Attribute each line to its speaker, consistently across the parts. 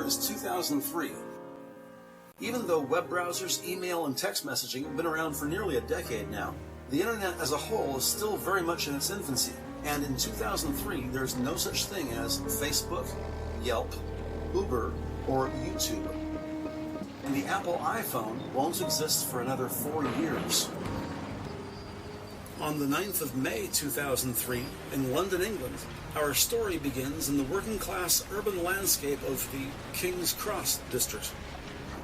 Speaker 1: is 2003. Even though web browsers, email, and text messaging have been around for nearly a decade now, the internet as a whole is still very much in its infancy, and in 2003 there's no such thing as Facebook, Yelp, Uber, or YouTube. And the Apple iPhone won't exist for another 4 years. On the 9th of May 2003, in London, England, our story begins in the working-class urban landscape of the King's Cross district.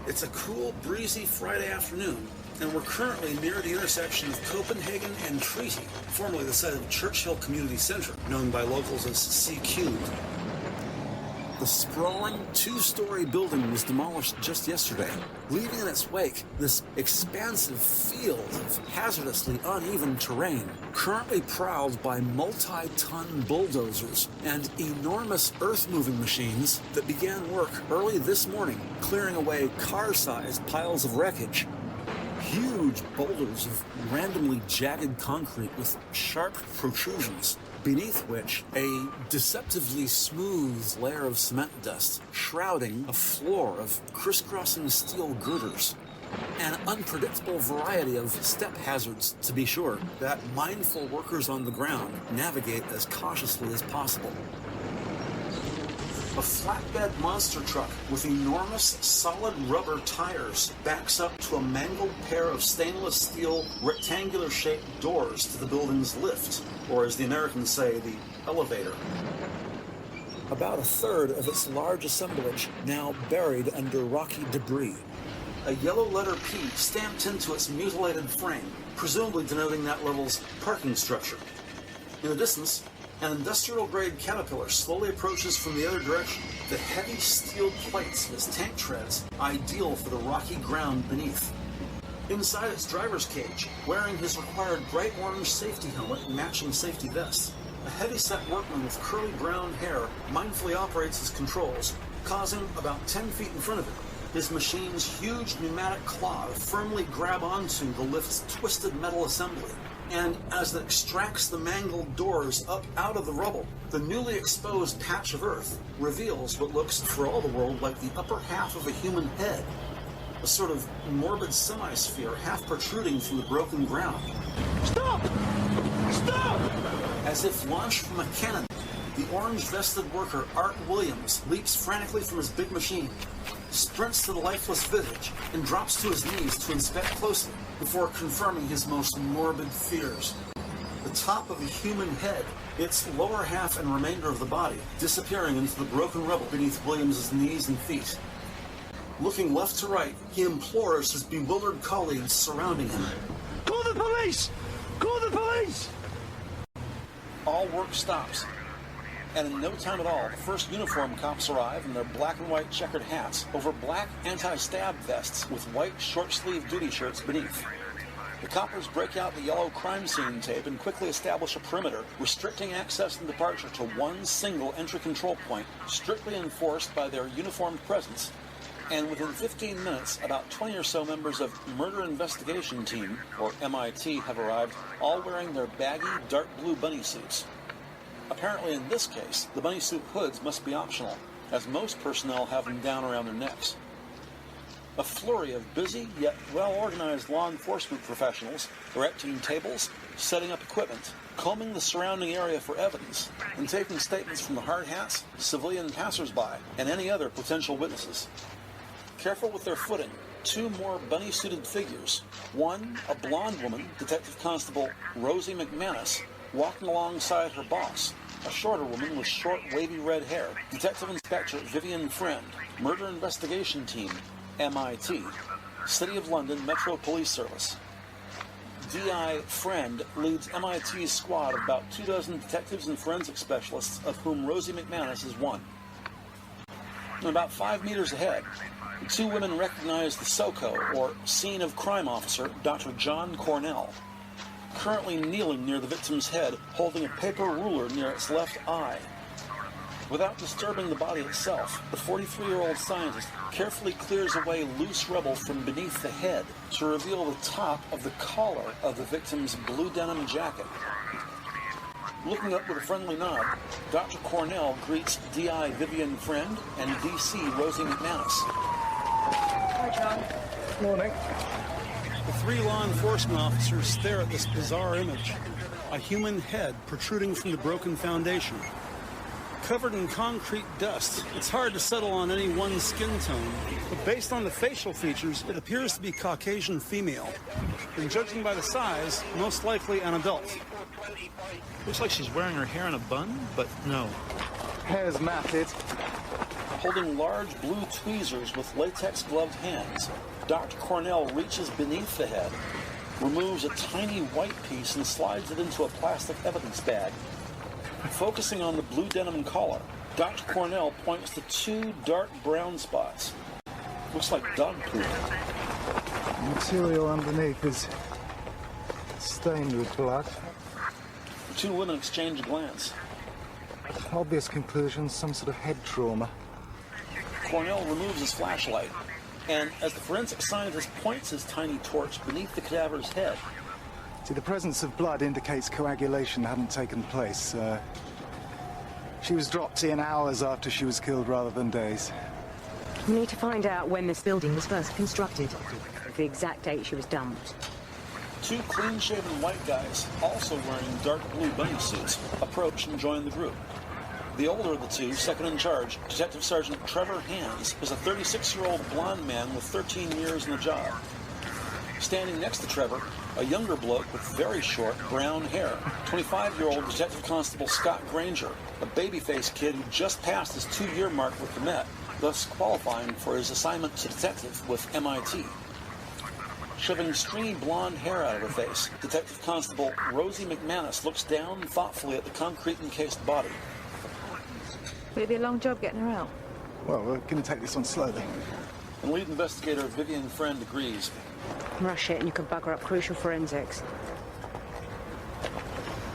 Speaker 1: It's a cool, breezy Friday afternoon, and we're currently near the intersection of Copenhagen and Treaty, formerly the site of Churchill Community Centre, known by locals as C-Cubed. The sprawling two-story building was demolished just yesterday, leaving in its wake this expansive field of hazardously uneven terrain, currently prowled by multi-ton bulldozers and enormous earth-moving machines that began work early this morning, clearing away car-sized piles of wreckage. Huge boulders of randomly jagged concrete with sharp protrusions, beneath which a deceptively smooth layer of cement dust shrouding a floor of crisscrossing steel girders. An unpredictable variety of step hazards, to be sure, that mindful workers on the ground navigate as cautiously as possible. A flatbed monster truck with enormous solid rubber tires backs up to a mangled pair of stainless steel rectangular-shaped doors to the building's lift, or as the Americans say, the elevator. About a third of its large assemblage now buried under rocky debris. A yellow letter P stamped into its mutilated frame, presumably denoting that level's parking structure. In the distance, an industrial-grade Caterpillar slowly approaches from the other direction, the heavy steel plates of its tank treads ideal for the rocky ground beneath. Inside its driver's cage, wearing his required bright orange safety helmet and matching safety vest, a heavy-set workman with curly brown hair mindfully operates his controls, causing about 10 feet in front of him his machine's huge pneumatic claw to firmly grab onto the lift's twisted metal assembly. And as it extracts the mangled doors up out of the rubble, the newly exposed patch of earth reveals what looks, for all the world, like the upper half of a human head, a sort of morbid semisphere half protruding from the broken ground. Stop! Stop! As if launched from a cannon, the orange-vested worker, Art Williams, leaps frantically from his big machine, sprints to the lifeless visage, and drops to his knees to inspect closely before confirming his most morbid fears. The top of a human head, its lower half and remainder of the body disappearing into the broken rubble beneath Williams's knees and feet. Looking left to right, he implores his bewildered colleagues surrounding him. Call the police! Call the police! All work stops. And in no time at all, the first uniform cops arrive in their black and white checkered hats over black anti-stab vests with white short-sleeved duty shirts beneath. The coppers break out the yellow crime scene tape and quickly establish a perimeter, restricting access and departure to one single entry control point, strictly enforced by their uniformed presence. And within 15 minutes, about 20 or so members of Murder Investigation Team, or M.I.T, have arrived, all wearing their baggy, dark blue bunny suits. Apparently in this case, the bunny suit hoods must be optional, as most personnel have them down around their necks. A flurry of busy yet well-organized law enforcement professionals erecting tables, setting up equipment, combing the surrounding area for evidence, and taking statements from the hard hats, civilian passers-by, and any other potential witnesses. Careful with their footing, two more bunny-suited figures, one a blonde woman, Detective Constable Rosie McManus, walking alongside her boss, a shorter woman with short, wavy red hair, Detective Inspector Vivian Friend, Murder Investigation Team, M.I.T, City of London Metro Police Service. D.I. Friend leads M.I.T's squad of about 24 detectives and forensic specialists, of whom Rosie McManus is one. And about 5 meters ahead, the two women recognize the SOCO, or Scene of Crime Officer, Dr. John Cornell, currently kneeling near the victim's head, holding a paper ruler near its left eye. Without disturbing the body itself, the 43-year-old scientist carefully clears away loose rubble from beneath the head to reveal the top of the collar of the victim's blue denim jacket. Looking up with a friendly nod, Dr. Cornell greets D.I. Vivian Friend and D.C. Rosie McManus.
Speaker 2: Hi, John.
Speaker 3: Morning.
Speaker 1: The three law enforcement officers stare at this bizarre image. A human head protruding from the broken foundation. Covered in concrete dust, it's hard to settle on any one skin tone, but based on the facial features, it appears to be Caucasian female. And judging by the size, most likely an adult. Looks like she's wearing her hair in a bun, but no.
Speaker 3: Hair's matted.
Speaker 1: Holding large blue tweezers with latex gloved hands, Dr. Cornell reaches beneath the head, removes a tiny white piece and slides it into a plastic evidence bag. Focusing on the blue denim collar, Dr. Cornell points to two dark brown spots. Looks like dog poop.
Speaker 3: The material underneath is stained with blood.
Speaker 1: The two women exchange a glance.
Speaker 3: Obvious conclusion, some sort of head trauma.
Speaker 1: Cornell removes his flashlight, and as the forensic scientist points his tiny torch beneath the cadaver's head,
Speaker 3: See, the presence of blood indicates coagulation hadn't taken place. She was dropped in hours after she was killed rather than days.
Speaker 2: We need to find out when this building was first constructed, the exact date she was dumped.
Speaker 1: two clean-shaven white guys, also wearing dark blue bunny suits, approach and join the group. The older of the two, second in charge, Detective Sergeant Trevor Hands, is a 36-year-old blonde man with 13 years in the job. Standing next to Trevor, a younger bloke with very short brown hair, 25-year-old Detective Constable Scott Granger, a baby-faced kid who just passed his 2-year mark with the Met, thus qualifying for his assignment to detective with M.I.T. Shoving stringy blonde hair out of her face, Detective Constable Rosie McManus looks down thoughtfully at the concrete-encased body.
Speaker 2: Will it be a long job getting her out?
Speaker 3: Well, we're going to take this one slowly.
Speaker 1: And lead investigator Vivian Friend agrees.
Speaker 2: Rush it and you can bugger up crucial forensics.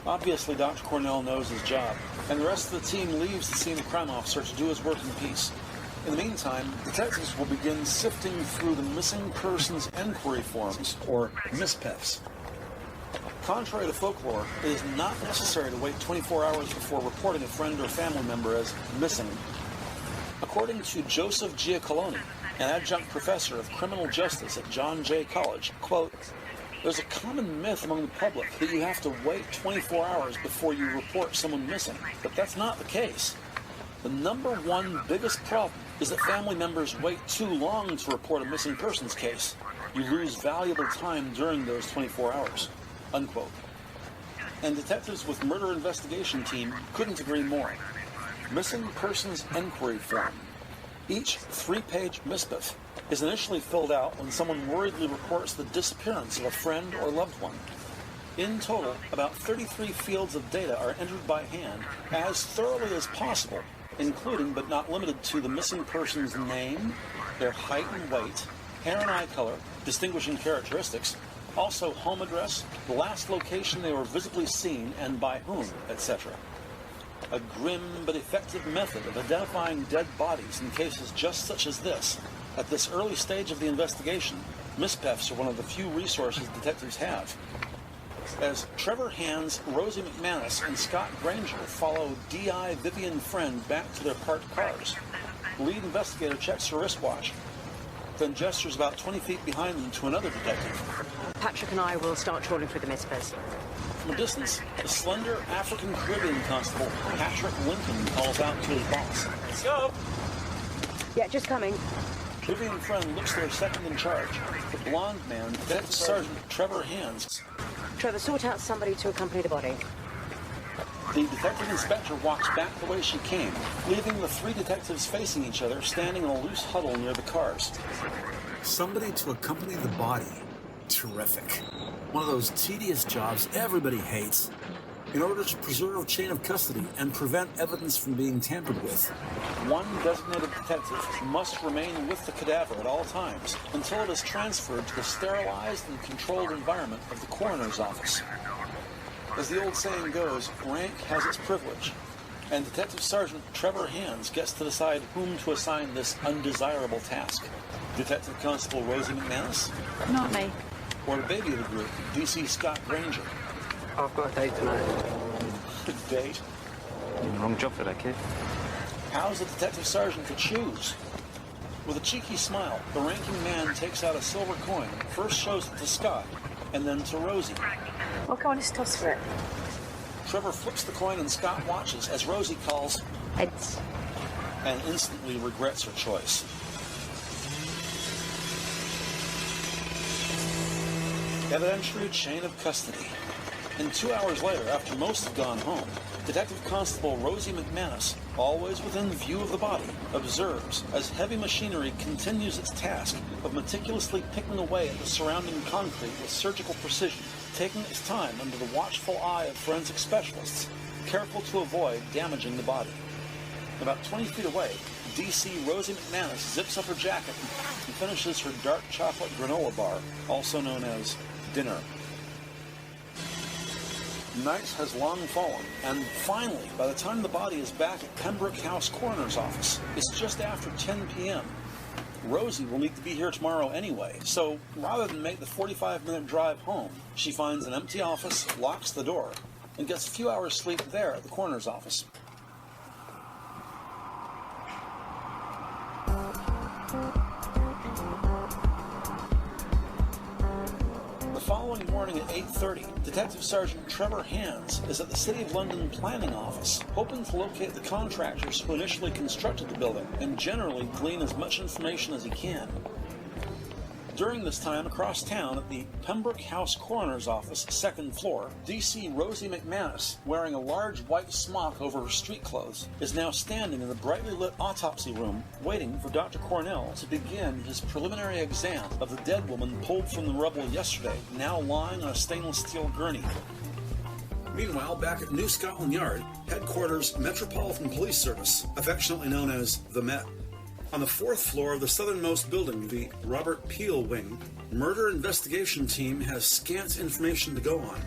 Speaker 1: Obviously, Dr. Cornell knows his job, and the rest of the team leaves the senior crime officer to do his work in peace. In the meantime, detectives will begin sifting through the missing persons enquiry forms, or MISPEFs. Contrary to folklore, it is not necessary to wait 24 hours before reporting a friend or family member as missing. According to Joseph Giacalone, an adjunct professor of criminal justice at John Jay College, quote, "There's a common myth among the public that you have to wait 24 hours before you report someone missing, but that's not the case. The number one biggest problem is that family members wait too long to report a missing persons case. You lose valuable time during those 24 hours." Unquote. And detectives with Murder Investigation Team couldn't agree more. Missing Persons Enquiry Form. Each 3-page MISPEF is initially filled out when someone worriedly reports the disappearance of a friend or loved one. In total, about 33 fields of data are entered by hand as thoroughly as possible, including but not limited to the missing person's name, their height and weight, hair and eye color, distinguishing characteristics, also home address, the last location they were visibly seen and by whom, etc. A grim but effective method of identifying dead bodies in cases just such as this. At this early stage of the investigation, MISPEFs are one of the few resources detectives have. As Trevor Hands, Rosie McManus, and Scott Granger follow D.I. Vivian Friend back to their parked cars, the lead investigator checks her wristwatch, then gestures about 20 feet behind them to another detective.
Speaker 2: Patrick and I will start trawling through the MISPEFs.
Speaker 1: From a distance, the slender African-Caribbean constable, Patrick Lincoln, calls out to his boss. "Let's go!"
Speaker 2: Yeah, just coming.
Speaker 1: Vivian Friend looks to her second in charge, the blonde man, Detective Sergeant Trevor Hands.
Speaker 2: Trevor, sort out somebody to accompany the body.
Speaker 1: The detective inspector walks back the way she came, leaving the three detectives facing each other, standing in a loose huddle near the cars. Somebody to accompany the body. Terrific. One of those tedious jobs everybody hates. In order to preserve chain of custody and prevent evidence from being tampered with, one designated detective must remain with the cadaver at all times until it is transferred to the sterilized and controlled environment of the coroner's office. As the old saying goes, rank has its privilege, and Detective Sergeant Trevor Hands gets to decide whom to assign this undesirable task. Detective Constable Rosie McManus?
Speaker 2: Not me.
Speaker 1: Or the baby of the group, D.C. Scott Granger?
Speaker 4: I've got a date tonight.
Speaker 1: bait.
Speaker 4: You're in the wrong job for that, kid.
Speaker 1: How's the detective sergeant to choose? With a cheeky smile, the ranking man takes out a silver coin, first shows it to Scott, and then to Rosie.
Speaker 5: Well, go on, let's toss for it.
Speaker 1: Trevor flips the coin and Scott watches as Rosie calls
Speaker 5: Heads.
Speaker 1: and instantly regrets her choice. Evidentiary chain of custody. And 2 hours later, after most have gone home, Detective Constable Rosie McManus, always within view of the body, observes as heavy machinery continues its task of meticulously picking away at the surrounding concrete with surgical precision, taking its time under the watchful eye of forensic specialists, careful to avoid damaging the body. About 20 feet away, DC Rosie McManus zips up her jacket and finishes her dark chocolate granola bar, also known as dinner. Night has long fallen, and finally, by the time the body is back at Pembroke House Coroner's office, it's just after 10 p.m. Rosie will need to be here tomorrow anyway, so rather than make the 45-minute drive home, she finds an empty office, locks the door, and gets a few hours sleep there at the coroner's office. The following morning at 8:30, Detective Sergeant Trevor Hands is at the City of London Planning Office, hoping to locate the contractors who initially constructed the building and generally glean as much information as he can. During this time, across town at the Pembroke House Coroner's Office, second floor, DC Rosie McManus, wearing a large white smock over her street clothes, is now standing in the brightly lit autopsy room, waiting for Dr. Cornell to begin his preliminary exam of the dead woman pulled from the rubble yesterday, now lying on a stainless steel gurney. Meanwhile, back at New Scotland Yard, headquarters Metropolitan Police Service, affectionately known as the Met. On the fourth floor of the southernmost building, the Robert Peel Wing, murder investigation team has scant information to go on.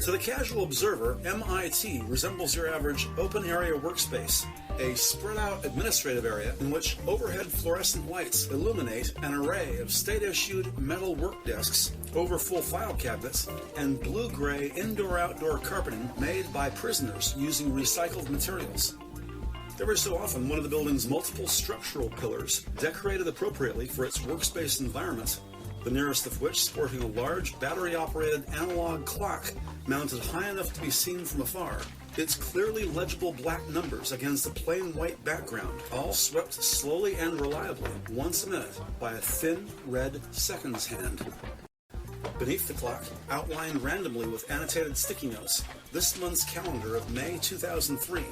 Speaker 1: To the casual observer, M.I.T. resembles your average open-area workspace, a spread-out administrative area in which overhead fluorescent lights illuminate an array of state-issued metal work desks, overfull file cabinets, and blue-gray indoor-outdoor carpeting made by prisoners using recycled materials. Every so often, one of the building's multiple structural pillars, decorated appropriately for its workspace environment, the nearest of which sporting a large battery-operated analog clock mounted high enough to be seen from afar, its clearly legible black numbers against a plain white background, all swept slowly and reliably, once a minute, by a thin, red seconds hand. Beneath the clock, outlined randomly with annotated sticky notes, this month's calendar of May 2003,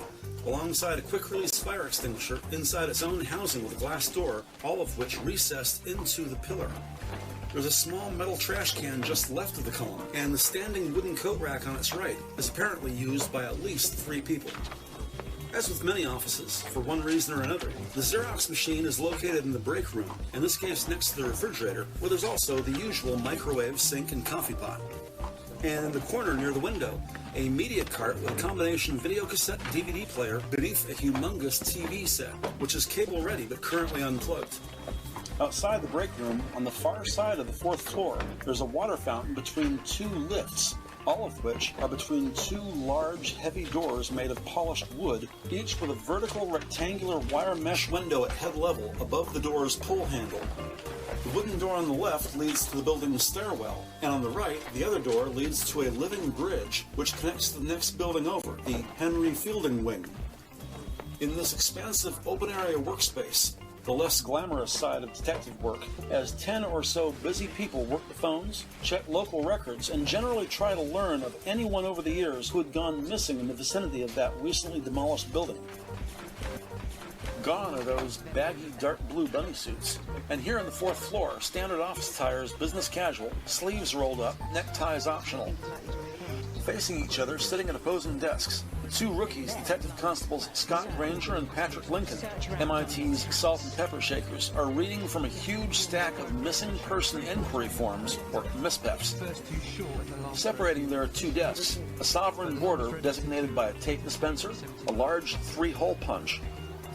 Speaker 1: alongside a quick-release fire extinguisher inside its own housing with a glass door, all of which recessed into the pillar. There's a small metal trash can just left of the column, and the standing wooden coat rack on its right is apparently used by at least 3 people. As with many offices, for one reason or another, the Xerox machine is located in the break room, in this case next to the refrigerator, where there's also the usual microwave, sink, and coffee pot. And in the corner near the window, a media cart with a combination videocassette DVD player beneath a humongous TV set, which is cable ready but currently unplugged. Outside the break room, on the far side of the 4th floor, there's a water fountain between 2 lifts, all of which are between 2 large, heavy doors made of polished wood, each with a vertical rectangular wire mesh window at head level above the door's pull handle. The wooden door on the left leads to the building's stairwell, and on the right, the other door leads to a living bridge which connects to the next building over, the Henry Fielding Wing. In this expansive open-area workspace, the less glamorous side of detective work, as 10 or so busy people work the phones, check local records, and generally try to learn of anyone over the years who had gone missing in the vicinity of that recently demolished building. Gone are those baggy dark blue bunny suits, and here on the 4th floor, standard office attire is business casual, sleeves rolled up, neckties optional. Facing each other, sitting at opposing desks, the 2 rookies, Detective Constables Scott Granger and Patrick Lincoln, MIT's salt and pepper shakers, are reading from a huge stack of missing person inquiry forms, or MISPEFs. Separating there are 2 desks, a sovereign border designated by a tape dispenser, a large 3-hole punch,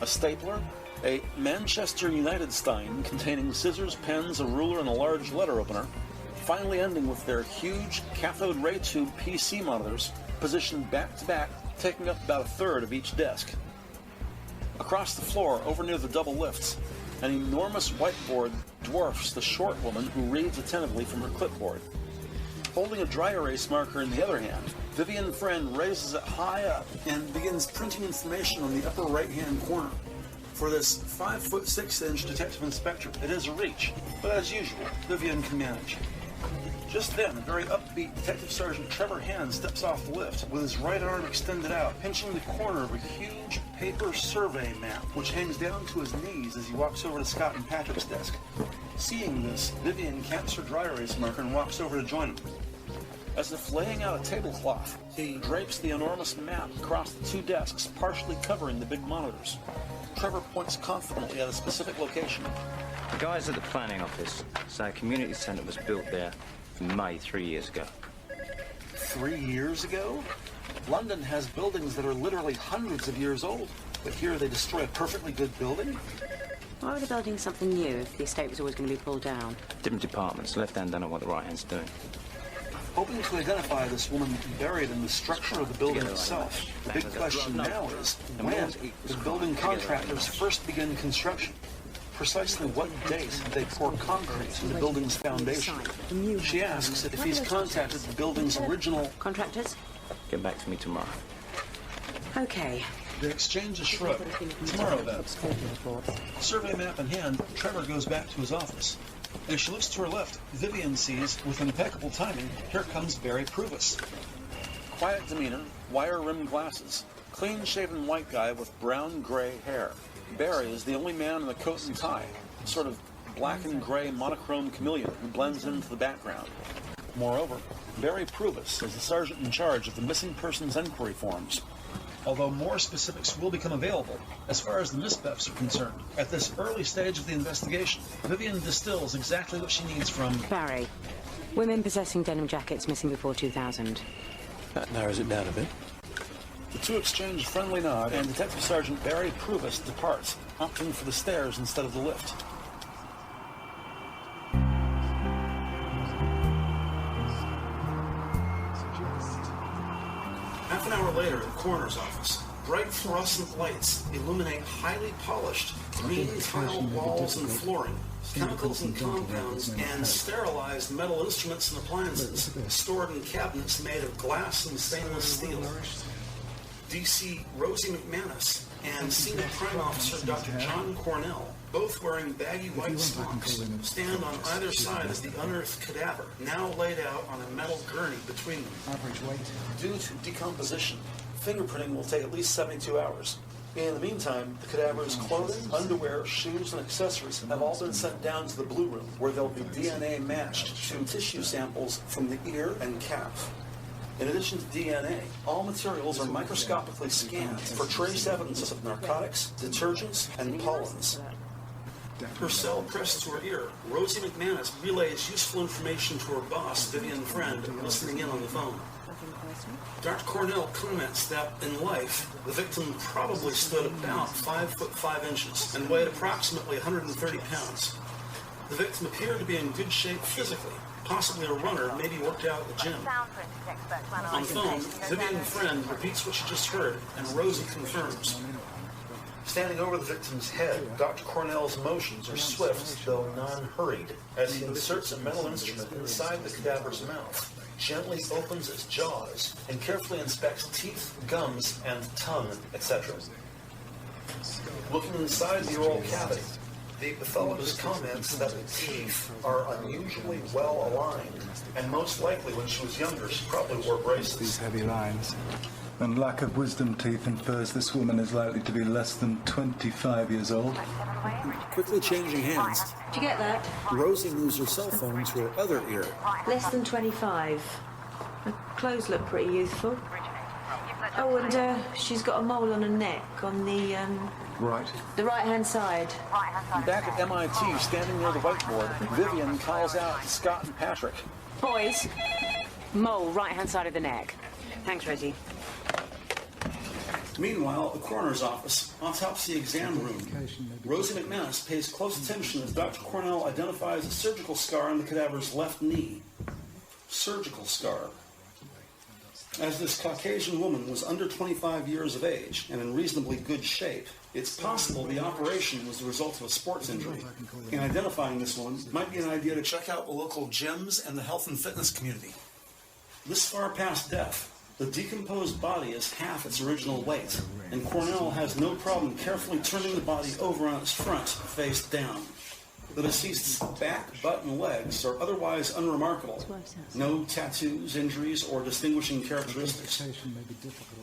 Speaker 1: a stapler, a Manchester United Stein containing scissors, pens, a ruler, and a large letter opener, finally ending with their huge cathode ray tube PC monitors positioned back-to-back taking up about a third of each desk. Across the floor, over near the double lifts, an enormous whiteboard dwarfs the short woman who reads attentively from her clipboard. Holding a dry erase marker in the other hand, Vivian Friend raises it high up and begins printing information on the upper right-hand corner. For this 5'6" detective inspector, it is a reach, but as usual, Vivian can manage. Just then, a very upbeat Detective Sergeant Trevor Hand steps off the lift with his right arm extended out, pinching the corner of a huge paper survey map, which hangs down to his knees as he walks over to Scott and Patrick's desk. Seeing this, Vivian camps her dry erase marker and walks over to join him. As if laying out a tablecloth, he drapes the enormous map across the two desks, partially covering the big monitors. Trevor points confidently at a specific location.
Speaker 4: The guys at the planning office say a community centre was built there in May 3 years ago.
Speaker 1: 3 years ago? London has buildings that are literally hundreds of years old, but here they destroy a perfectly good building?
Speaker 2: Why would a building something new if the estate was always going to be pulled down?
Speaker 4: Different departments. The left hand don't know what the right hand's doing.
Speaker 1: Hoping to identify this woman buried in the structure of the building itself, the big question now is, when did building contractors first begin construction? Precisely what date did they pour concrete in the building's foundation? She asks if he's contacted the building's original
Speaker 2: contractors.
Speaker 4: Get back to me tomorrow.
Speaker 2: Okay.
Speaker 1: They exchange a shrug. Tomorrow, then. Survey map in hand, Trevor goes back to his office. As she looks to her left, Vivian sees, with impeccable timing, here comes Barry Pruvis. Quiet demeanor, wire-rimmed glasses, clean-shaven white guy with brown-gray hair. Barry is the only man in a coat and tie, sort of black and gray monochrome chameleon who blends into the background. Moreover, Barry Pruvis is the sergeant in charge of the missing persons enquiry forms. Although more specifics will become available, as far as the missteps are concerned, at this early stage of the investigation, Vivian distills exactly what she needs from
Speaker 2: Barry. Women possessing denim jackets missing before 2000.
Speaker 6: That narrows it down a bit.
Speaker 1: The two exchange a friendly nod, and Detective Sergeant Barry Pruvis departs, opting for the stairs instead of the lift. Half an hour later, at the coroner's office, bright fluorescent lights illuminate highly polished, green tile walls and flooring, chemicals and compounds, and sterilized metal instruments and appliances stored in cabinets made of glass and stainless steel. DC Rosie McManus and Senior Crime Officer Dr. John Cornell, both wearing baggy white smocks, stand on either side of the unearthed cadaver, now laid out on a metal gurney between them. Due to decomposition, fingerprinting will take at least 72 hours. In the meantime, the cadaver's clothing, underwear, shoes, and accessories have all been sent down to the Blue Room, where they'll be DNA matched to tissue samples from the ear and calf. In addition to DNA, all materials are microscopically scanned for trace evidence of narcotics, detergents, and pollens. Her cell pressed to her ear, Rosie McManus relays useful information to her boss, Vivian Friend, listening in on the phone. Dr. Cornell comments that in life, the victim probably stood about 5'5" and weighed approximately 130 pounds. The victim appeared to be in good shape physically, possibly a runner, maybe worked out at the gym. On phone, Vivian Friend repeats what she just heard, and Rosie confirms. Standing over the victim's head, Dr. Cornell's motions are swift, though non-hurried, as he inserts a metal instrument inside the cadaver's mouth, gently opens its jaws, and carefully inspects teeth, gums, and tongue, etc. Looking inside the oral cavity, the pathologist comments that the teeth are unusually well aligned, and most likely when she was younger, she probably wore braces.
Speaker 3: These heavy lines. And lack of wisdom teeth infers this woman is likely to be less than 25 years old.
Speaker 1: Quickly changing hands,
Speaker 5: Did you get that?
Speaker 1: Rosie moves her cell phone to her other ear.
Speaker 5: Less than 25. Her clothes look pretty youthful. Oh, and she's got a mole on her neck on the
Speaker 3: Right.
Speaker 5: right-hand side.
Speaker 1: Back at M.I.T, standing near the whiteboard, Vivian calls out to Scott and Patrick.
Speaker 2: Boys, mole right-hand side of the neck. Thanks, Rosie.
Speaker 1: Meanwhile, at the coroner's office, autopsy exam room, Rosie McManus pays close attention as Dr. Cornell identifies a surgical scar on the cadaver's left knee. Surgical scar. As this Caucasian woman was under 25 years of age and in reasonably good shape, it's possible the operation was the result of a sports injury. In identifying this woman, it might be an idea to check out the local gyms and the health and fitness community. This far past death, the decomposed body is half its original weight, and Cornell has no problem carefully turning the body over on its front, face down. The deceased's back, butt, and legs are otherwise unremarkable. No tattoos, injuries, or distinguishing characteristics.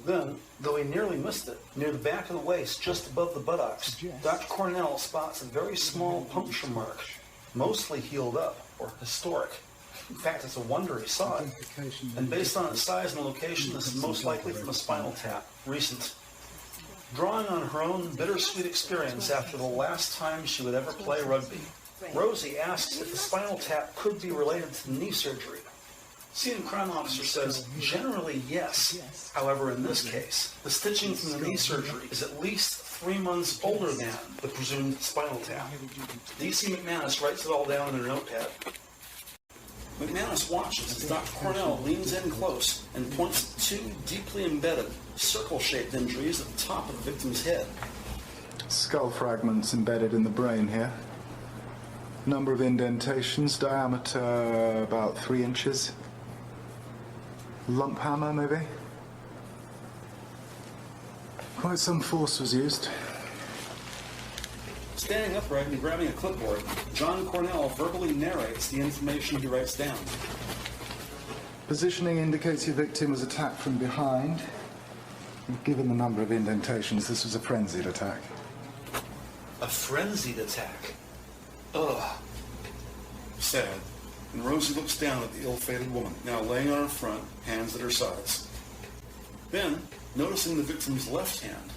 Speaker 1: Then, though he nearly missed it, near the back of the waist, just above the buttocks, Dr. Cornell spots a very small puncture mark, mostly healed up, or historic. In fact, it's a wonder he saw it. And based on its size and location, this is most likely from a spinal tap, recent. Drawing on her own bittersweet experience after the last time she would ever play rugby, Rosie asks if the spinal tap could be related to knee surgery. Scene crime officer says, generally yes. However, in this case, the stitching from the knee surgery is at least 3 months older than the presumed spinal tap. D.C. McManus writes it all down in her notepad. McManus watches as Dr. Cornell leans in close and points to 2 deeply embedded, circle-shaped injuries at the top of the victim's head.
Speaker 3: Skull fragments embedded in the brain here. Number of indentations, diameter about 3 inches. Lump hammer, maybe? Quite some force was used.
Speaker 1: Standing upright and grabbing a clipboard, John Cornell verbally narrates the information he writes down.
Speaker 3: Positioning indicates your victim was attacked from behind. Given the number of indentations, this was a frenzied attack.
Speaker 1: A frenzied attack? Ugh. Sad. And Rosie looks down at the ill-fated woman, now laying on her front, hands at her sides. Then, noticing the victim's left hand,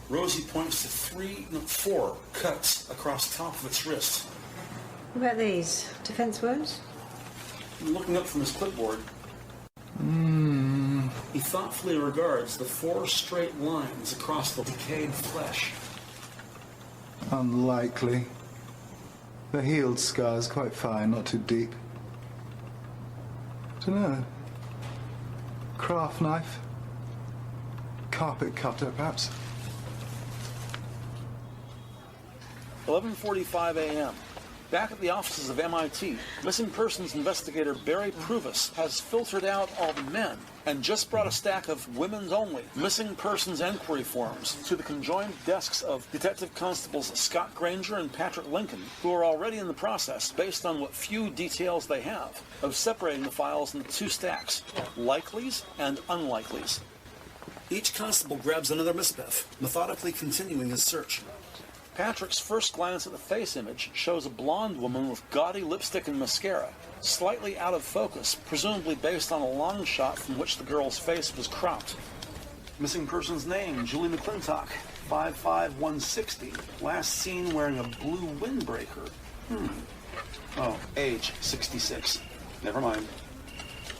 Speaker 1: Rosie points to 4 cuts across the top of its wrist.
Speaker 5: What about these? Defense wounds?
Speaker 1: And looking up from his clipboard, he thoughtfully regards the 4 straight lines across the decayed flesh.
Speaker 3: Unlikely. The healed scars quite fine, not too deep. Dunno. Craft knife? Carpet cutter, perhaps?
Speaker 1: 11:45 a.m. Back at the offices of M.I.T., missing persons investigator Barry Pruvis has filtered out all the men and just brought a stack of women's only missing persons enquiry forms to the conjoined desks of Detective Constables Scott Granger and Patrick Lincoln, who are already in the process, based on what few details they have, of separating the files into 2 stacks, likelies and unlikelies. Each constable grabs another misbev, methodically continuing his search. Patrick's first glance at the face image shows a blonde woman with gaudy lipstick and mascara, slightly out of focus, presumably based on a long shot from which the girl's face was cropped. Missing person's name, Julie McClintock, 5'5", 160, last seen wearing a blue windbreaker. Oh, age, 66. Never mind.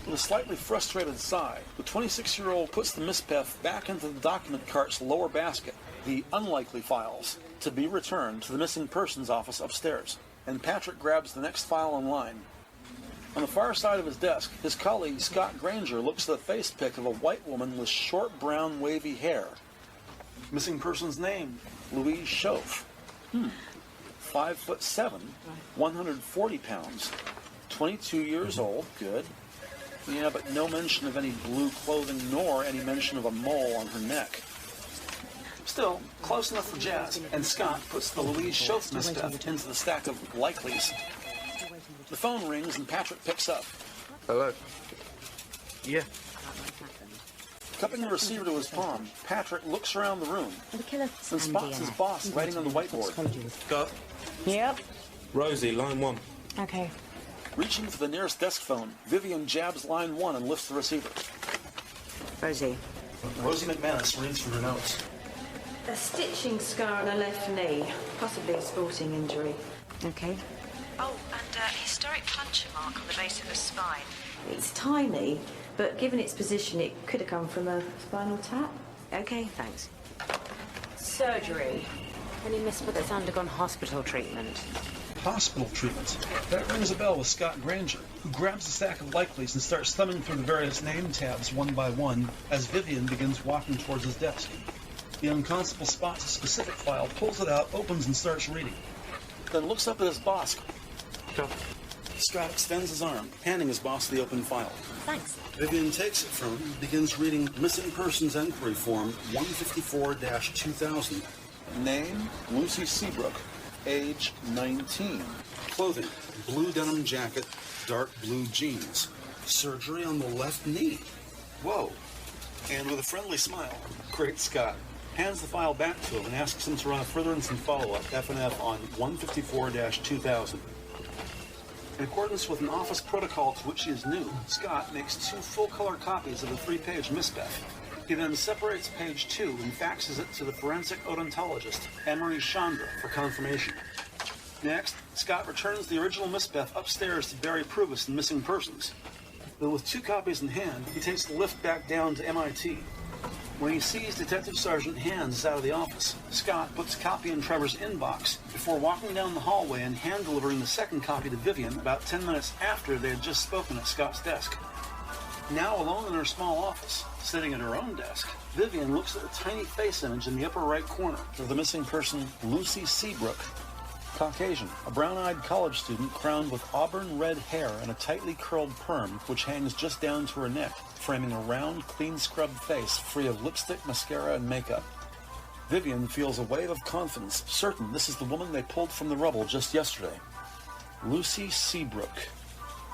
Speaker 1: With a slightly frustrated sigh, the 26-year-old puts the misbev back into the document cart's lower basket, the unlikely files, to be returned to the missing persons office upstairs, and Patrick grabs the next file in line. On the far side of his desk, his colleague Scott Granger looks at the face pic of a white woman with short brown wavy hair. Missing person's name, Louise Schoaf. 5'7", 140 pounds, 22 years old, good. Yeah, but no mention of any blue clothing nor any mention of a mole on her neck. Still, close enough for jazz, and Scott puts the Louise Schoaf misdeath into the stack of likelies. The phone rings and Patrick picks up.
Speaker 6: Hello. Yeah.
Speaker 1: Cupping the receiver to his palm, Patrick looks around the room and spots his boss writing on the whiteboard.
Speaker 6: Got.
Speaker 2: Yep.
Speaker 6: Rosie, line 1.
Speaker 2: Okay.
Speaker 1: Reaching for the nearest desk phone, Vivian jabs line 1 and lifts the receiver.
Speaker 2: Rosie.
Speaker 1: Rosie McManus reads from her notes.
Speaker 5: A stitching scar on her left knee, possibly a sporting injury.
Speaker 2: Okay.
Speaker 7: Oh, and a historic puncture mark on the base of the spine.
Speaker 5: It's tiny, but given its position, it could have come from a spinal tap.
Speaker 2: Okay, thanks. Surgery. Any misfit that's undergone hospital treatment?
Speaker 1: Hospital treatment. That rings a bell with Scott Granger. who grabs a stack of likelies and starts thumbing through the various name tabs one by one as Vivian begins walking towards his desk. The young constable spots a specific file, pulls it out, opens and starts reading. Then looks up at his boss. Scott extends his arm, handing his boss the open file.
Speaker 2: Thanks.
Speaker 1: Vivian takes it from him and begins reading Missing Persons Enquiry Form 154-2000. Name, Lucy Seabrook. Age, 19. Clothing, blue denim jacket, dark blue jeans. Surgery on the left knee. Whoa. And with a friendly smile, Great Scott hands the file back to him and asks him to run a furtherance and follow-up F&F on 154-2000. In accordance with an office protocol to which he is new, Scott makes 2 full-color copies of the 3-page misspec. He then separates page 2 and faxes it to the forensic odontologist, Emery Chandra, for confirmation. Next, Scott returns the original misspec upstairs to Barry Pruvis and Missing Persons. Then with 2 copies in hand, he takes the lift back down to M.I.T. When he sees Detective Sergeant Hands out of the office, Scott puts a copy in Trevor's inbox before walking down the hallway and hand-delivering the second copy to Vivian about 10 minutes after they had just spoken at Scott's desk. Now alone in her small office, sitting at her own desk, Vivian looks at the tiny face image in the upper right corner of the missing person, Lucy Seabrook. Caucasian, a brown-eyed college student crowned with auburn red hair and a tightly curled perm which hangs just down to her neck, framing a round, clean-scrubbed face free of lipstick, mascara, and makeup. Vivian feels a wave of confidence, certain this is the woman they pulled from the rubble just yesterday. Lucy Seabrook.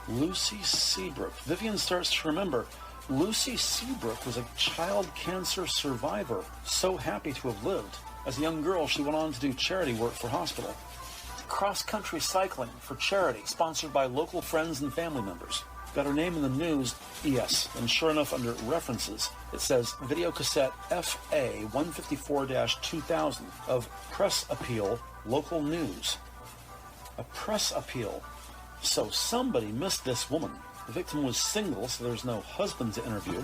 Speaker 1: Lucy Seabrook. Vivian starts to remember. Lucy Seabrook was a child cancer survivor, so happy to have lived. As a young girl, she went on to do charity work for hospital. Cross-country cycling for charity, sponsored by local friends and family members. Got her name in the news, yes, and sure enough, under references, it says video cassette FA 154-2000 of press appeal, local news. A press appeal. So somebody missed this woman. The victim was single, so there's no husband to interview.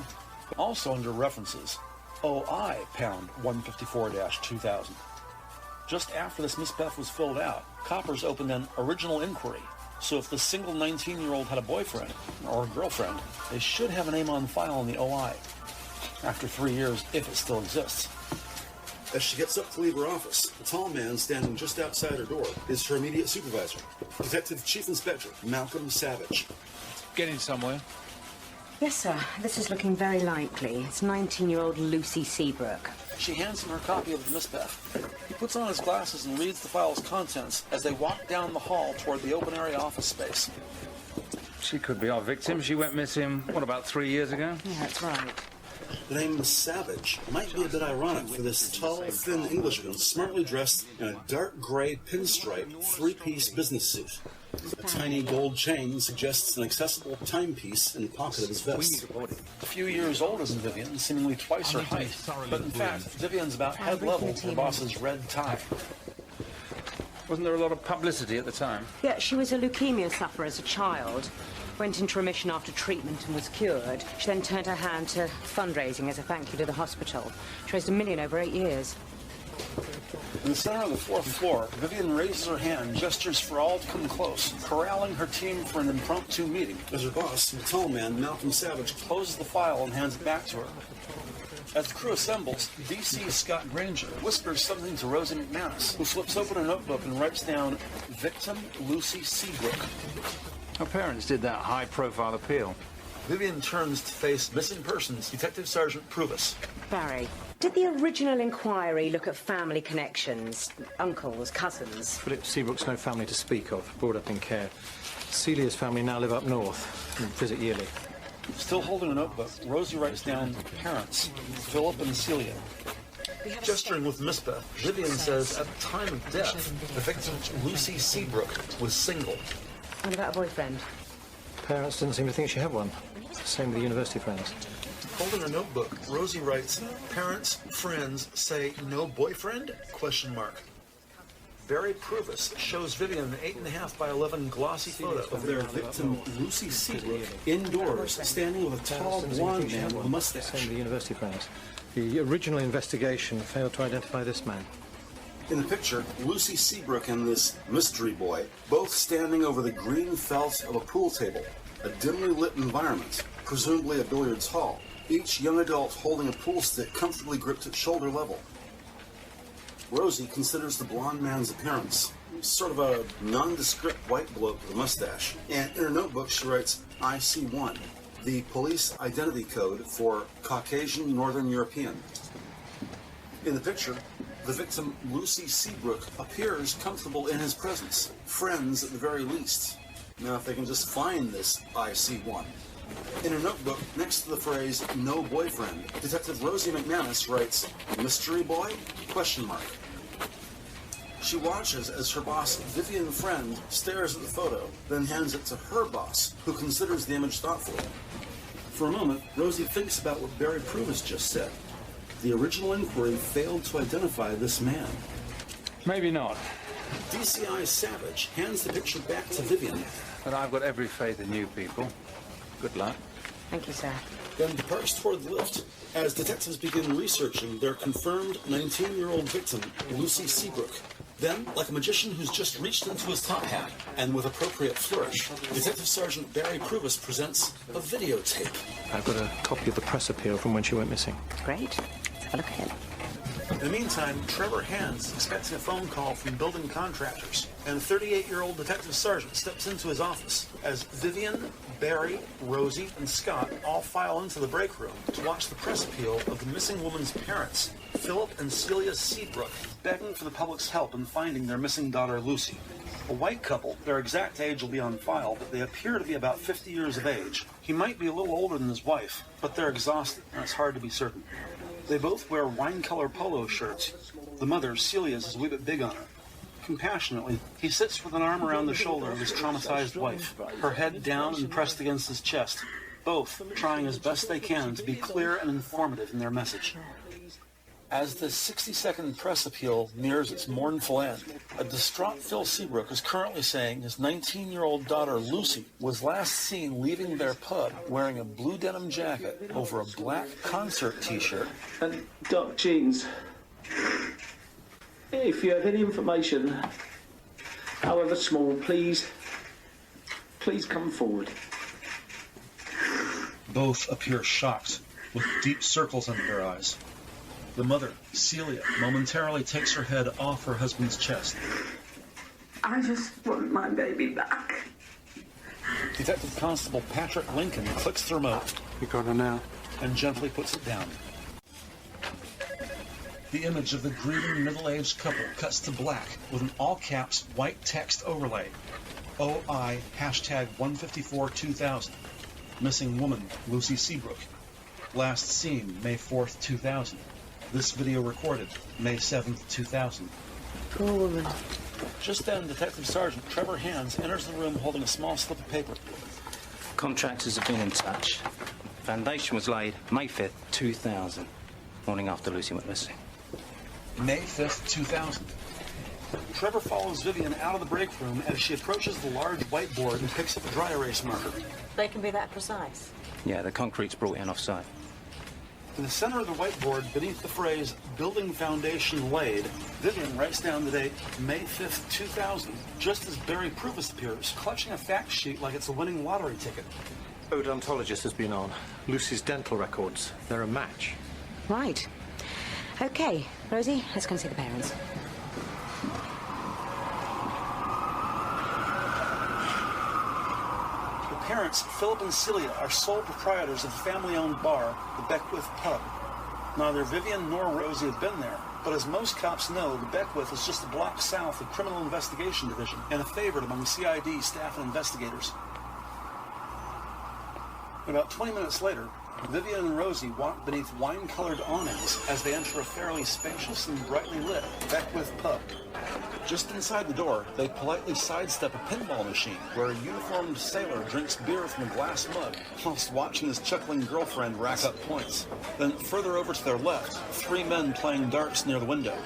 Speaker 1: Also under references, OI pound 154-2000. Just after this misspec was filled out, coppers opened an original inquiry. So if the single 19-year-old had a boyfriend or a girlfriend, they should have a name on file in the OI. After 3 years, if it still exists. As she gets up to leave her office, the tall man standing just outside her door is her immediate supervisor, Detective Chief Inspector Malcolm Savage.
Speaker 8: Getting somewhere?
Speaker 2: Yes, sir. This is looking very likely. It's 19-year-old Lucy Seabrook.
Speaker 1: She hands him her copy of the misspec. He puts on his glasses and reads the file's contents as they walk down the hall toward the open-area office space.
Speaker 8: She could be our victim. She went missing, what, about 3 years ago?
Speaker 2: Yeah, that's right.
Speaker 1: The name Savage might be a bit ironic for this tall, thin Englishman smartly dressed in a dark gray pinstripe 3-piece business suit. A tiny gold chain suggests an accessible timepiece in the pocket of his vest. A few years older than Vivian, seemingly twice her height, but in fact, Vivian's about head level to her boss's red tie.
Speaker 8: Wasn't there a lot of publicity at the time?
Speaker 2: Yeah, she was a leukemia sufferer as a child. Went into remission after treatment and was cured. She then turned her hand to fundraising as a thank you to the hospital. She raised $1 million over 8 years.
Speaker 1: In the center of the 4th floor, Vivian raises her hand, gestures for all to come close, corralling her team for an impromptu meeting, as her boss, the tall man, Malcolm Savage, closes the file and hands it back to her. As the crew assembles, DC Scott Granger whispers something to Rosie McManus, who flips open a notebook and writes down, Victim Lucy Seabrook.
Speaker 8: Her parents did that high-profile appeal.
Speaker 1: Vivian turns to face Missing Persons Detective Sergeant Pruvis.
Speaker 2: Barry, did the original inquiry look at family connections? Uncles, cousins?
Speaker 9: Philip Seabrook's no family to speak of, brought up in care. Celia's family now live up north and visit yearly.
Speaker 1: Still holding a notebook, Rosie writes down parents, Philip and Celia. Gesturing with misspec, Vivian says at the time of death, the victim, Lucy Seabrook, was single.
Speaker 2: What about a boyfriend?
Speaker 9: Parents didn't seem to think she had one. Same with the university friends.
Speaker 1: Holding her notebook, Rosie writes, parents, friends say no boyfriend? ? Barry Pruvis shows Vivian an 8.5 by 11 glossy photo of their victim, Lucy Seabrook, indoors, standing with a tall blonde man with a mustache.
Speaker 9: Same with the university friends. The original investigation failed to identify this man.
Speaker 1: In the picture, Lucy Seabrook and this mystery boy, both standing over the green felt of a pool table. a dimly lit environment, presumably a billiards hall, each young adult holding a pool stick comfortably gripped at shoulder level. Rosie considers the blonde man's appearance sort of a nondescript white bloke with a mustache, and in her notebook she writes IC1, the police identity code for Caucasian Northern European. In the picture, the victim, Lucy Seabrook, appears comfortable in his presence, friends at the very least. Now, if they can just find this IC1. In her notebook, next to the phrase, no boyfriend, Detective Rosie McManus writes, mystery boy? ? She watches as her boss, Vivian Friend, stares at the photo, then hands it to her boss, who considers the image thoughtfully. For a moment, Rosie thinks about what Barry Pruvis just said. The original inquiry failed to identify this man.
Speaker 8: Maybe not.
Speaker 1: DCI Savage hands the picture back to Vivian.
Speaker 8: But I've got every faith in you people. Good luck.
Speaker 2: Thank you, sir.
Speaker 1: Then departs toward the lift as detectives begin researching their confirmed 19-year-old victim, Lucy Seabrook. Then, like a magician who's just reached into his top hat, and with appropriate flourish, Detective Sergeant Barry Pruvis presents a videotape.
Speaker 9: I've got a copy of the press appeal from when she went missing.
Speaker 2: Great. Let's have a look at it.
Speaker 1: In the meantime, Trevor Hands expecting a phone call from building contractors, and a 38-year-old detective sergeant steps into his office as Vivian, Barry, Rosie, and Scott all file into the break room to watch the press appeal of the missing woman's parents, Philip and Celia Seabrook, begging for the public's help in finding their missing daughter, Lucy. A white couple, their exact age will be on file, but they appear to be about 50 years of age. He might be a little older than his wife, but they're exhausted, and it's hard to be certain. They both wear wine-color polo shirts. The mother, Celia's, is a wee bit big on her. Compassionately, he sits with an arm around the shoulder of his traumatized wife, her head down and pressed against his chest, both trying as best they can to be clear and informative in their message. As the 60-second press appeal nears its mournful end, a distraught Phil Seabrook is currently saying his 19-year-old daughter, Lucy, was last seen leaving their pub wearing a blue denim jacket over a black concert t-shirt
Speaker 10: and dark jeans. If you have any information, however small, please come forward.
Speaker 1: Both appear shocked, with deep circles under their eyes. The mother, Celia, momentarily takes her head off her husband's chest.
Speaker 11: I just want my baby back.
Speaker 1: Detective Constable Patrick Lincoln clicks the remote.
Speaker 9: You got her now.
Speaker 1: And gently puts it down. The image of the grieving middle-aged couple cuts to black with an all-caps white text overlay. OI #154-2000. Missing woman, Lucy Seabrook. Last seen, May 4th, 2000. This video recorded, May 7th, 2000.
Speaker 5: Poor woman.
Speaker 1: Just then, Detective Sergeant Trevor Hands enters the room holding a small slip of paper.
Speaker 4: Contractors have been in touch. Foundation was laid May 5th, 2000. Morning after Lucy went missing.
Speaker 1: May 5th, 2000. Trevor follows Vivian out of the break room as she approaches the large whiteboard and picks up a dry erase marker.
Speaker 2: They can be that precise.
Speaker 4: Yeah, the concrete's brought in off-site.
Speaker 1: In the center of the whiteboard, beneath the phrase, building foundation laid, Vivian writes down the date, May 5th, 2000, just as Barry Pruvis appears, clutching a fact sheet like it's a winning lottery ticket.
Speaker 9: Odontologist has been on. Lucy's dental records. They're a match.
Speaker 2: Right. Okay, Rosie, let's go and see the parents.
Speaker 1: Parents, Philip and Celia, are sole proprietors of the family-owned bar, the Beckwith Pub. Neither Vivian nor Rosie have been there, but as most cops know, the Beckwith is just a block south of Criminal Investigation Division and a favorite among CID staff and investigators. About 20 minutes later, Vivian and Rosie walk beneath wine-colored awnings as they enter a fairly spacious and brightly lit Beckwith Pub. Just inside the door, they politely sidestep a pinball machine where a uniformed sailor drinks beer from a glass mug whilst watching his chuckling girlfriend rack up points. Then further over to their left, 3 men playing darts near the window.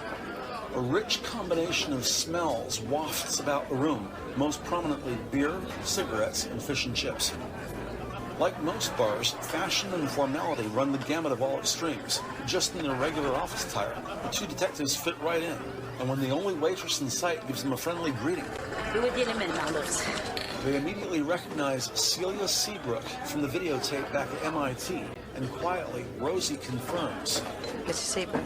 Speaker 1: A rich combination of smells wafts about the room, most prominently beer, cigarettes, and fish and chips. Like most bars, fashion and formality run the gamut of all extremes. Just in their regular office attire, the 2 detectives fit right in. And when the only waitress in sight gives them a friendly greeting.
Speaker 11: Who are dealing with, my loves?
Speaker 1: They immediately recognize Celia Seabrook from the videotape back at M.I.T, and quietly, Rosie confirms.
Speaker 2: Mrs. Seabrook.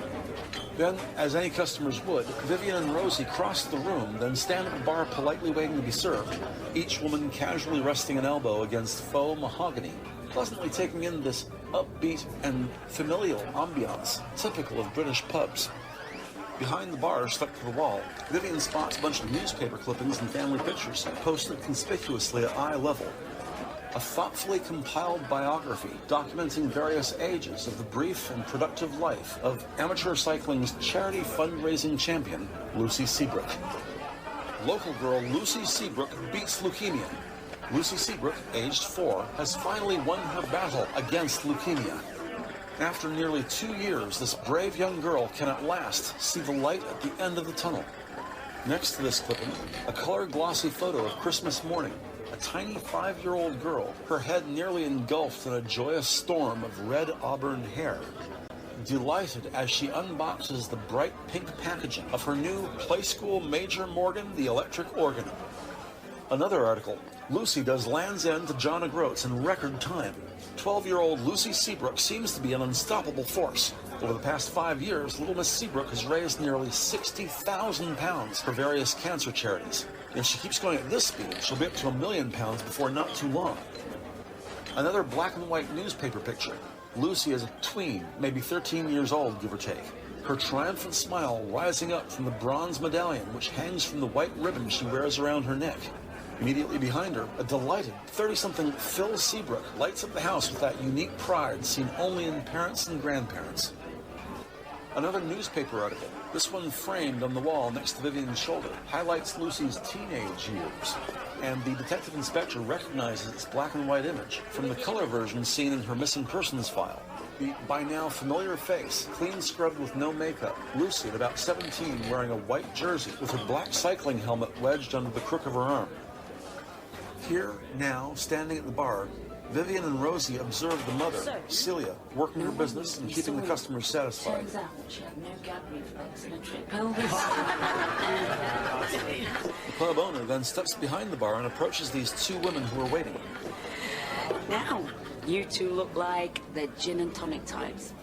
Speaker 1: Then, as any customers would, Vivian and Rosie cross the room, then stand at the bar politely waiting to be served, each woman casually resting an elbow against faux mahogany, pleasantly taking in this upbeat and familial ambiance typical of British pubs. Behind the bar, stuck to the wall, Vivian spots a bunch of newspaper clippings and family pictures, posted conspicuously at eye level. A thoughtfully compiled biography documenting various ages of the brief and productive life of amateur cycling's charity fundraising champion, Lucy Seabrook. Local girl Lucy Seabrook beats leukemia. Lucy Seabrook, aged 4, has finally won her battle against leukemia. After nearly 2 years, this brave young girl can at last see the light at the end of the tunnel. Next to this clipping, a colored glossy photo of Christmas morning. A tiny 5-year-old girl, her head nearly engulfed in a joyous storm of red auburn hair. Delighted as she unboxes the bright pink packaging of her new Play School Major Morgan the electric organ. Another article, Lucy does Land's End to John O'Groats in record time. 12-year-old Lucy Seabrook seems to be an unstoppable force. Over the past 5 years, little Miss Seabrook has raised nearly £60,000 for various cancer charities. If she keeps going at this speed, she'll be up to £1 million before not too long. Another black and white newspaper picture. Lucy is a tween, maybe 13 years old, give or take. Her triumphant smile rising up from the bronze medallion which hangs from the white ribbon she wears around her neck. Immediately behind her, a delighted 30-something Phil Seabrook lights up the house with that unique pride seen only in parents and grandparents. Another newspaper article, this one framed on the wall next to Vivian's shoulder, highlights Lucy's teenage years, and the detective inspector recognizes its black and white image from the color version seen in her missing persons file. The by now familiar face, clean scrubbed with no makeup, Lucy at about 17 wearing a white jersey with her black cycling helmet wedged under the crook of her arm. Here, now, standing at the bar, Vivian and Rosie observe the mother, Celia, working her business and keeping the customers satisfied.
Speaker 12: Turns out she had no gap reflex and a trick pelvis.
Speaker 1: The pub owner then steps behind the bar and approaches these two women who are waiting.
Speaker 12: Now, you two look like the gin and tonic types.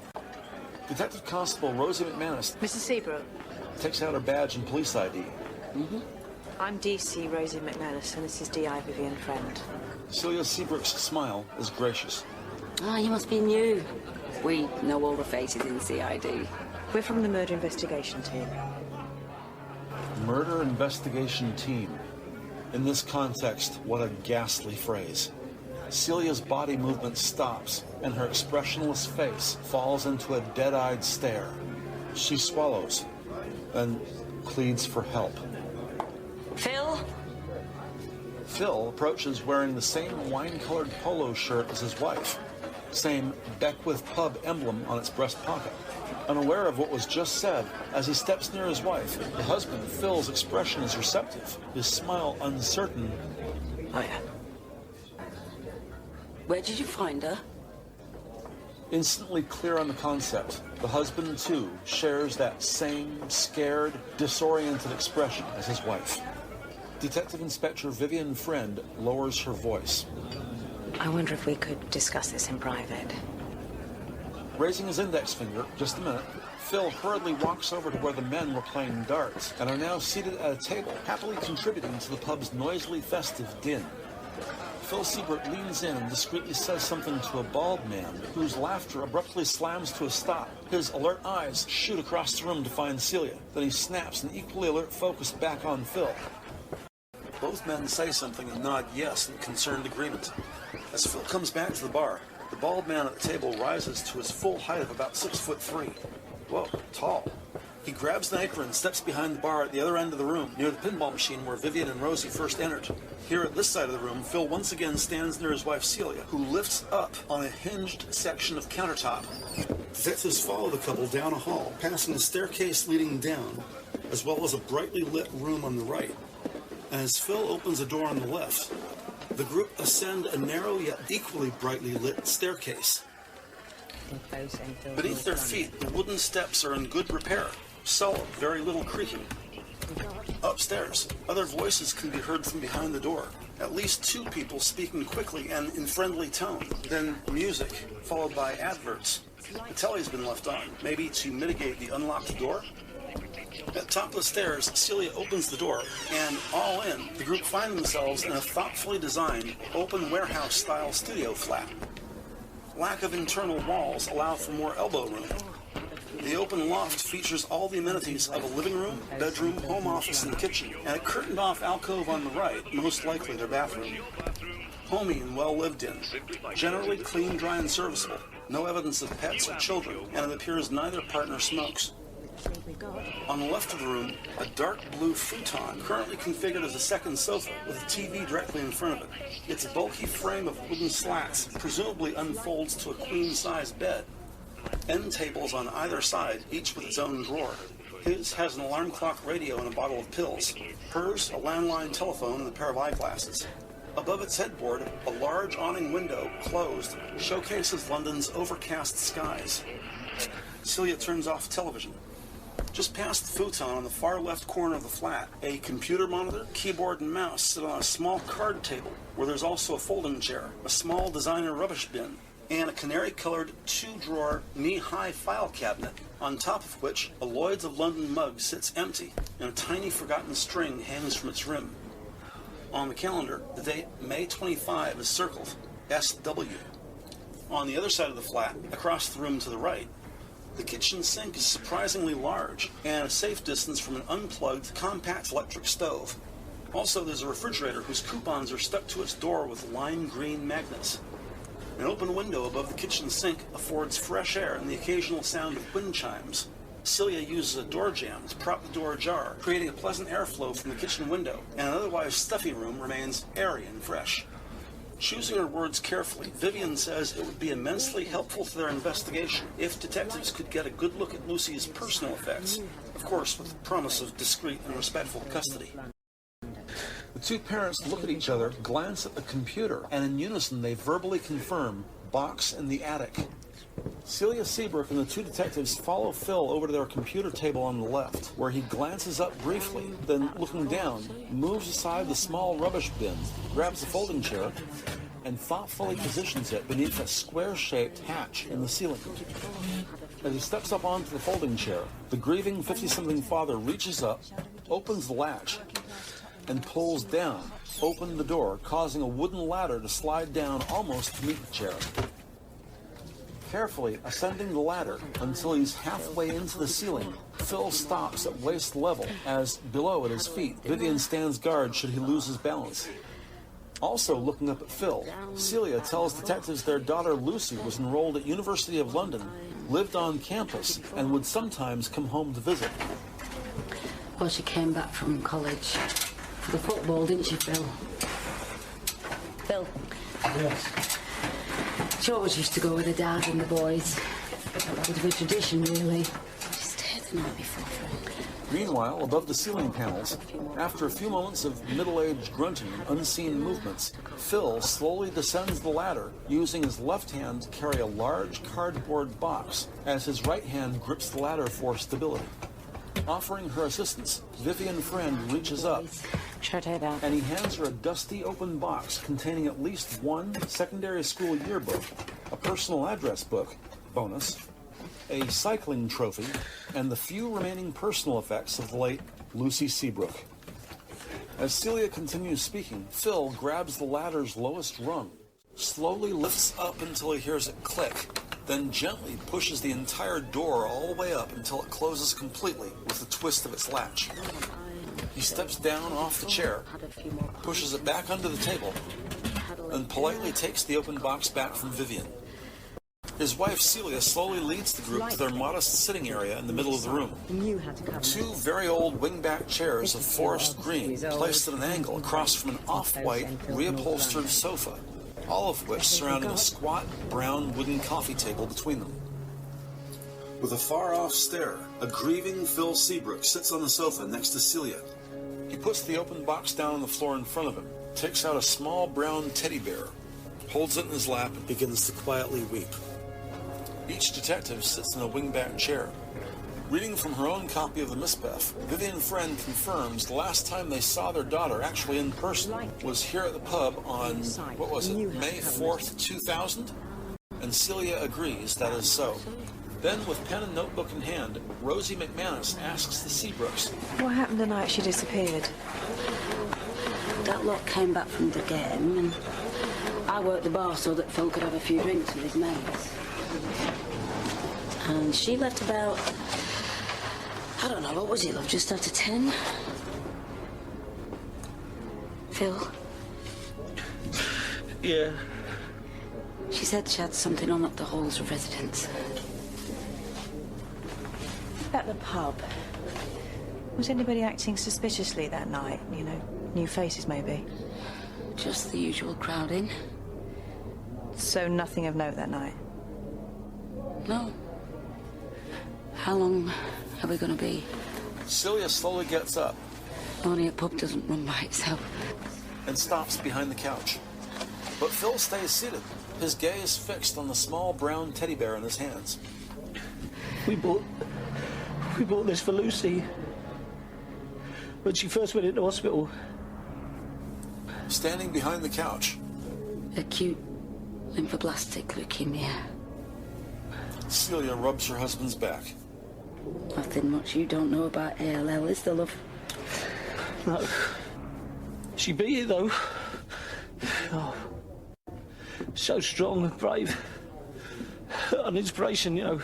Speaker 1: Detective Constable Rosie McManus
Speaker 5: Mrs. Seabrook.
Speaker 1: takes out her badge and police ID.
Speaker 12: Mm-hmm.
Speaker 5: I'm DC Rosie McManus, and this is DI Vivian Friend.
Speaker 1: Celia Seabrook's smile is gracious.
Speaker 12: Ah, you must be new. We know all the faces in CID.
Speaker 5: We're from the murder investigation team.
Speaker 1: Murder investigation team. In this context, what a ghastly phrase. Celia's body movement stops, and her expressionless face falls into a dead-eyed stare. She swallows, then pleads for help.
Speaker 12: Phil?
Speaker 1: Phil approaches wearing the same wine-colored polo shirt as his wife. Same Beckwith Pub emblem on its breast pocket. Unaware of what was just said, as he steps near his wife, the husband, Phil's expression is receptive, his smile uncertain.
Speaker 12: Hiya. Where did you find her?
Speaker 1: Instantly clear on the concept, the husband, too, shares that same scared, disoriented expression as his wife. Detective Inspector Vivian Friend lowers her voice.
Speaker 2: I wonder if we could discuss this in private.
Speaker 1: Raising his index finger, just a minute, Phil hurriedly walks over to where the men were playing darts and are now seated at a table, happily contributing to the pub's noisily festive din. Phil Seabrook leans in and discreetly says something to a bald man, whose laughter abruptly slams to a stop. His alert eyes shoot across the room to find Celia. Then he snaps an equally alert focus back on Phil. Both men say something and nod yes in concerned agreement. As Phil comes back to the bar, the bald man at the table rises to his full height of about 6'3". Whoa, tall. He grabs the anchor and steps behind the bar at the other end of the room, near the pinball machine where Vivian and Rosie first entered. Here at this side of the room, Phil once again stands near his wife Celia, who lifts up on a hinged section of countertop. Detectives follow the couple down a hall, passing a staircase leading down, as well as a brightly lit room on the right. And as Phil opens a door on the left, the group ascend a narrow yet equally brightly lit staircase. Beneath their feet, the wooden steps are in good repair, solid, very little creaking. Upstairs, other voices can be heard from behind the door. At least 2 people speaking quickly and in friendly tone. Then music, followed by adverts. The telly's been left on, maybe to mitigate the unlocked door. At the top of the stairs, Celia opens the door, and all in, the group find themselves in a thoughtfully designed, open warehouse-style studio flat. Lack of internal walls allow for more elbow room. The open loft features all the amenities of a living room, bedroom, home office, and kitchen, and a curtained-off alcove on the right, most likely their bathroom. Homey and well lived in. Generally clean, dry, and serviceable. No evidence of pets or children, and it appears neither partner smokes. On the left of the room, a dark blue futon, currently configured as a second sofa, with a TV directly in front of it. Its bulky frame of wooden slats presumably unfolds to a queen-size bed. End tables on either side, each with its own drawer. His has an alarm clock radio and a bottle of pills. Hers, a landline telephone and a pair of eyeglasses. Above its headboard, a large awning window, closed, showcases London's overcast skies. Celia turns off television. Just past the futon on the far left corner of the flat, a computer monitor, keyboard, and mouse sit on a small card table, where there's also a folding chair, a small designer rubbish bin, and a canary-colored 2-drawer, knee-high file cabinet, on top of which a Lloyd's of London mug sits empty, and a tiny forgotten string hangs from its rim. On the calendar, the date May 25 is circled, SW. On the other side of the flat, across the room to the right, the kitchen sink is surprisingly large and a safe distance from an unplugged, compact electric stove. Also, there's a refrigerator whose coupons are stuck to its door with lime green magnets. An open window above the kitchen sink affords fresh air and the occasional sound of wind chimes. Celia uses a door jamb to prop the door ajar, creating a pleasant airflow from the kitchen window, and an otherwise stuffy room remains airy and fresh. Choosing her words carefully, Vivian says it would be immensely helpful to their investigation if detectives could get a good look at Lucy's personal effects, of course with the promise of discreet and respectful custody. The 2 parents look at each other, glance at the computer, and in unison they verbally confirm, box in the attic. Celia Seabrook and the 2 detectives follow Phil over to their computer table on the left, where he glances up briefly, then, looking down, moves aside the small rubbish bin, grabs the folding chair, and thoughtfully positions it beneath a square-shaped hatch in the ceiling. As he steps up onto the folding chair, the grieving 50-something father reaches up, opens the latch, and pulls down, open the door, causing a wooden ladder to slide down almost to meet the chair. Carefully ascending the ladder until he's halfway into the ceiling, Phil stops at waist level as, below at his feet, Vivian stands guard should he lose his balance. Also looking up at Phil, Celia tells detectives their daughter Lucy was enrolled at University of London, lived on campus, and would sometimes come home to visit.
Speaker 12: Well, she came back from college for the football, didn't she, Phil? Phil?
Speaker 13: Yes.
Speaker 12: She always used to go with her dad and the boys. A bit of a tradition, really. She stayed the night before.
Speaker 1: Meanwhile, above the ceiling panels, after a few moments of middle-aged grunting and unseen movements, Phil slowly descends the ladder, using his left hand to carry a large cardboard box, as his right hand grips the ladder for stability. Offering her assistance, Vivian Friend reaches up, and he hands her a dusty open box containing at least 1 secondary school yearbook, a personal address book, bonus, a cycling trophy, and the few remaining personal effects of the late Lucy Seabrook. As Celia continues speaking, Phil grabs the ladder's lowest rung, slowly lifts up until he hears it click, then gently pushes the entire door all the way up until it closes completely with the twist of its latch. He steps down off the chair, pushes it back under the table, and politely takes the open box back from Vivian. His wife Celia slowly leads the group to their modest sitting area in the middle of the room. 2 very old wingback chairs of forest green placed at an angle across from an off-white, reupholstered sofa, all of which surrounding a squat, brown wooden coffee table between them. With a far-off stare, a grieving Phil Seabrook sits on the sofa next to Celia. He puts the open box down on the floor in front of him, takes out a small brown teddy bear, holds it in his lap, and begins to quietly weep. Each detective sits in a wingback chair. Reading from her own copy of the Mispeth, Vivian Friend confirms the last time they saw their daughter actually in person was here at the pub on, what was it, May 4th, 2000? And Celia agrees that is so. Then, with pen and notebook in hand, Rosie McManus asks the Seabrooks,
Speaker 5: what happened the night she disappeared?
Speaker 12: That lot came back from the game, and I worked the bar so that Phil could have a few drinks with his mates. And she left about, I don't know, what was it, love, just after 10? Phil?
Speaker 10: Yeah.
Speaker 12: She said she had something on at the Hall's residence.
Speaker 5: At the pub. Was anybody acting suspiciously that night? You know, new faces maybe?
Speaker 12: Just the usual crowding.
Speaker 5: So nothing of note that night?
Speaker 12: No. How long are we going to be?
Speaker 1: Celia slowly gets up.
Speaker 12: Only a pub doesn't run by itself.
Speaker 1: And stops behind the couch. But Phil stays seated, his gaze fixed on the small brown teddy bear in his hands.
Speaker 10: We bought this for Lucy when she first went into hospital.
Speaker 1: Standing behind the couch.
Speaker 12: Acute lymphoblastic leukemia.
Speaker 1: Celia rubs her husband's back.
Speaker 12: Nothing much you don't know about ALL, is there, love?
Speaker 10: No. She beat it, though. Oh. So strong and brave. An inspiration, you know.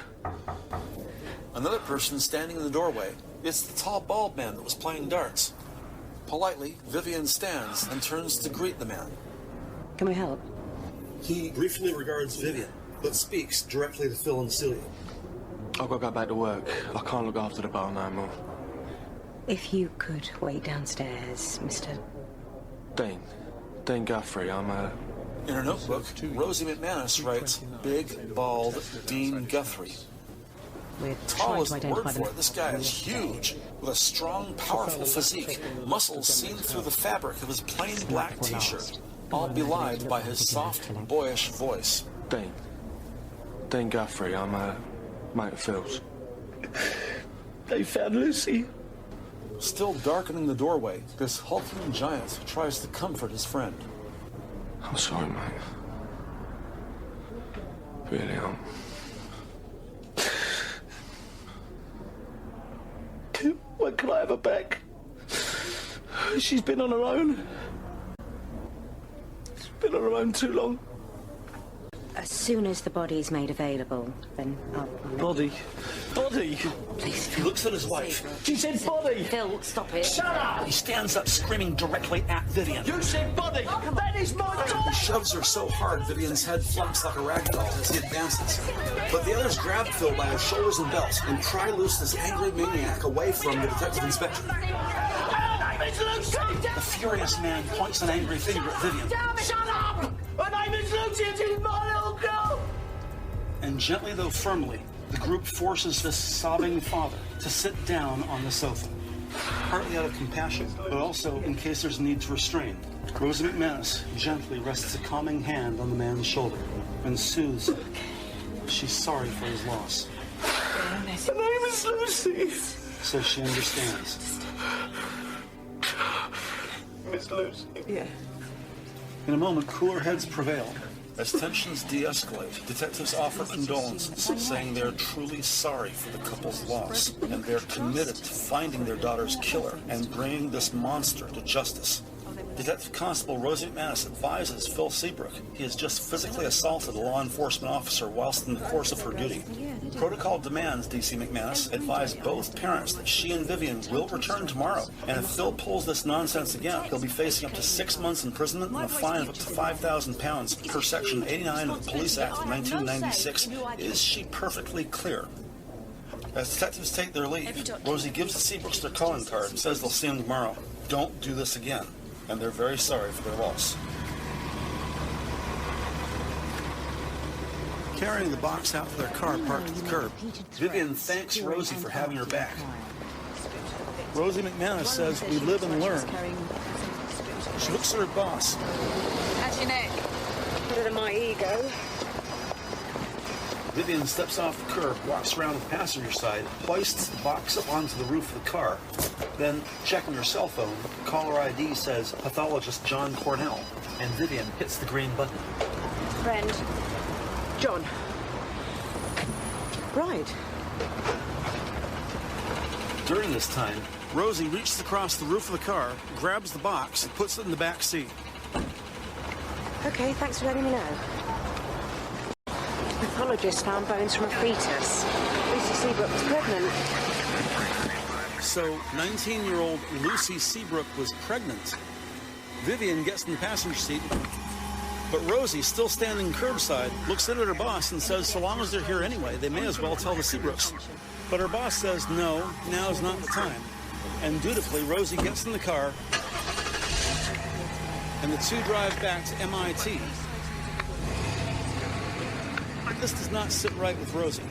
Speaker 1: Another person standing in the doorway. It's the tall, bald man that was playing darts. Politely, Vivian stands and turns to greet the man.
Speaker 2: Can we help?
Speaker 1: He briefly regards Vivian, but speaks directly to Phil and Celia.
Speaker 6: I've got to go back to work. I can't look after the bar no more.
Speaker 2: If you could wait downstairs, Mr.
Speaker 6: Dean Guthrie, I'm
Speaker 1: In her notebook, Rosie McManus writes, Big, Bald Dean Guthrie.
Speaker 2: We're
Speaker 1: Tall
Speaker 2: trying
Speaker 1: is
Speaker 2: to
Speaker 1: the
Speaker 2: identify
Speaker 1: word for
Speaker 2: them.
Speaker 1: it. This guy is huge, with a strong, powerful physique, muscles seen through the fabric of his plain black t-shirt, all belied by his soft, boyish voice.
Speaker 6: Dean Guthrie, I'm mate of Phil's.
Speaker 10: They found Lucy.
Speaker 1: Still darkening the doorway, this hulking giant tries to comfort his friend.
Speaker 6: I'm sorry, mate. Really,
Speaker 10: When can I have her back? She's been on her own. She's been on her own too long.
Speaker 2: As soon as the body's made available, then I'll
Speaker 10: Body.
Speaker 2: Please,
Speaker 1: He looks at his wife.
Speaker 10: She said body.
Speaker 2: Phil, stop it.
Speaker 10: Shut up!
Speaker 1: He stands up, screaming directly at Vivian.
Speaker 10: You said body. That is my daughter.
Speaker 1: He shoves her so hard Vivian's head flumps like a rag doll as he advances. But the others grab Phil by his shoulders and belt and pry loose this angry maniac away from the detective inspector. The furious man points an angry finger at Vivian.
Speaker 10: Shut up! My name is Lucy, and she's my little girl.
Speaker 1: And gently though firmly, the group forces this sobbing father to sit down on the sofa. Partly out of compassion, but also in case there's a need to restrain. Rosie McManus gently rests a calming hand on the man's shoulder and soothes him. She's sorry for his loss.
Speaker 10: Her name is Lucy.
Speaker 1: So she understands.
Speaker 10: Miss Lucy. Yeah.
Speaker 1: In a moment, cooler heads prevail. As tensions de-escalate, detectives offer condolences, saying they're truly sorry for the couple's loss, and they're committed to finding their daughter's killer and bringing this monster to justice. Detective Constable Rosie McManus advises Phil Seabrook he has just physically assaulted a law enforcement officer whilst in the course of her duty. Protocol demands DC McManus advise both parents that she and Vivian will return tomorrow, and if Phil pulls this nonsense again, he'll be facing up to 6 months imprisonment and a fine of up to £5,000 per Section 89 of the Police Act of 1996. Is she perfectly clear? As detectives take their leave, Rosie gives the Seabrooks their calling card and says they'll see him tomorrow. Don't do this again. And they're very sorry for their loss. Carrying the box out to their car parked at the curb, Vivian thanks Rosie for having her back. Rosie McManus says we live and learn. She looks at her boss.
Speaker 2: How's your neck? Better than my ego.
Speaker 1: Vivian steps off the curb, walks around the passenger side, hoists the box up onto the roof of the car. Then, checking her cell phone, caller ID says pathologist John Cornell, and Vivian hits the green button.
Speaker 2: Friend. John. Right.
Speaker 1: During this time, Rosie reaches across the roof of the car, grabs the box, and puts it in the back seat.
Speaker 2: Okay, thanks for letting me know. The pathologist found bones from a fetus. Lucy Seabrook was pregnant.
Speaker 1: So, 19-year-old Lucy Seabrook was pregnant. Vivian gets in the passenger seat, but Rosie, still standing curbside, looks in at her boss and says so long as they're here anyway, they may as well tell the Seabrooks. But her boss says no, now's not the time. And dutifully, Rosie gets in the car, and the two drive back to M.I.T. This does not sit right with Rosie,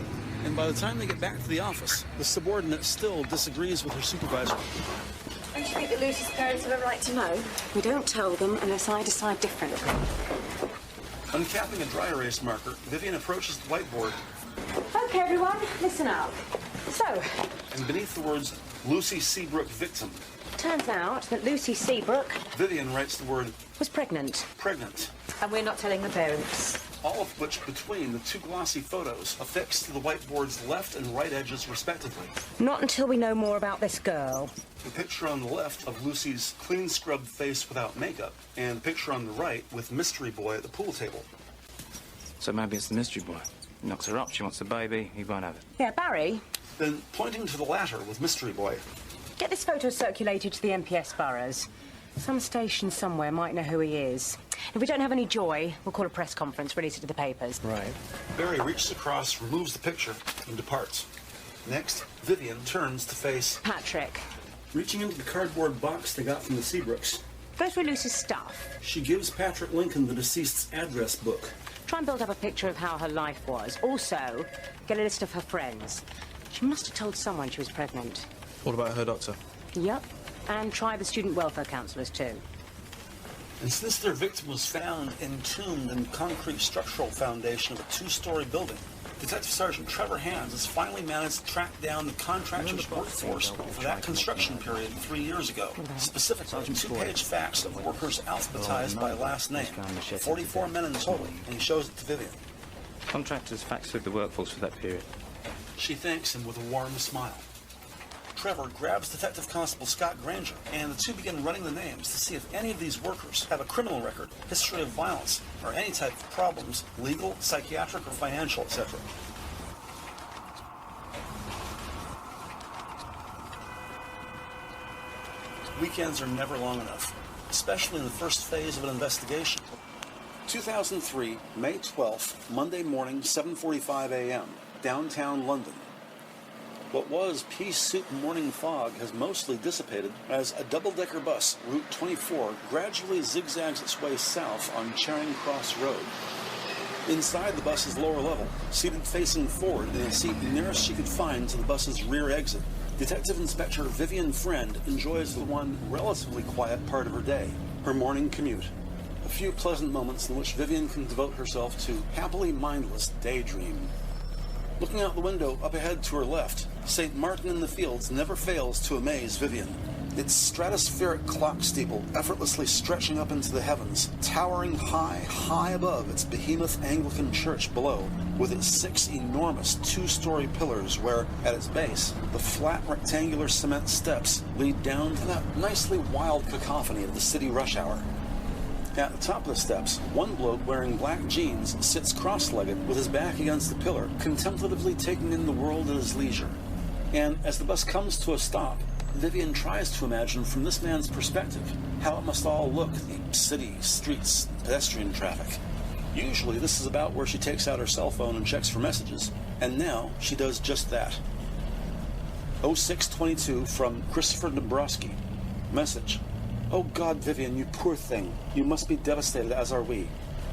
Speaker 1: and by the time they get back to the office, the subordinate still disagrees with her supervisor.
Speaker 5: Don't you think that Lucy's parents have a right to know?
Speaker 2: We don't tell them unless I decide differently.
Speaker 1: Uncapping a dry erase marker, Vivian approaches the whiteboard.
Speaker 2: Okay, everyone, listen up. So,
Speaker 1: And beneath the words, Lucy Seabrook victim,
Speaker 2: turns out that Lucy Seabrook
Speaker 1: Vivian writes the word
Speaker 2: was pregnant.
Speaker 1: pregnant,
Speaker 5: And we're not telling the parents.
Speaker 1: all of which between the two glossy photos affixed to the whiteboard's left and right edges respectively.
Speaker 2: Not until we know more about this girl.
Speaker 1: The picture on the left of Lucy's clean scrubbed face without makeup, and the picture on the right with Mystery Boy at the pool table.
Speaker 4: So maybe it's the mystery boy. He knocks her up, she wants the baby, he won't have it.
Speaker 2: Yeah, Barry,
Speaker 1: Then, pointing to the latter with Mystery Boy,
Speaker 2: get this photo circulated to the MPS boroughs. Some station somewhere might know who he is. If we don't have any joy, we'll call a press conference, release it to the papers.
Speaker 9: Right.
Speaker 1: Barry reaches across, removes the picture, and departs. Next, Vivian turns to face
Speaker 2: Patrick,
Speaker 1: reaching into the cardboard box they got from the Seabrooks.
Speaker 2: go through Lucy's stuff.
Speaker 1: She gives Patrick Lincoln the deceased's address book.
Speaker 2: Try and build up a picture of how her life was. Also, get a list of her friends. She must have told someone she was pregnant.
Speaker 6: What about her doctor?
Speaker 2: Yep. And try the student welfare counsellors too.
Speaker 1: And since their victim was found entombed in the concrete structural foundation of a two-story building, Detective Sergeant Trevor Hands has finally managed to track down the contractor's workforce for that construction period 3 years ago. Specifically, 2-page facts of workers alphabetized by last name. 44 men in total, and he shows it to Vivian.
Speaker 4: Contractors faxed through the workforce for that period.
Speaker 1: She thanks him with a warm smile. Trevor grabs Detective Constable Scott Granger, and the two begin running the names to see if any of these workers have a criminal record, history of violence, or any type of problems, legal, psychiatric, or financial, etc. Weekends are never long enough, especially in the first phase of an investigation. 2003, May 12th, Monday morning, 7:45 a.m., downtown London. What was pea soup morning fog has mostly dissipated as a double-decker bus, Route 24, gradually zigzags its way south on Charing Cross Road. Inside the bus's lower level, seated facing forward in a seat nearest she could find to the bus's rear exit, Detective Inspector Vivian Friend enjoys the one relatively quiet part of her day, her morning commute. A few pleasant moments in which Vivian can devote herself to happily mindless daydream. Looking out the window up ahead to her left, St. Martin in the Fields never fails to amaze Vivian. Its stratospheric clock steeple effortlessly stretching up into the heavens, towering high above its behemoth Anglican church below, with its 6 enormous 2-story pillars where, at its base, the flat rectangular cement steps lead down to that nicely wild cacophony of the city rush hour. At the top of the steps, one bloke wearing black jeans sits cross-legged with his back against the pillar, contemplatively taking in the world at his leisure. And as the bus comes to a stop, Vivian tries to imagine from this man's perspective how it must all look, the city, streets, pedestrian traffic. Usually this is about where she takes out her cell phone and checks for messages, and now she does just that. 0622 from Christopher Dabrowski. Message. Oh God, Vivian, you poor thing. You must be devastated, as are we.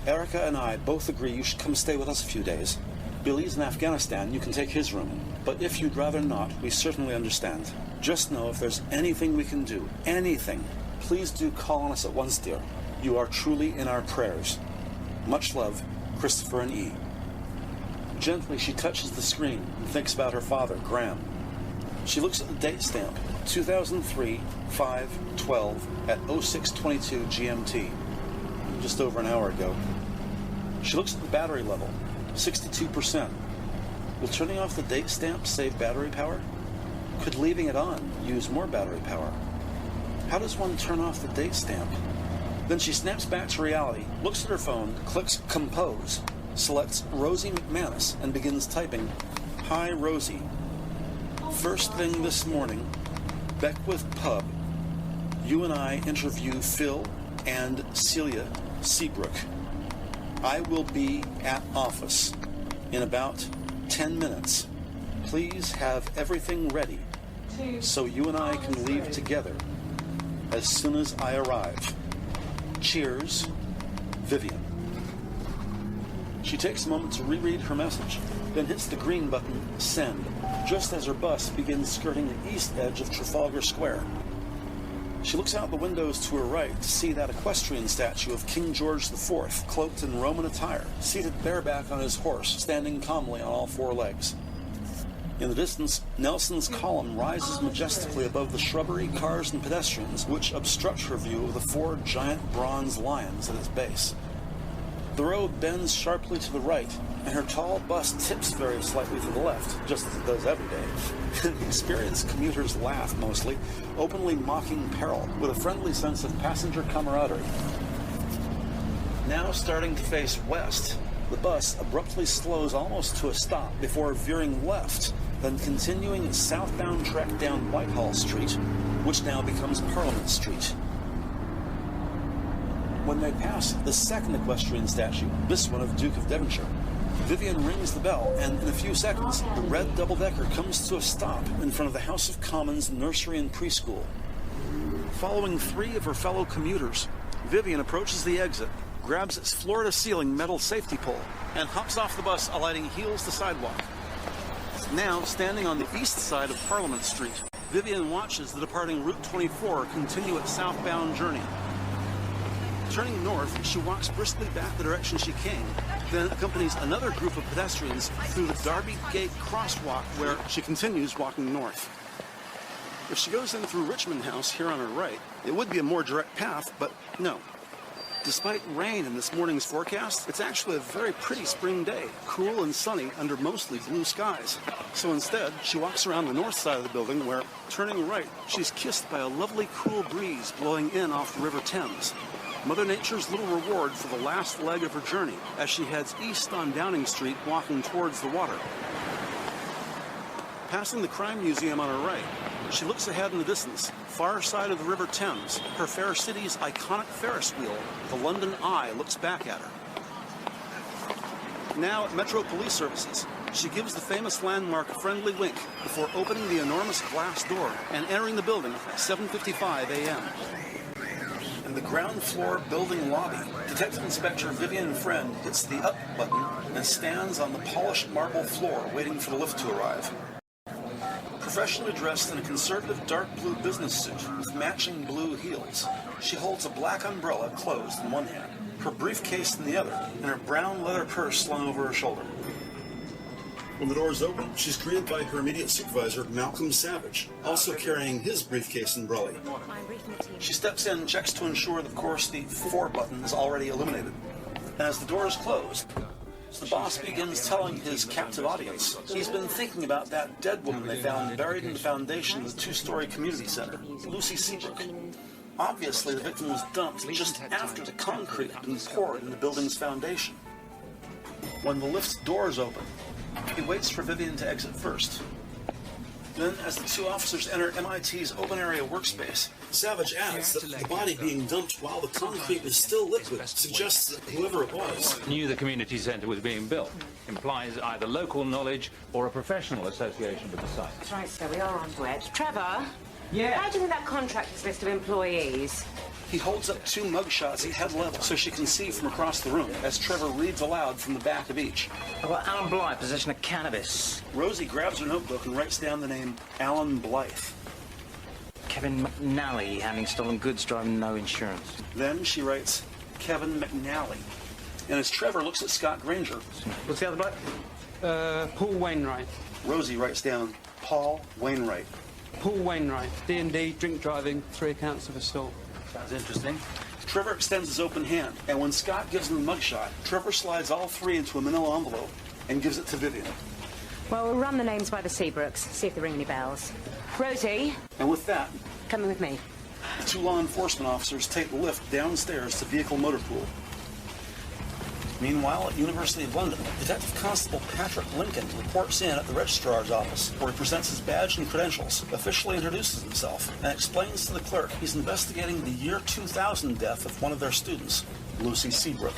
Speaker 1: Erica and I both agree you should come stay with us a few days. Billy's in Afghanistan, you can take his room. But if you'd rather not, we certainly understand. Just know if there's anything we can do, anything, please do call on us at once, dear. You are truly in our prayers. Much love, Christopher and E. Gently, she touches the screen and thinks about her father, Graham. She looks at the date stamp, 2003, 5/12 at 06:22 GMT, just over an hour ago. She looks at the battery level, 62%. Will turning off the date stamp save battery power? Could leaving it on use more battery power? How does one turn off the date stamp? Then she snaps back to reality, looks at her phone, clicks Compose, selects Rosie McManus, and begins typing, "Hi, Rosie. First thing this morning, Beckwith Pub. You and I interview Phil and Celia Seabrook. I will be at office in about 10 minutes. Please have everything ready so you and I can leave together as soon as I arrive. Cheers, Vivian." She takes a moment to reread her message, then hits the green button, Send, just as her bus begins skirting the east edge of Trafalgar Square. She looks out the windows to her right to see that equestrian statue of King George IV, cloaked in Roman attire, seated bareback on his horse, standing calmly on all four legs. In the distance, Nelson's column rises majestically above the shrubbery, cars, and pedestrians, which obstruct her view of the four giant bronze lions at its base. The road bends sharply to the right, and her tall bus tips very slightly to the left, just as it does every day. Experienced commuters laugh mostly, openly mocking peril, with a friendly sense of passenger camaraderie. Now starting to face west, the bus abruptly slows almost to a stop before veering left, then continuing its southbound trek down Whitehall Street, which now becomes Parliament Street. When they pass the second equestrian statue, this one of Duke of Devonshire, Vivian rings the bell, and in a few seconds, the red double-decker comes to a stop in front of the House of Commons nursery and preschool. Following three of her fellow commuters, Vivian approaches the exit, grabs its floor-to-ceiling metal safety pole, and hops off the bus, alighting heels to sidewalk. Now, standing on the east side of Parliament Street, Vivian watches the departing Route 24 continue its southbound journey. Turning north, she walks briskly back the direction she came, then accompanies another group of pedestrians through the Derby Gate crosswalk, where she continues walking north. If she goes in through Richmond House here on her right, it would be a more direct path, but no. Despite rain in this morning's forecast, it's actually a very pretty spring day, cool and sunny under mostly blue skies. So instead, she walks around the north side of the building where, turning right, she's kissed by a lovely cool breeze blowing in off the River Thames. Mother Nature's little reward for the last leg of her journey as she heads east on Downing Street, walking towards the water. Passing the Crime Museum on her right, she looks ahead in the distance, far side of the River Thames. Her fair city's iconic Ferris wheel, the London Eye, looks back at her. Now at Metro Police Services, she gives the famous landmark a friendly wink before opening the enormous glass door and entering the building at 7:55 a.m. In the ground floor building lobby, Detective Inspector Vivian Friend hits the up button and stands on the polished marble floor waiting for the lift to arrive. Professionally dressed in a conservative dark blue business suit with matching blue heels, she holds a black umbrella closed in one hand, her briefcase in the other, and her brown leather purse slung over her shoulder. When the doors open, she's greeted by her immediate supervisor, Malcolm Savage, also carrying his briefcase and brolly. She steps in and checks to ensure that, of course, the 4 button is already illuminated. And as the doors close, the boss begins telling his captive audience he's been thinking about that dead woman they found buried in the foundation of the 2-story community center, Lucy Seabrook. Obviously, the victim was dumped just after the concrete had been poured in the building's foundation. When the lift's doors open, he waits for Vivian to exit first. Then, as the 2 officers enter M.I.T's open-area workspace, Savage adds that the body being dumped while the concrete was still liquid suggests that whoever it was
Speaker 8: knew the community centre was being built. Implies either local knowledge or a professional association with the site.
Speaker 2: That's right, so we are on to it. Trevor?
Speaker 8: Yeah?
Speaker 2: How do you think that contractor's list of employees?
Speaker 1: He holds up 2 mugshots at head level so she can see from across the room as Trevor reads aloud from the back of each.
Speaker 4: I've got Alan Blythe, possession of cannabis.
Speaker 1: Rosie grabs her notebook and writes down the name Alan Blythe.
Speaker 4: Kevin McNally, handling stolen goods, driving no insurance.
Speaker 1: Then she writes Kevin McNally. And as Trevor looks at Scott Granger,
Speaker 4: what's the other bloke?
Speaker 13: Paul Wainwright.
Speaker 1: Rosie writes down Paul Wainwright.
Speaker 13: Paul Wainwright, D&D, drink driving, 3 accounts of assault.
Speaker 1: Sounds interesting. Trevor extends his open hand, and when Scott gives him the mugshot, Trevor slides all 3 into a manila envelope and gives it to Vivian.
Speaker 2: Well, we'll run the names by the Seabrooks, see if they ring any bells. Rosie?
Speaker 1: And with that,
Speaker 2: coming with me.
Speaker 1: The 2 law enforcement officers take the lift downstairs to Vehicle Motor Pool. Meanwhile, at University of London, Detective Constable Patrick Lincoln reports in at the registrar's office, where he presents his badge and credentials, officially introduces himself, and explains to the clerk he's investigating the year 2000 death of one of their students, Lucy Seabrook.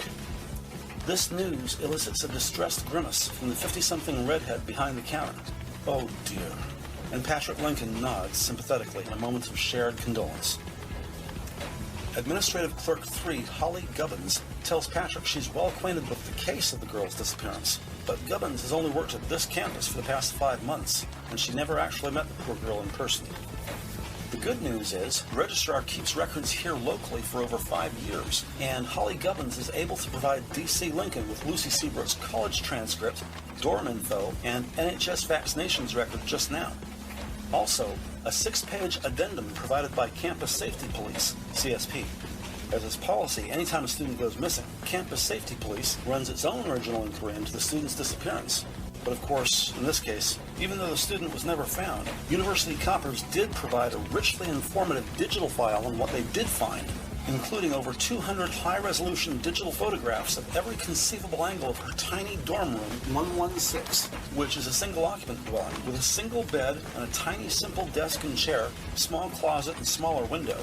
Speaker 1: This news elicits a distressed grimace from the 50-something redhead behind the counter. Oh dear. And Patrick Lincoln nods sympathetically in a moment of shared condolence. Administrative Clerk 3, Holly Gubbins, tells Patrick she's well acquainted with the case of the girl's disappearance, but Gubbins has only worked at this campus for the past 5 months, and she never actually met the poor girl in person. The good news is, the registrar keeps records here locally for over 5 years, and Holly Gubbins is able to provide D.C. Lincoln with Lucy Seabrook's college transcript, dorm info, and NHS vaccinations record just now. Also, a 6-page addendum provided by Campus Safety Police, CSP. As its policy, anytime a student goes missing, Campus Safety Police runs its own original inquiry into the student's disappearance. But of course, in this case, even though the student was never found, university coppers did provide a richly informative digital file on what they did find, including over 200 high-resolution digital photographs of every conceivable angle of her tiny dorm room 116, which is a single-occupant dwelling with a single bed and a tiny simple desk and chair, small closet and smaller window.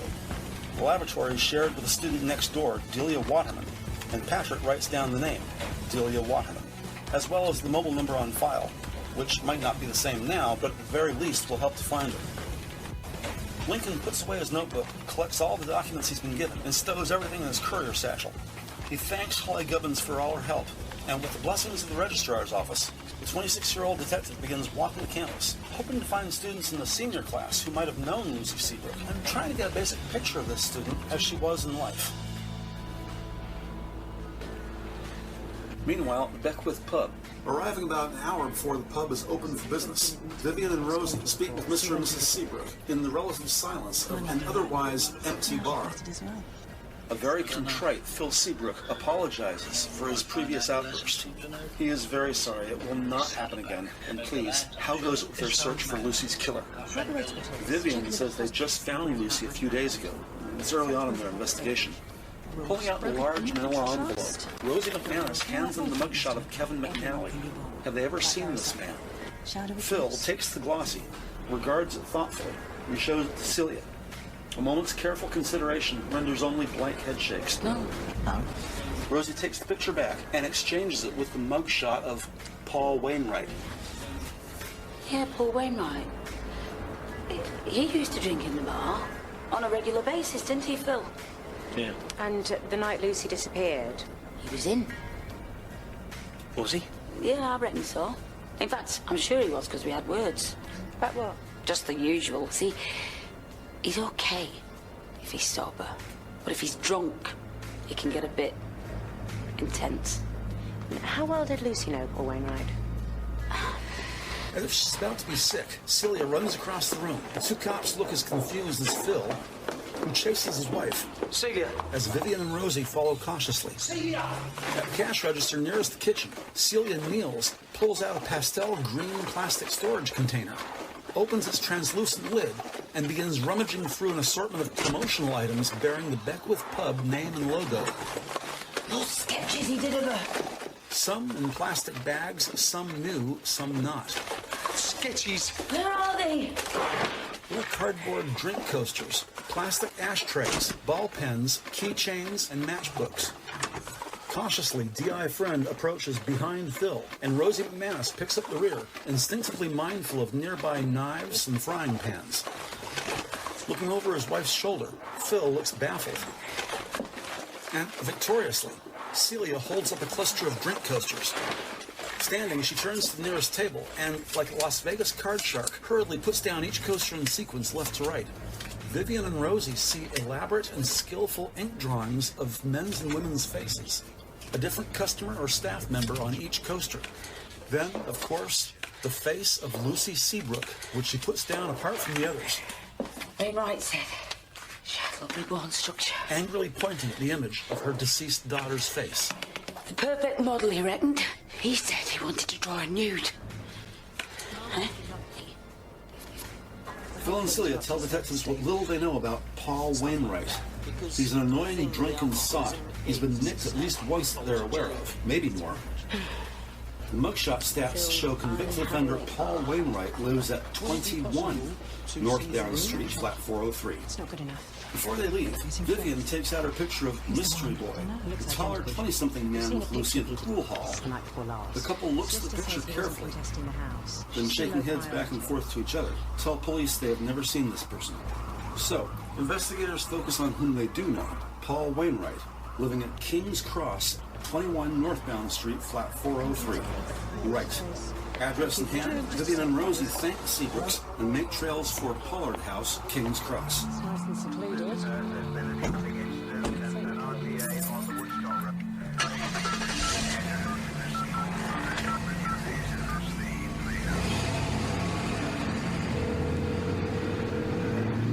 Speaker 1: The lavatory is shared with a student next door, Delia Waterman, and Patrick writes down the name, Delia Waterman, as well as the mobile number on file, which might not be the same now, but at the very least will help to find her. Lincoln puts away his notebook, collects all the documents he's been given, and stows everything in his courier satchel. He thanks Holly Gubbins for all her help, and with the blessings of the registrar's office, the 26-year-old detective begins walking the campus, hoping to find students in the senior class who might have known Lucy Seabrook, and trying to get a basic picture of this student as she was in life. Meanwhile, at the Beckwith Pub, arriving about an hour before the pub is open for business, Vivian and Rosie speak with Mr. and Mrs. Seabrook in the relative silence of an otherwise empty bar. A very contrite Phil Seabrook apologizes for his previous outburst. He is very sorry. It will not happen again. And please, how goes it with their search for Lucy's killer? Vivian says they just found Lucy a few days ago. It's early on in their investigation. Pulling out the large manila envelope, Rosie McManus hands them the mugshot of Kevin McNally. Have they ever seen this man? Phil takes the glossy, regards it thoughtfully, and shows it to Celia. A moment's careful consideration renders only blank head shakes.
Speaker 12: No.
Speaker 1: Rosie takes the picture back and exchanges it with the mugshot of Paul Wainwright.
Speaker 12: Yeah, Paul Wainwright. He used to drink in the bar on a regular basis, didn't he, Phil?
Speaker 4: Yeah.
Speaker 2: And the night Lucy disappeared?
Speaker 12: He was in.
Speaker 4: Was he?
Speaker 12: Yeah, I reckon so. In fact, I'm sure he was, because we had words.
Speaker 2: About what?
Speaker 12: Just the usual. See, he's okay if he's sober. But if he's drunk, it can get a bit intense.
Speaker 2: How well did Lucy know Paul Wainwright?
Speaker 1: As if she's about to be sick, Celia runs across the room. The 2 cops look as confused as Phil, who chases his wife.
Speaker 10: Celia!
Speaker 1: As Vivian and Rosie follow cautiously.
Speaker 10: Celia!
Speaker 1: At the cash register nearest the kitchen, Celia kneels, pulls out a pastel green plastic storage container, opens its translucent lid, and begins rummaging through an assortment of promotional items bearing the Beckwith Pub name and logo.
Speaker 12: Those sketches he did of her.
Speaker 1: Some in plastic bags, some new, some not.
Speaker 10: Sketches!
Speaker 12: Where are they?
Speaker 1: Little cardboard drink coasters, plastic ashtrays, ball pens, keychains, and matchbooks. Cautiously, D.I. Friend approaches behind Phil, and Rosie McManus picks up the rear, instinctively mindful of nearby knives and frying pans. Looking over his wife's shoulder, Phil looks baffled. And victoriously, Celia holds up a cluster of drink coasters. Standing, she turns to the nearest table and, like a Las Vegas card shark, hurriedly puts down each coaster in sequence left to right. Vivian and Rosie see elaborate and skillful ink drawings of men's and women's faces. A different customer or staff member on each coaster. Then, of course, the face of Lucy Seabrook, which she puts down apart from the others.
Speaker 12: Wainwright said she had lovely bone structure.
Speaker 1: Angrily pointing at the image of her deceased daughter's face.
Speaker 12: The perfect model, he reckoned. He said he wanted to draw a nude. Huh?
Speaker 1: Phil and Celia tell detectives what little they know about Paul Wainwright. He's an annoying drunken sot. He's been nicked at least once that they're aware of, maybe more. The mugshot stats show convicted offender Paul Wainwright lives at 21 North Down Street, flat 403.
Speaker 2: It's not good enough.
Speaker 1: Before they leave, Vivian takes out her picture of Mystery Boy, the taller 20-something man with Lucy at the pool hall. The couple looks at the picture carefully, then shaking heads back and forth to each other, tell police they have never seen this person. So, investigators focus on whom they do know, Paul Wainwright, living at King's Cross, 21 Northbound Street, flat 403. Right. Address in hand, Vivian and Rosie thank the Seabrooks and make trails for Pollard House, King's Cross.
Speaker 2: It's nice and secluded.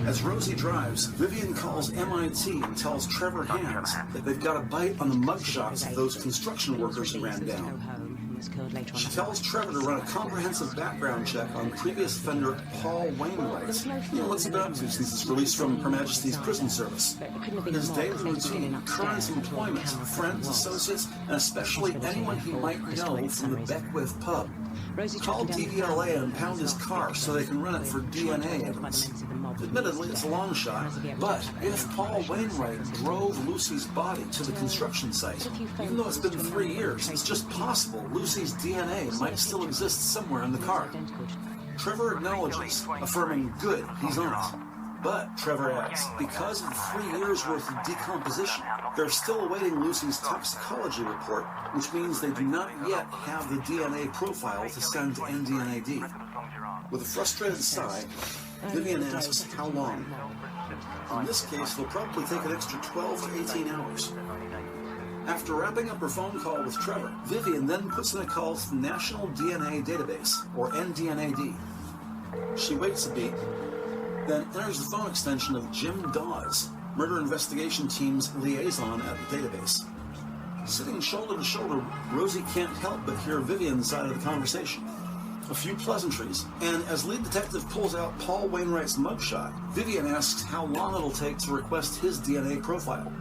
Speaker 1: As Rosie drives, Vivian calls M.I.T. and tells Trevor Hands that they've got a bite on the mugshots of those construction workers who ran down. She tells Trevor to run a comprehensive background check on previous offender Paul Wainwright. What's he been up to since his release from Her Majesty's Prison Service? His daily routine, current employment, friends, associates, and especially anyone he might know from the Beckwith Pub. Call DVLA and pound his car so they can run it for DNA evidence. Admittedly, it's a long shot, but if Paul Wainwright drove Lucy's body to the construction site, even though it's been 3 years, it's just possible Lucy's DNA might still exist somewhere in the car. Trevor acknowledges, affirming, good, he's on it. But, Trevor adds, because of 3 years' worth of decomposition, they're still awaiting Lucy's toxicology report, which means they do not yet have the DNA profile to send to NDNAD. With a frustrated sigh, Vivian asks how long. In this case, it'll probably take an extra 12 to 18 hours. After wrapping up her phone call with Trevor, Vivian then puts in a call to the National DNA Database, or NDNAD. She waits a beat, then enters the phone extension of Jim Daws, Murder Investigation Team's liaison at the database. Sitting shoulder to shoulder, Rosie can't help but hear Vivian's side of the conversation. A few pleasantries, and as lead detective pulls out Paul Wainwright's mugshot, Vivian asks how long it'll take to request his DNA profile.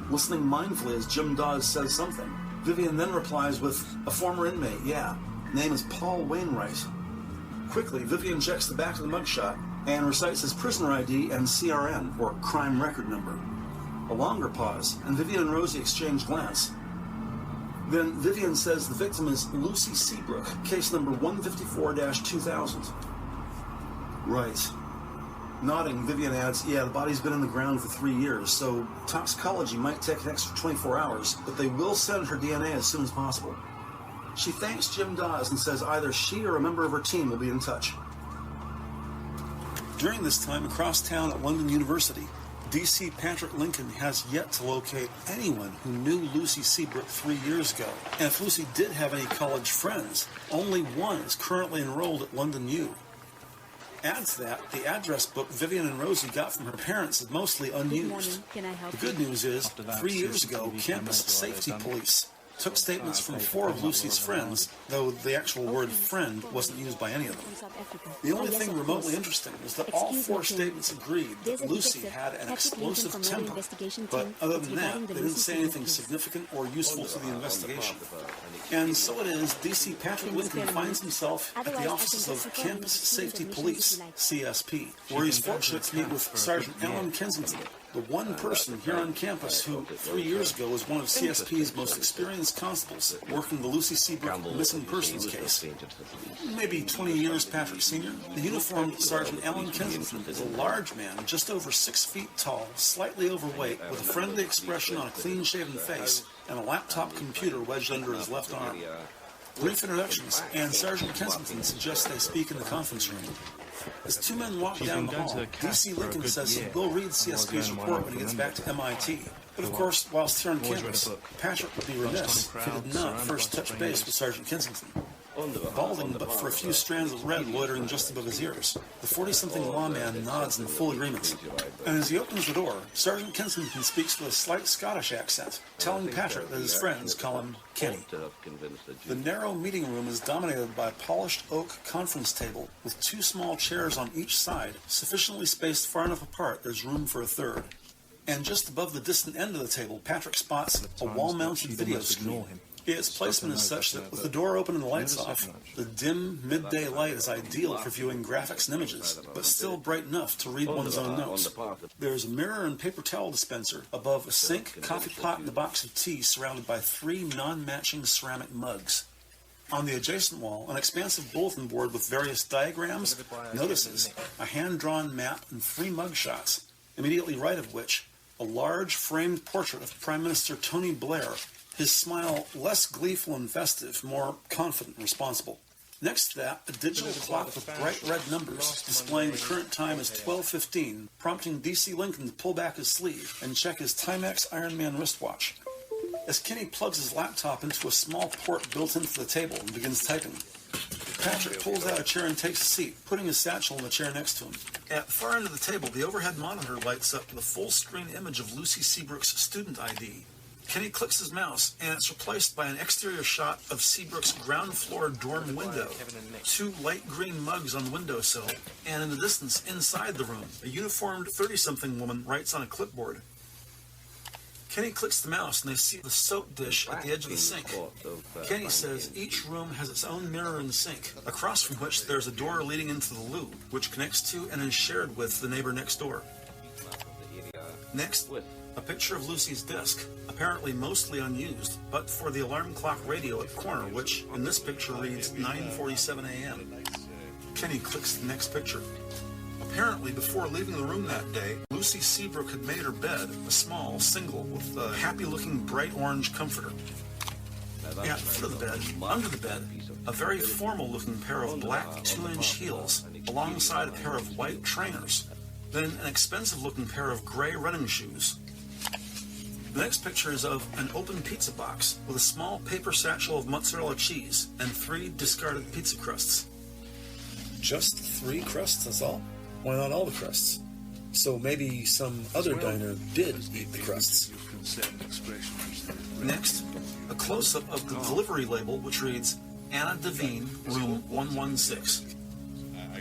Speaker 1: Listening mindfully as Jim Daws says something, Vivian then replies with, a former inmate, yeah. Name is Paul Wainwright. Quickly, Vivian checks the back of the mugshot and recites his prisoner ID and CRN, or crime record number. A longer pause, and Vivian and Rosie exchange glance. Then Vivian says the victim is Lucy Seabrook, case number 154-2000. Right. Nodding, Vivian adds, yeah, the body's been in the ground for 3 years, so toxicology might take an extra 24 hours, but they will send her DNA as soon as possible. She thanks Jim Daws and says either she or a member of her team will be in touch. During this time, across town at London University, D.C. Patrick Lincoln has yet to locate anyone who knew Lucy Seabrook 3 years ago. And if Lucy did have any college friends, only one is currently enrolled at London U. Add to that, the address book Vivian and Rosie got from her parents is mostly unused. The good news is, 3 years ago, campus safety police took statements from 4 of Lucy's friends, though the actual word friend wasn't used by any of them. The only thing remotely interesting is that all 4 statements agreed that Lucy had an explosive temper, but other than that, they didn't say anything significant or useful to the investigation. And so it is, D.C. Patrick Lincoln finds himself at the offices of Campus Safety Police, CSP, where he's fortunate to meet with Sergeant Alan Kensington, the one person here on campus who, 3 years ago, was one of CSP's most experienced constables, working the Lucy Seabrook missing persons case. Maybe 20 years Patrick Sr., the uniformed Sergeant Alan Kensington is a large man, just over 6 feet tall, slightly overweight, with a friendly expression on a clean-shaven face, and a laptop computer wedged under his left arm. Brief introductions, and Sergeant Kensington suggests they speak in the conference room. As 2 men walk down the hall, D.C. Lincoln says he will read CSP's report when he gets back to M.I.T. But of course, whilst here on campus, Patrick would be remiss if he did not first touch base with Sergeant Kensington. balding but for a few strands of red loitering just above his ears. The 40-something lawman nods in full agreement. And as he opens the door, Sergeant Kensington speaks with a slight Scottish accent, telling Patrick that his friends call him Kenny. The narrow meeting room is dominated by a polished oak conference table with 2 small chairs on each side, sufficiently spaced far enough apart there's room for a third. And just above the distant end of the table, Patrick spots a wall-mounted video screen. Its placement is such that with the door open and the lights off, the dim midday light is ideal for viewing graphics and images, but still bright enough to read one's own notes. There's a mirror and paper towel dispenser above a sink, coffee pot, and a box of tea surrounded by 3 non-matching ceramic mugs. On the adjacent wall, an expansive bulletin board with various diagrams, notices, a hand-drawn map, and 3 mugshots, immediately right of which, a large framed portrait of Prime Minister Tony Blair, his smile less gleeful and festive, more confident and responsible. Next to that, a digital clock with bright red numbers, displaying the current time as 12:15, prompting D.C. Lincoln to pull back his sleeve and check his Timex Ironman wristwatch. As Kenny plugs his laptop into a small port built into the table and begins typing, Patrick pulls out a chair and takes a seat, putting his satchel in the chair next to him. At the far end of the table, the overhead monitor lights up with a full-screen image of Lucy Seabrook's student ID. Kenny clicks his mouse, and it's replaced by an exterior shot of Seabrook's ground floor dorm window. 2 light green mugs on the windowsill, and in the distance, inside the room, a uniformed 30-something woman writes on a clipboard. Kenny clicks the mouse, and they see the soap dish at the edge of the sink. Kenny says each room has its own mirror in the sink, across from which there's a door leading into the loo, which connects to and is shared with the neighbor next door. Next, a picture of Lucy's desk, apparently mostly unused, but for the alarm clock radio at the corner, which in this picture reads 9:47 a.m. Kenny clicks the next picture. Apparently, before leaving the room that day, Lucy Seabrook had made her bed, a small, single, with a happy-looking bright orange comforter. At the foot of the bed, under the bed, a very formal-looking pair of black 2-inch heels, alongside a pair of white trainers, then an expensive-looking pair of gray running shoes. The next picture is of an open pizza box with a small paper satchel of mozzarella cheese and 3 discarded pizza crusts. Just 3 crusts, that's all? Why not all the crusts? So maybe some other diner did eat the crusts. Next, a close-up of the delivery label, which reads, Anna Devine, room 116.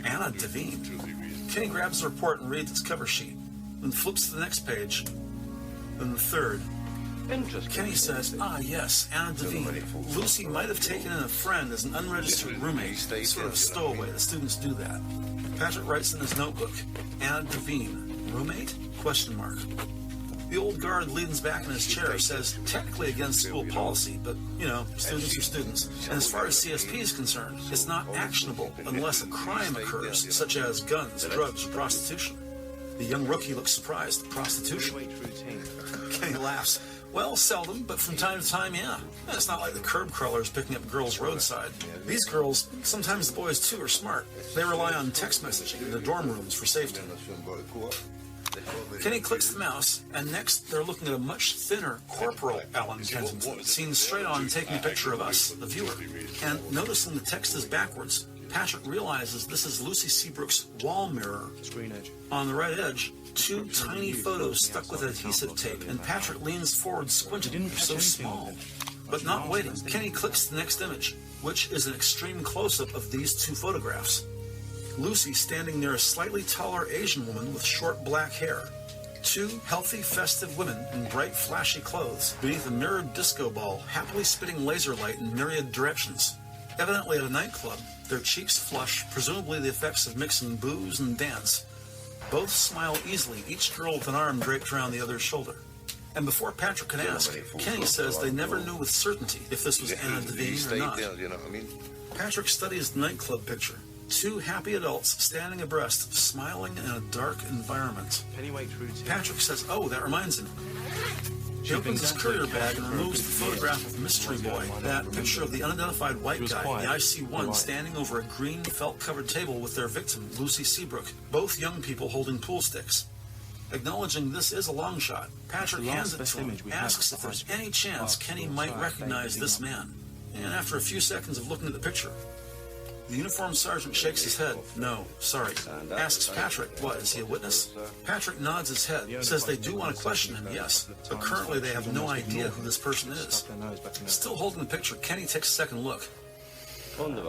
Speaker 1: Anna Devine? Kenny grabs the report and reads its cover sheet, then flips to the next page, then the third. Kenny says, yes, Anna Devine. Lucy might have taken in a friend as an unregistered roommate, sort of stowaway. The students do that. Patrick writes in his notebook, Anna Devine, roommate? ? The old guard leans back in his chair, says, technically against school policy, but, students are students. And as far as CSP is concerned, it's not actionable unless a crime occurs, such as guns, drugs, or prostitution. The young rookie looks surprised. Prostitution? Kenny laughs. Well, seldom, but from time to time, yeah. It's not like the curb crawlers picking up girls roadside. These girls, sometimes the boys too, are smart. They rely on text messaging in their dorm rooms for safety. Kenny clicks the mouse, and next they're looking at a much thinner Corporal Alan Kensington, seen straight on taking a picture of us, the viewer. And noticing the text is backwards, Patrick realizes this is Lucy Seabrook's wall mirror. On the right edge, 2 tiny photos stuck with adhesive tape, and Patrick leans forward squinting. They're so small. But not waiting, Kenny clicks the next image, which is an extreme close-up of these 2 photographs. Lucy standing near a slightly taller Asian woman with short black hair. 2 healthy, festive women in bright, flashy clothes beneath a mirrored disco ball, happily spitting laser light in myriad directions. Evidently at a nightclub, their cheeks flush, presumably the effects of mixing booze and dance. Both smile easily, each girl with an arm draped around the other's shoulder. And before Patrick can ask, Kenny says they never knew with certainty if this was Anna Devine or not. Patrick studies the nightclub picture. 2 happy adults standing abreast, smiling in a dark environment. Patrick says, that reminds him. He opens his courier bag and removes the photograph of Mystery Boy, that picture of the unidentified white guy, the IC-1, standing over a green felt-covered table with their victim, Lucy Seabrook, both young people holding pool sticks. Acknowledging this is a long shot, Patrick hands it to him, asks if there's any chance Kenny might recognize this man. And after a few seconds of looking at the picture, the uniformed sergeant shakes his head. No, sorry. Asks Patrick, what, is he a witness? Patrick nods his head, says they do want to question him, yes, but currently they have no idea who this person is. Still holding the picture, Kenny takes a second look.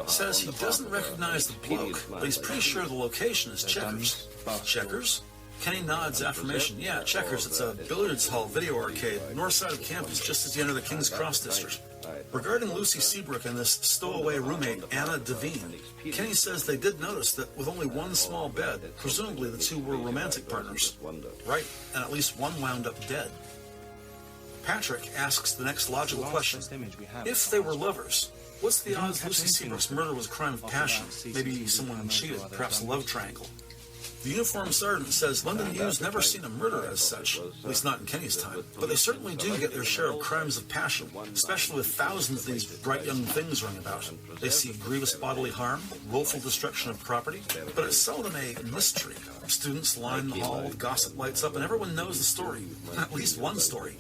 Speaker 1: Says he doesn't recognize the bloke, but he's pretty sure the location is Checkers. Checkers? Kenny nods affirmation. Yeah, Checkers. It's a billiards hall video arcade, north side of campus, just as you enter the King's Cross district. Regarding Lucy Seabrook and this stowaway roommate, Anna Devine, Kenny says they did notice that with only one small bed, presumably the two were romantic partners. Right, and at least one wound up dead. Patrick asks the next logical question. If they were lovers, what's the odds Lucy Seabrook's murder was a crime of passion? Maybe someone cheated, perhaps a love triangle. The uniformed sergeant says London U's never seen a murder as such, at least not in Kenny's time, but they certainly do get their share of crimes of passion, especially with thousands of these bright young things running about. They see grievous bodily harm, willful destruction of property, but it's seldom a mystery. Students line the hall, gossip lights up, and everyone knows the story, at least one story.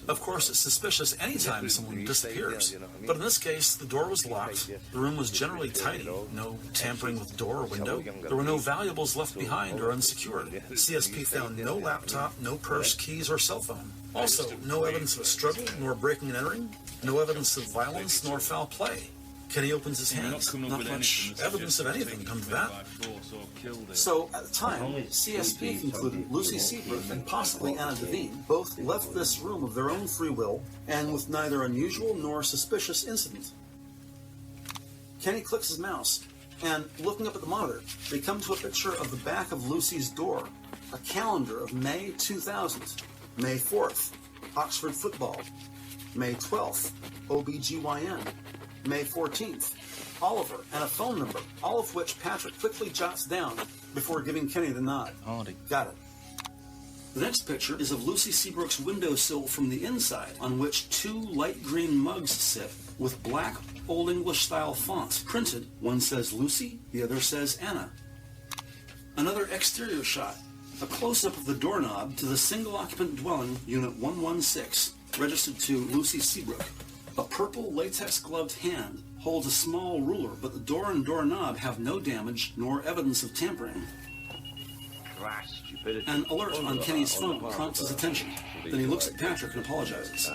Speaker 1: Of course, it's suspicious anytime someone disappears, but in this case, the door was locked, the room was generally tidy, no tampering with door or window, there were no valuables left behind or unsecured. CSP found no laptop, no purse, keys, or cell phone. Also, no evidence of a struggle, nor breaking and entering, no evidence of violence, nor foul play. Kenny opens his hands. Not much evidence of anything come to that. So, at the time, CSP concluded Lucy Seabrook and possibly Anna Devine both left this room of their own free will and with neither unusual nor suspicious incident. Kenny clicks his mouse, and looking up at the monitor, they come to a picture of the back of Lucy's door, a calendar of May 2000, May 4th, Oxford football, May 12th, OBGYN, May 14th, Oliver, and a phone number, all of which Patrick quickly jots down before giving Kenny the nod. Got it. The next picture is of Lucy Seabrook's windowsill from the inside, on which two light green mugs sit with black Old English-style fonts printed. One says Lucy, the other says Anna. Another exterior shot, a close-up of the doorknob to the single-occupant dwelling, Unit 116, registered to Lucy Seabrook. A purple latex-gloved hand holds a small ruler, but the door and doorknob have no damage nor evidence of tampering. An alert on Kenny's phone prompts his attention. Then he looks at Patrick and apologizes.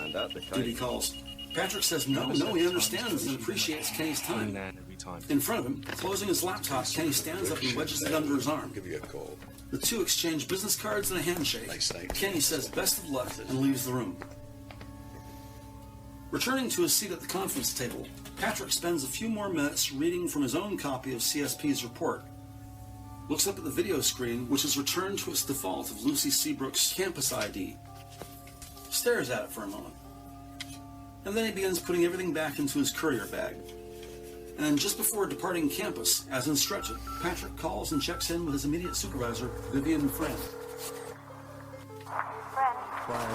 Speaker 1: Duty calls. Patrick says no, he understands and appreciates Kenny's time. In front of him, closing his laptop, Kenny stands up and wedges it under his arm. The two exchange business cards and a handshake. Kenny says best of luck and leaves the room. Returning to his seat at the conference table, Patrick spends a few more minutes reading from his own copy of CSP's report. Looks up at the video screen, which is returned to its default of Lucy Seabrook's campus ID. Stares at it for a moment. And then he begins putting everything back into his courier bag. And just before departing campus, as instructed, Patrick calls and checks in with his immediate supervisor, Vivian Friend.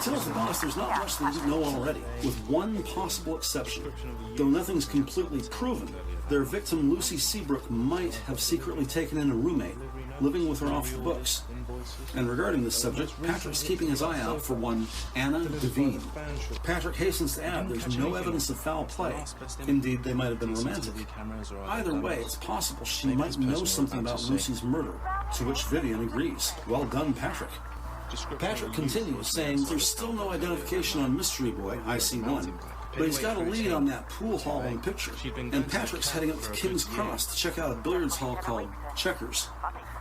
Speaker 1: Tells the boss there's not much they didn't know already, with one possible exception. Though nothing's completely proven, their victim Lucy Seabrook might have secretly taken in a roommate, living with her off the books. And regarding this subject, Patrick's keeping his eye out for one Anna Devine. Patrick hastens to add there's no evidence of foul play. Indeed, they might have been romantic. Either way, it's possible she might know something about Lucy's murder, to which Vivian agrees. Well done, Patrick. Patrick continues, saying there's still no identification on Mystery Boy, IC1, but he's got a lead on that pool hall in the picture, and Patrick's heading up to King's Cross to check out a billiards hall called Checkers.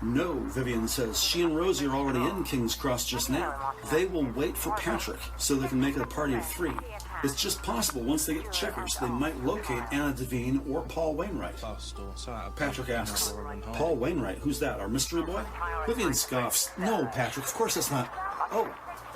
Speaker 1: No, Vivian says, she and Rosie are already in King's Cross just now. They will wait for Patrick so they can make it a party of three. It's just possible once they get to Checkers, they might locate Anna Devine or Paul Wainwright. Patrick asks, Paul Wainwright, who's that, our mystery boy? Vivian scoffs, no, Patrick, of course that's not. Oh,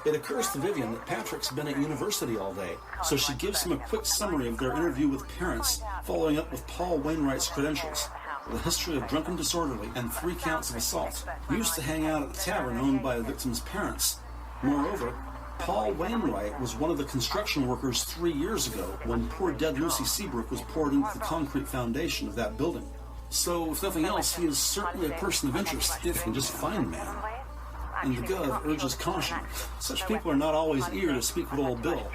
Speaker 1: it occurs to Vivian that Patrick's been at university all day, so she gives him a quick summary of their interview with parents, following up with Paul Wainwright's credentials. The history of drunken disorderly and 3 counts of assault. Used to hang out at the tavern owned by the victim's parents. Moreover, Paul Wainwright was one of the construction workers 3 years ago when poor dead Lucy Seabrook was poured into the concrete foundation of that building. So, if nothing else, he is certainly a person of interest if you can just find the man. And the Gov urges caution. Such people are not always eager to speak with old Bill.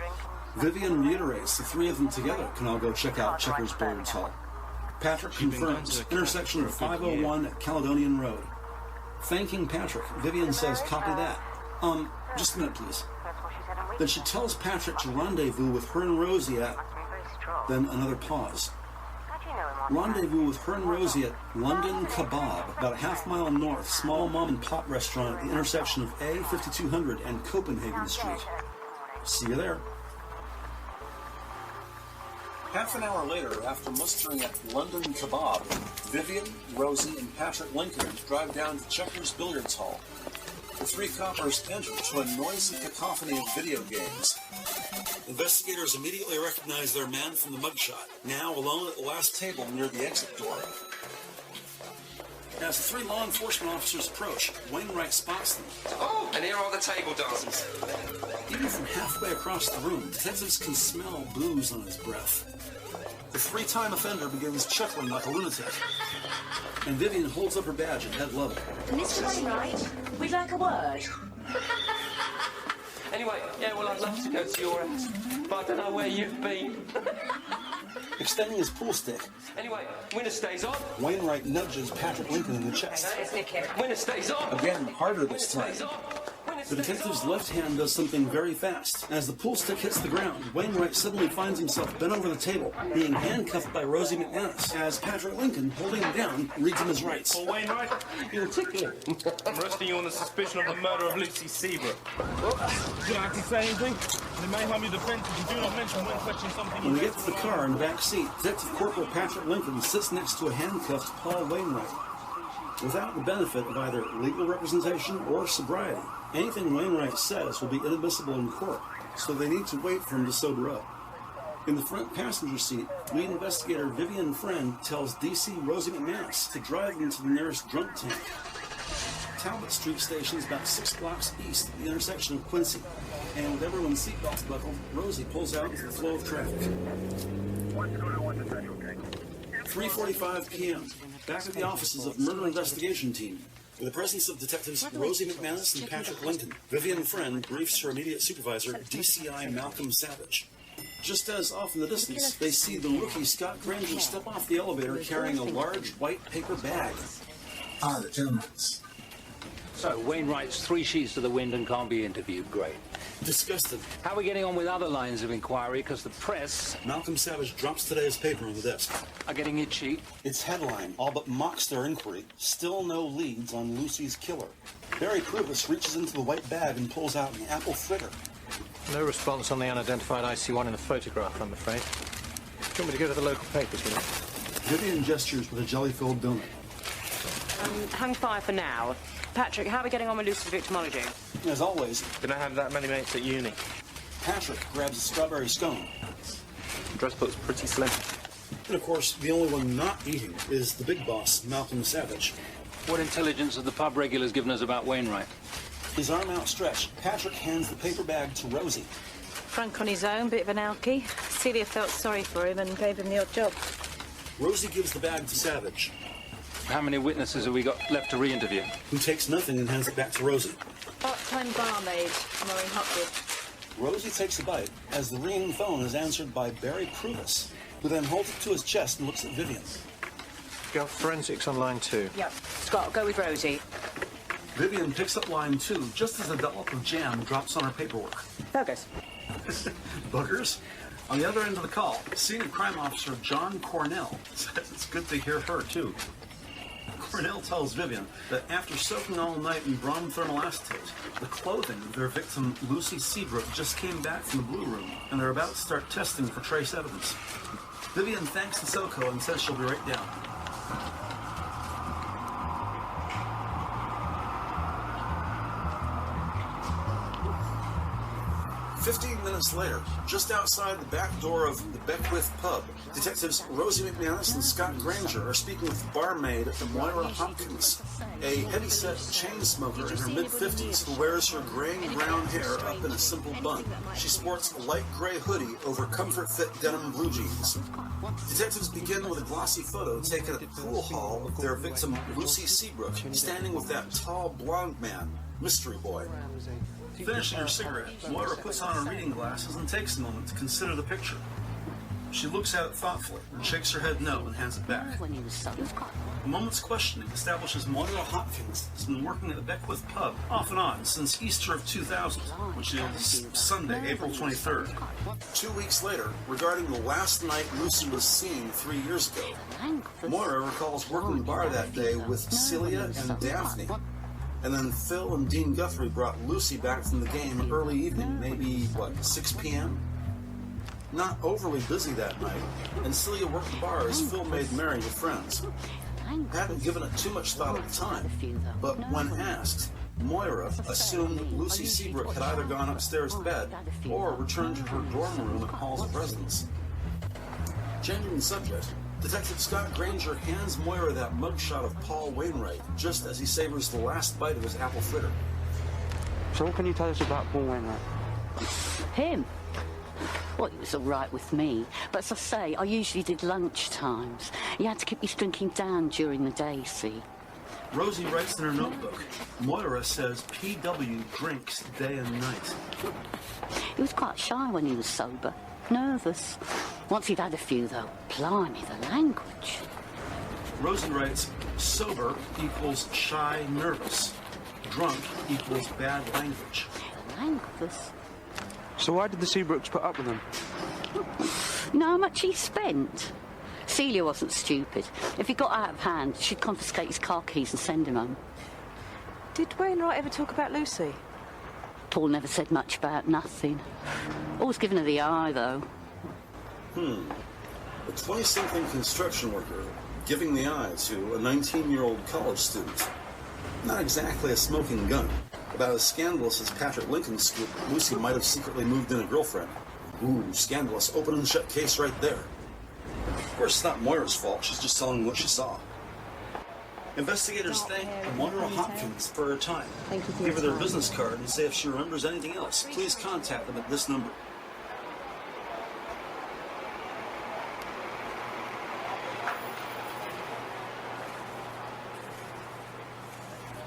Speaker 1: Vivian reiterates the three of them together can all go check out Checkers Billiards Hall. Patrick confirms intersection of 501 at Caledonian Road. Thanking Patrick, Vivian says, copy that. Just a minute, please. Then she tells Patrick to rendezvous with her and Rosie at... Then another pause. Rendezvous with her and Rosie at London Kebab, about a half-mile north, small mom-and-pop restaurant at the intersection of A 5200 and Copenhagen Street. See you there. Half an hour later, after mustering at London Kebab, Vivian, Rosie, and Patrick Lincoln drive down to Checkers Billiards Hall. The three coppers enter to a noisy cacophony of video games. Investigators immediately recognize their man from the mugshot, now alone at the last table near the exit door. As the three law enforcement officers approach, Wainwright spots them.
Speaker 14: Oh, and here are the table dancers.
Speaker 1: Even from halfway across the room, detectives can smell booze on his breath. The three-time offender begins chuckling like a lunatic, and Vivian holds up her badge at head level.
Speaker 5: Mr. Wainwright, we'd like a word.
Speaker 14: Anyway, yeah, well, I'd love to go to your house, but I don't know where you've been.
Speaker 1: Extending his pool stick,
Speaker 14: Anyway, winner stays on.
Speaker 1: Wainwright nudges Patrick Lincoln in the chest.
Speaker 14: Winner stays on.
Speaker 1: Again, harder this time. The detective's left hand does something very fast. As the pool stick hits the ground, Wainwright suddenly finds himself bent over the table, being handcuffed by Rosie McManus, as Patrick Lincoln, holding him down, reads him his rights.
Speaker 15: Oh, Wainwright, you're a tickler. I'm arresting you on the suspicion of the murder of Lucy Seabrook. Would you like to say anything? It may harm your defense if you do not mention when questioning something.
Speaker 1: When we get to the car in the back seat, Detective Corporal Patrick Lincoln sits next to a handcuffed Paul Wainwright. Without the benefit of either legal representation or sobriety, anything Wainwright says will be inadmissible in court, so they need to wait for him to sober up. In the front passenger seat, lead investigator Vivian Friend tells DC Rosie McManus to drive them to the nearest drunk tank. Talbot Street Station is about 6 blocks east of the intersection of Quincy, and with everyone's seatbelts buckled, Rosie pulls out into the flow of traffic. 3:45 p.m. Back at the offices of Murder Investigation Team. In the presence of Detectives Rosie McManus and Patrick Lincoln, Vivian Friend briefs her immediate supervisor, DCI Malcolm Savage. Just as off in the distance, they see the rookie Scott Granger step off the elevator carrying a large white paper bag.
Speaker 16: Ah, the gentleman.
Speaker 8: So, Wainwright's 3 sheets to the wind and can't be interviewed. Great.
Speaker 1: Disgusted.
Speaker 8: How are we getting on with other lines of inquiry? Because the press...
Speaker 1: Malcolm Savage drops today's paper on the desk.
Speaker 8: Are getting itchy.
Speaker 1: Its headline all but mocks their inquiry. Still no leads on Lucy's killer. Barry Pruvis reaches into the white bag and pulls out an apple fritter.
Speaker 9: No response on the unidentified IC1 in the photograph, I'm afraid. Do you want me to go to the local papers with it?
Speaker 1: Vivian gestures with a jelly-filled donut.
Speaker 2: Hang fire for now. Patrick, how are we getting on with Lucy's victimology?
Speaker 1: As always,
Speaker 15: didn't I have that many mates at uni?
Speaker 1: Patrick grabs a strawberry scone.
Speaker 15: The dress book's pretty slim.
Speaker 1: And of course, the only one not eating is the big boss, Malcolm Savage.
Speaker 8: What intelligence have the pub regulars given us about Wainwright?
Speaker 1: His arm outstretched, Patrick hands the paper bag to Rosie.
Speaker 5: Frank on his own, bit of an alky. Celia felt sorry for him and gave him the odd job.
Speaker 1: Rosie gives the bag to Savage.
Speaker 8: How many witnesses have we got left to re-interview?
Speaker 1: Who takes nothing and hands it back to Rosie.
Speaker 5: Part-time barmaid, Moira Hopkins.
Speaker 1: Rosie takes a bite as the ringing phone is answered by Barry Pruvis, who then holds it to his chest and looks at Vivian.
Speaker 9: Got forensics on line 2.
Speaker 2: Yep. Scott, go with Rosie.
Speaker 1: Vivian picks up line 2 just as a dollop of jam drops on her paperwork.
Speaker 2: Focus.
Speaker 1: Boogers. On the other end of the call, senior crime officer John Cornell says it's good to hear her, too. Cornell tells Vivian that after soaking all night in brom thermal acetate, the clothing of their victim, Lucy Seabrook, just came back from the Blue Room, and they're about to start testing for trace evidence. Vivian thanks the SoCo and says she'll be right down. "15 minutes later, just outside the back door of the Beckwith Pub, Detectives Rosie McManus and Scott Granger are speaking with Barmaid Moira Hopkins, a heavy-set chain smoker in her mid-50s who wears her gray-brown hair up in a simple bun. She sports a light gray hoodie over comfort-fit denim blue jeans. Detectives begin with a glossy photo taken at the pool hall of their victim, Lucy Seabrook, standing with that tall blonde man, Mystery Boy. Finishing her cigarette, Moira puts on her reading glasses and takes a moment to consider the picture. She looks at it thoughtfully and shakes her head no and hands it back. A moment's questioning establishes Moira Hopkins has been working at the Beckwith Pub off and on since Easter of 2000, which is Sunday, April 23rd. 2 weeks later, regarding the last night Lucy was seen 3 years ago, Moira recalls working the bar that day with Celia and Daphne. And then Phil and Dean Guthrie brought Lucy back from the game early evening, maybe, 6 p.m.? Not overly busy that night, and Celia worked the bar as Phil made merry with friends. Hadn't given it too much thought at the time, but when asked, Moira assumed Lucy Seabrook had either gone upstairs to bed or returned to her dorm room at Hall's of Residence. Changing the subject, Detective Scott Granger hands Moira that mugshot of Paul Wainwright just as he savors the last bite of his apple fritter.
Speaker 13: So what can you tell us about Paul Wainwright?
Speaker 12: Him? Well, he was all right with me. But as I say, I usually did lunch times. He had to keep his drinking down during the day, see?
Speaker 1: Rosie writes in her notebook. Moira says P.W. drinks day and night.
Speaker 12: He was quite shy when he was sober. Nervous. Once he'd had a few, though, blimey, the language.
Speaker 1: Rosie writes, sober equals shy, nervous. Drunk equals bad language.
Speaker 12: Language.
Speaker 13: So why did the Seabrooks put up with him?
Speaker 12: You know how much he spent? Celia wasn't stupid. If he got out of hand, she'd confiscate his car keys and send him home.
Speaker 5: Did Wainwright ever talk about Lucy?
Speaker 12: Paul never said much about nothing. Always giving her the eye, though.
Speaker 1: A 20-something construction worker giving the eye to a 19-year-old college student. Not exactly a smoking gun. About as scandalous as Patrick Lincoln's scoop, Lucy might have secretly moved in a girlfriend. Ooh, scandalous. Open and shut case right there. Of course, it's not Moira's fault. She's just telling what she saw. Investigators thank Moira Hopkins for her time. Give her their business card and say if she remembers anything else, please contact them at this number.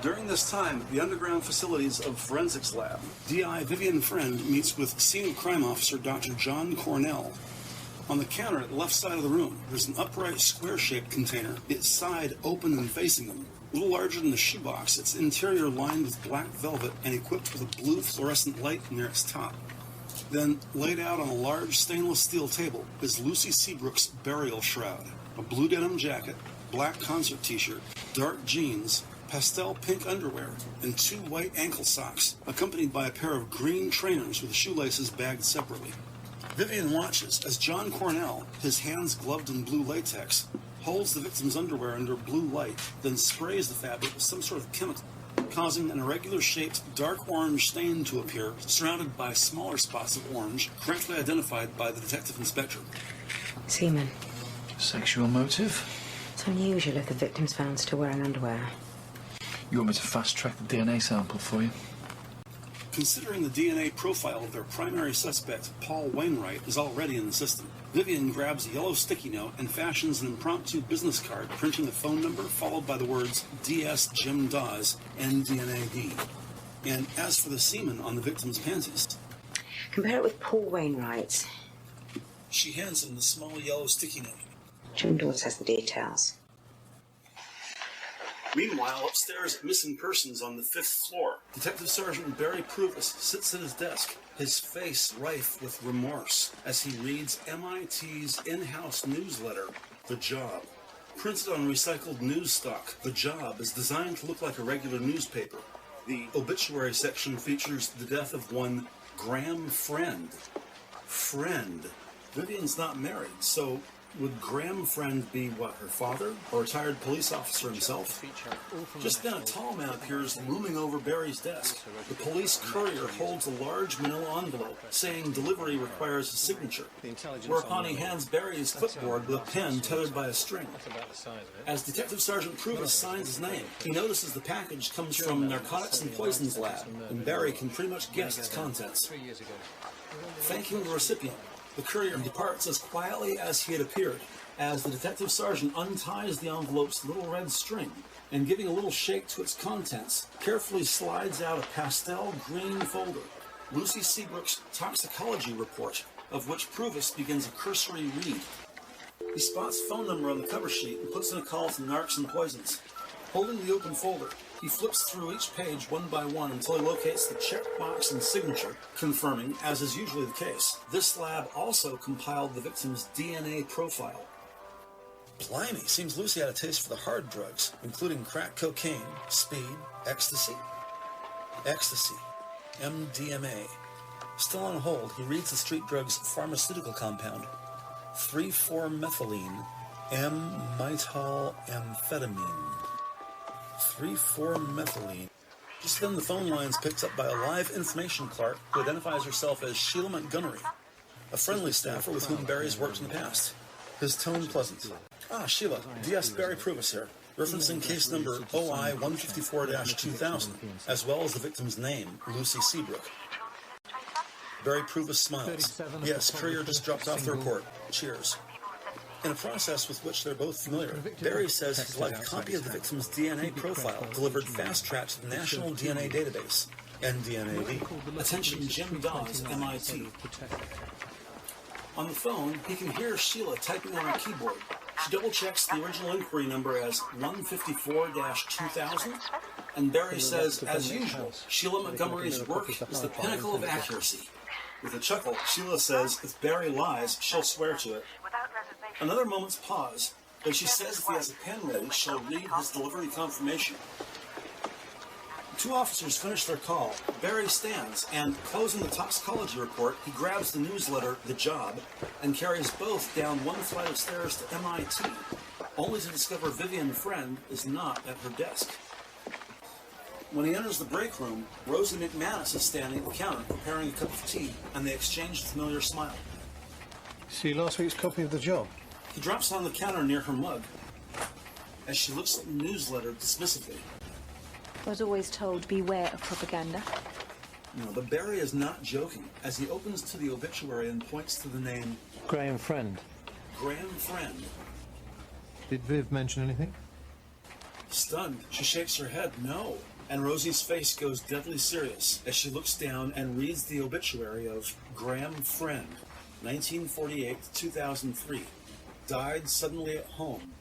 Speaker 1: During this time, at the underground facilities of Forensics Lab, DI Vivian Friend meets with Scene of Crime Officer Dr. John Cornell. On the counter at the left side of the room, there's an upright square-shaped container, its side open and facing them. A little larger than the shoebox, its interior lined with black velvet and equipped with a blue fluorescent light near its top. Then, laid out on a large stainless steel table, is Lucy Seabrook's burial shroud. A blue denim jacket, black concert t-shirt, dark jeans, pastel pink underwear, and 2 white ankle socks, accompanied by a pair of green trainers with shoelaces bagged separately. Vivian watches as John Cornell, his hands gloved in blue latex, holds the victim's underwear under blue light, then sprays the fabric with some sort of chemical, causing an irregular-shaped dark orange stain to appear, surrounded by smaller spots of orange, correctly identified by the detective inspector.
Speaker 2: Semen.
Speaker 17: Sexual motive?
Speaker 2: It's unusual if the victim's found still wearing underwear.
Speaker 17: You want me to fast-track the DNA sample for you?
Speaker 1: Considering the DNA profile of their primary suspect, Paul Wainwright, is already in the system, Vivian grabs a yellow sticky note and fashions an impromptu business card, printing a phone number followed by the words DS Jim Daws, NDNAD. And as for the semen on the victim's panties...
Speaker 2: Compare it with Paul Wainwright's.
Speaker 1: She hands him the small yellow sticky note.
Speaker 2: Jim Daws has the details.
Speaker 1: Meanwhile, upstairs at Missing Persons on the 5th floor, Detective Sergeant Barry Pruvis sits at his desk, his face rife with remorse, as he reads M.I.T's in-house newsletter, The Job. Printed on recycled news stock, The Job is designed to look like a regular newspaper. The obituary section features the death of one Graham Friend. Friend. Vivian's not married, so... would Graham Friend be, her father? A retired police officer himself? Just then, a tall man appears looming over Barry's desk. The police courier holds a large manila envelope, saying delivery requires a signature, whereupon he hands Barry his clipboard with a pen tethered by a string. As Detective Sergeant Pruvis signs his name, he notices the package comes from Narcotics and Poisons Lab, and Barry can pretty much guess its contents. Thanking the recipient, the courier departs as quietly as he had appeared, as the detective sergeant unties the envelope's little red string and giving a little shake to its contents, carefully slides out a pastel green folder. Lucy Seabrook's toxicology report, of which Pruvis begins a cursory read. He spots phone number on the cover sheet and puts in a call to narcs and poisons. Holding the open folder, he flips through each page one by one until he locates the checkbox and signature, confirming, as is usually the case, this lab also compiled the victim's DNA profile. Blimey, seems Lucy had a taste for the hard drugs, including crack cocaine, speed, ecstasy, MDMA. Still on hold, he reads the street drug's pharmaceutical compound, 3,4-methylene, M.I.T. 3,4-methylene. Just then the phone line's picked up by a live information clerk who identifies herself as Sheila Montgomery, a friendly staffer with whom Barry's worked in the past. His tone pleasant. Ah, Sheila, DS Barry Pruvis here, referencing case number OI 154-2000, as well as the victim's name, Lucy Seabrook. Barry Pruvis smiles. Yes, courier just dropped off the report. Cheers. In a process with which they're both familiar, Barry says he'd like a copy of the victim's DNA profile delivered fast-track to the National DNA Database, NDNAD. Attention Jim Daws, M.I.T. On the phone, he can hear Sheila typing on her keyboard. She double-checks the original inquiry number as 154-2000, and Barry says, as usual, Sheila Montgomery's work is the pinnacle of accuracy. With a chuckle, Sheila says if Barry lies, she'll swear to it. Another moment's pause, but she says if he has a pen ready, she'll read his delivery confirmation. Two officers finish their call. Barry stands, and closing the toxicology report, he grabs the newsletter, The Job, and carries both down one flight of stairs to M.I.T., only to discover Vivian Friend is not at her desk. When he enters the break room, Rosie McManus is standing at the counter preparing a cup of tea, and they exchange a familiar smile.
Speaker 9: See last week's copy of The Job?
Speaker 1: He drops on the counter near her mug as she looks at the newsletter dismissively.
Speaker 5: I was always told, beware of propaganda.
Speaker 1: No, but Barry is not joking as he opens to the obituary and points to the name
Speaker 9: Graham Friend.
Speaker 1: Graham Friend.
Speaker 9: Did Viv mention anything?
Speaker 1: Stunned, she shakes her head, no. And Rosie's face goes deadly serious as she looks down and reads the obituary of Graham Friend, 1948 to 2003. Died suddenly at home.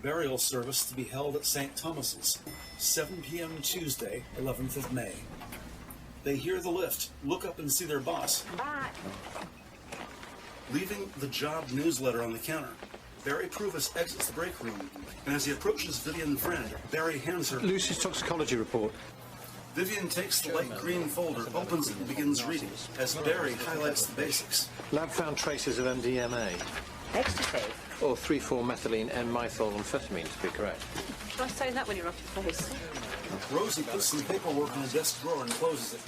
Speaker 1: Burial service to be held at St. Thomas's, 7 p.m. Tuesday, 11th of May. They hear the lift, look up and see their boss. Leaving the Job newsletter on the counter, Barry Pruvis exits the break room, and as he approaches Vivian Friend, Barry hands her
Speaker 9: Lucy's toxicology report.
Speaker 1: Vivian takes the light green folder, opens it, and begins reading, as Barry highlights the basics.
Speaker 9: Lab found traces of MDMA.
Speaker 2: Ecstasy?
Speaker 9: Or 3,4-methylene N-methylamphetamine, to be correct.
Speaker 2: Try saying that when you're off your face.
Speaker 1: Rosie puts some paperwork in a desk drawer and closes it.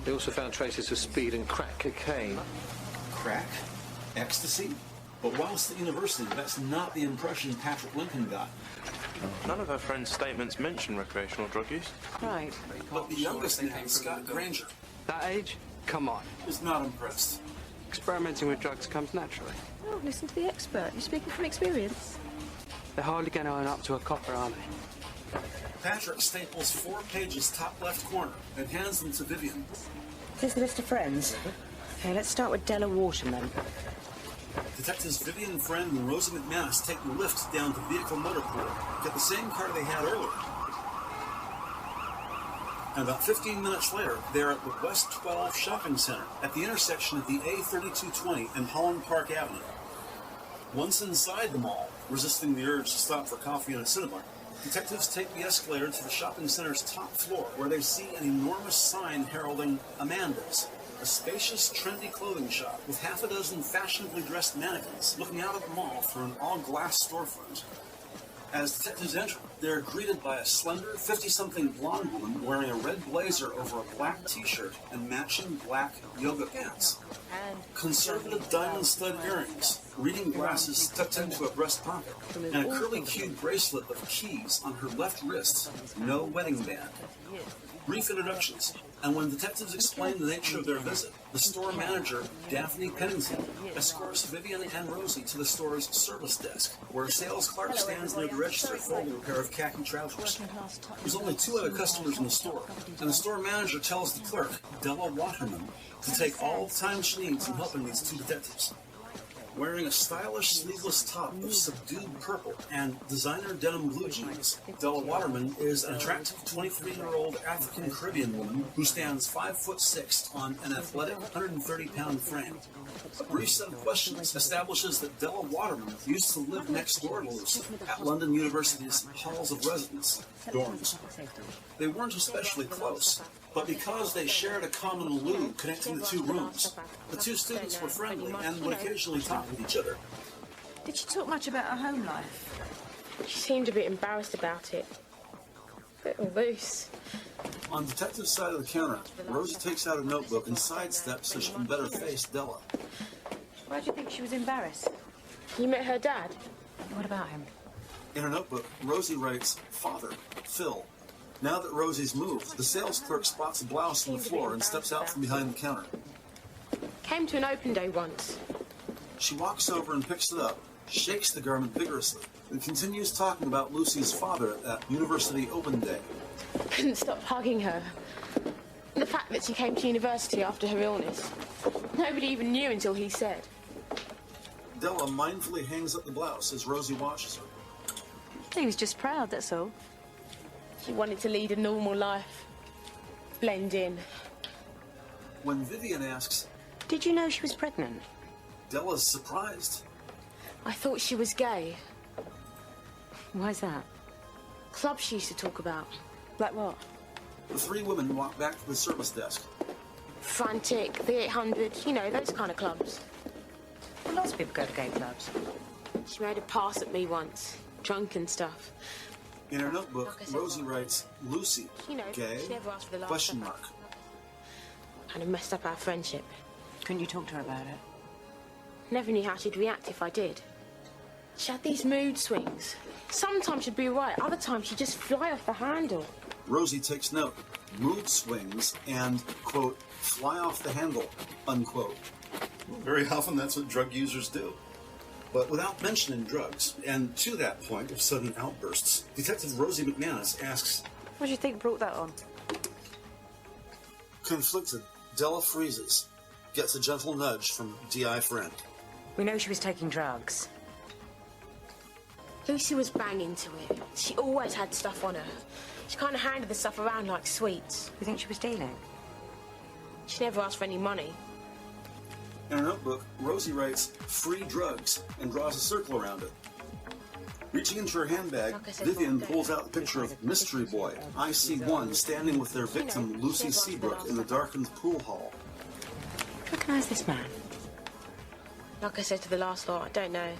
Speaker 9: They also found traces of speed and crack cocaine.
Speaker 1: Crack? Ecstasy? But whilst at university, that's not the impression Patrick Lincoln got.
Speaker 6: None of her friends' statements mention recreational drug use.
Speaker 2: Right.
Speaker 1: But the youngest man, Scott Granger,
Speaker 13: That age? Come on.
Speaker 1: is not impressed.
Speaker 13: Experimenting with drugs comes naturally.
Speaker 5: Oh, listen to the expert. You're speaking from experience.
Speaker 13: They're hardly going to own up to a copper, are they?
Speaker 1: Patrick staples 4 pages top left corner and hands them to Vivian.
Speaker 2: Here's the list of friends. Okay, let's start with Della Wharton then.
Speaker 1: Detectives Vivian Friend and Rosie McManus take the lift down to Vehicle Motor Pool, get the same car they had earlier. And about 15 minutes later, they're at the West 12 Shopping Center at the intersection of the A3220 and Holland Park Avenue. Once inside the mall, resisting the urge to stop for coffee in a Cinnabon, detectives take the escalator to the shopping center's top floor, where they see an enormous sign heralding Amanda's, a spacious, trendy clothing shop with half a dozen fashionably dressed mannequins looking out at the mall through an all-glass storefront. As detectives enter, they're greeted by a slender, 50-something blonde woman wearing a red blazer over a black t-shirt and matching black yoga pants. Conservative diamond stud earrings, reading glasses tucked into a breast pocket, and a curly Q bracelet of keys on her left wrist. No wedding band. Brief introductions. And when detectives explain the nature of their visit, the store manager, Daphne Pennington, escorts Vivian and Rosie to the store's service desk, where a sales clerk stands near the register folding a pair of khaki trousers. There's only 2 other customers in the store, and the store manager tells the clerk, Della Waterman, to take all the time she needs in helping these 2 detectives. Wearing a stylish sleeveless top of subdued purple and designer denim blue jeans, Della Waterman is an attractive 23-year-old African Caribbean woman who stands 5'6" on an athletic 130-pound frame. A brief set of questions establishes that Della Waterman used to live next door to Lucy at London University's halls of residence, dorms. They weren't especially close, but because they shared a common loo connecting the 2 rooms, the 2 students were friendly and would occasionally talk with each other.
Speaker 5: Did she talk much about her home life?
Speaker 18: She seemed a bit embarrassed about it. A bit loose.
Speaker 1: On the detective's side of the counter, Rosie takes out a notebook and sidesteps so she can better face Della.
Speaker 5: Why do you think she was embarrassed?
Speaker 18: You met her dad?
Speaker 5: What about him?
Speaker 1: In her notebook, Rosie writes, Father, Phil. Now that Rosie's moved, the sales clerk spots a blouse on the floor and steps out from behind the counter.
Speaker 18: Came to an open day once.
Speaker 1: She walks over and picks it up, shakes the garment vigorously, and continues talking about Lucy's father at University Open Day.
Speaker 18: Couldn't stop hugging her. The fact that she came to university after her illness. Nobody even knew until he said.
Speaker 1: Della mindfully hangs up the blouse as Rosie watches her.
Speaker 5: He was just proud, that's all.
Speaker 18: She wanted to lead a normal life. Blend in.
Speaker 1: When Vivian asks,
Speaker 2: Did you know she was pregnant?
Speaker 1: Della's surprised.
Speaker 18: I thought she was gay.
Speaker 2: Why's that?
Speaker 18: Clubs she used to talk about.
Speaker 5: Like what?
Speaker 1: The 3 women walk back to the service desk.
Speaker 18: Frantic, the 800, you know, those kind of clubs.
Speaker 2: Well, lots of people go to gay clubs.
Speaker 18: She made a pass at me once, drunk and stuff.
Speaker 1: In her notebook, Rosie writes, Lucy,
Speaker 18: You know,
Speaker 1: gay,
Speaker 18: she never asked for the last
Speaker 1: question
Speaker 18: supper.
Speaker 1: mark.
Speaker 18: Kind of messed up our friendship.
Speaker 2: Couldn't you talk to her about it?
Speaker 18: Never knew how she'd react if I did. She had these mood swings. Sometimes she'd be right, other times she'd just fly off the handle.
Speaker 1: Rosie takes note. Mood swings and, quote, fly off the handle, unquote. Very often that's what drug users do. But without mentioning drugs, and to that point of sudden outbursts, Detective Rosie McManus asks,
Speaker 5: What do you think brought that on?
Speaker 1: Conflicted, Della freezes, gets a gentle nudge from DI friend.
Speaker 2: We know she was taking drugs.
Speaker 18: Lucy was bang into it. She always had stuff on her. She kind of handed the stuff around like sweets.
Speaker 2: You think she was stealing?
Speaker 18: She never asked for any money.
Speaker 1: In her notebook, Rosie writes, free drugs, and draws a circle around it. Reaching into her handbag, Vivian pulls out the picture of Mystery Boy, IC1, standing with their victim, Lucy Seabrook, in the darkened pool hall.
Speaker 2: Recognize this man?
Speaker 18: Like I said to the last lot, I don't know.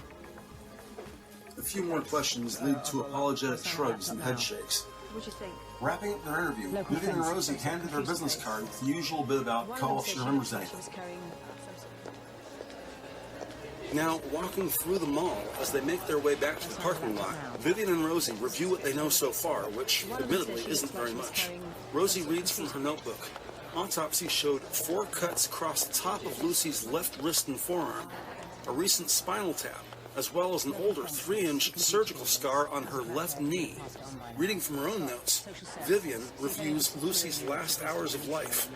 Speaker 1: A few more questions lead to apologetic shrugs and head shakes.
Speaker 5: What do you think?
Speaker 1: Wrapping up their interview, Vivian and Rosie handed her business card with the usual bit about call if she remembers anything. Now, walking through the mall as they make their way back to the parking lot, Vivian and Rosie review what they know so far, which, admittedly, isn't very much. Rosie reads from her notebook. Autopsy showed 4 cuts across the top of Lucy's left wrist and forearm, a recent spinal tap, as well as an older 3-inch surgical scar on her left knee. Reading from her own notes, Vivian reviews Lucy's last hours of life.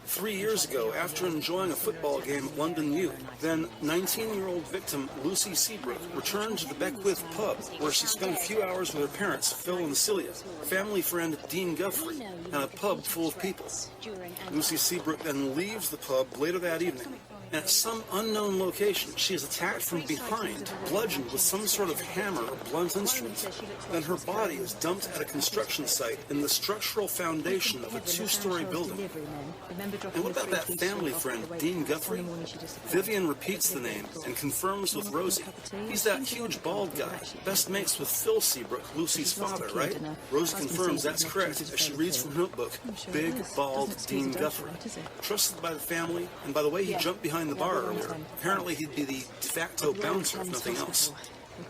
Speaker 1: 3 years ago, after enjoying a football game at London U, then 19-year-old victim Lucy Seabrook returned to the Beckwith Pub, where she spent a few hours with her parents, Phil and Celia, family friend Dean Guthrie, and a pub full of people. Lucy Seabrook then leaves the pub later that evening. At some unknown location, she is attacked from behind, bludgeoned with some sort of hammer or blunt instrument. Then her body is dumped at a construction site in the structural foundation of a 2-story building. And what about that family friend, Dean Guthrie? Vivian repeats the name and confirms with Rosie. He's that huge bald guy, best mates with Phil Seabrook, Lucy's father, right? Rosie confirms that's correct as she reads from her notebook, Big, Bald Dean Guthrie. Trusted by the family, and by the way he jumped behind the bar earlier, apparently he'd be the de facto bouncer if nothing else.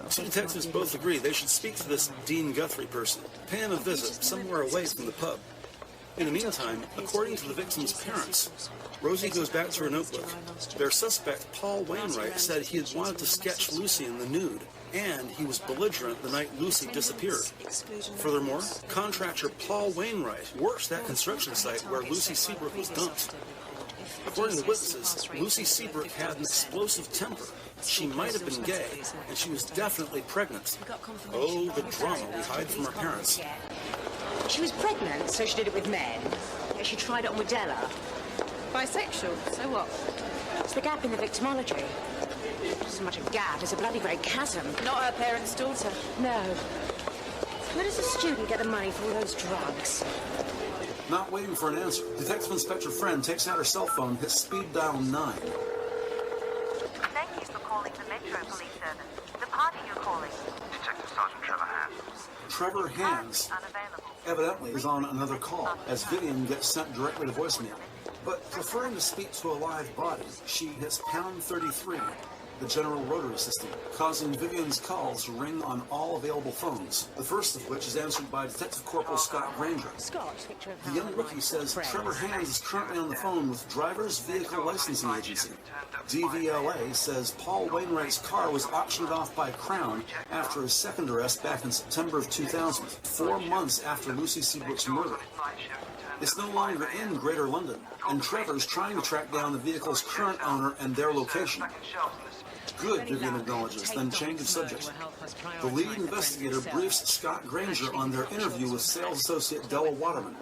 Speaker 1: Two detectives both agree they should speak to this Dean Guthrie person, pay him a visit somewhere away from the pub. In the meantime, according to the victim's parents, Rosie goes back to her notebook. Their suspect, Paul Wainwright, said he had wanted to sketch Lucy in the nude, and he was belligerent the night Lucy disappeared. Furthermore, contractor Paul Wainwright worked that construction site where Lucy Seabrook was dumped. According to witnesses, Lucy Seabrook had an explosive temper. She might have been gay, and she was definitely pregnant. Oh, the drama we hide from our parents.
Speaker 2: She was pregnant, so she did it with men. Yet she tried it on with Della.
Speaker 18: Bisexual, so what?
Speaker 2: It's the gap in the victimology. Not so much a gap as a bloody great chasm.
Speaker 18: Not her parents' daughter.
Speaker 2: No. Where does a student get the money for all those drugs?
Speaker 1: Not waiting for an answer, Detective Inspector Friend takes out her cell phone, hits speed dial 9.
Speaker 7: Thank you for calling the Metro Police Service. The party you're calling.
Speaker 19: Detective Sergeant Trevor Hand.
Speaker 1: Trevor Hands evidently is on another call, as Vivian gets sent directly to voicemail. But preferring to speak to a live body, she hits pound 33, the general rotary system, causing Vivian's calls to ring on all available phones, the first of which is answered by Detective Corporal Scott Granger. The young rookie says Trevor Hands is currently on the phone with Drivers Vehicle Licensing Agency. DVLA says Paul Wainwright's car was auctioned off by Crown after his second arrest back in September of 2000, 4 months after Lucy Seabrook's murder. It's no longer in Greater London, and Trevor's trying to track down the vehicle's current owner and their location. Good, Vivian acknowledges, then changes subject. The lead investigator briefs Scott Granger on their interview with sales associate Della Waterman.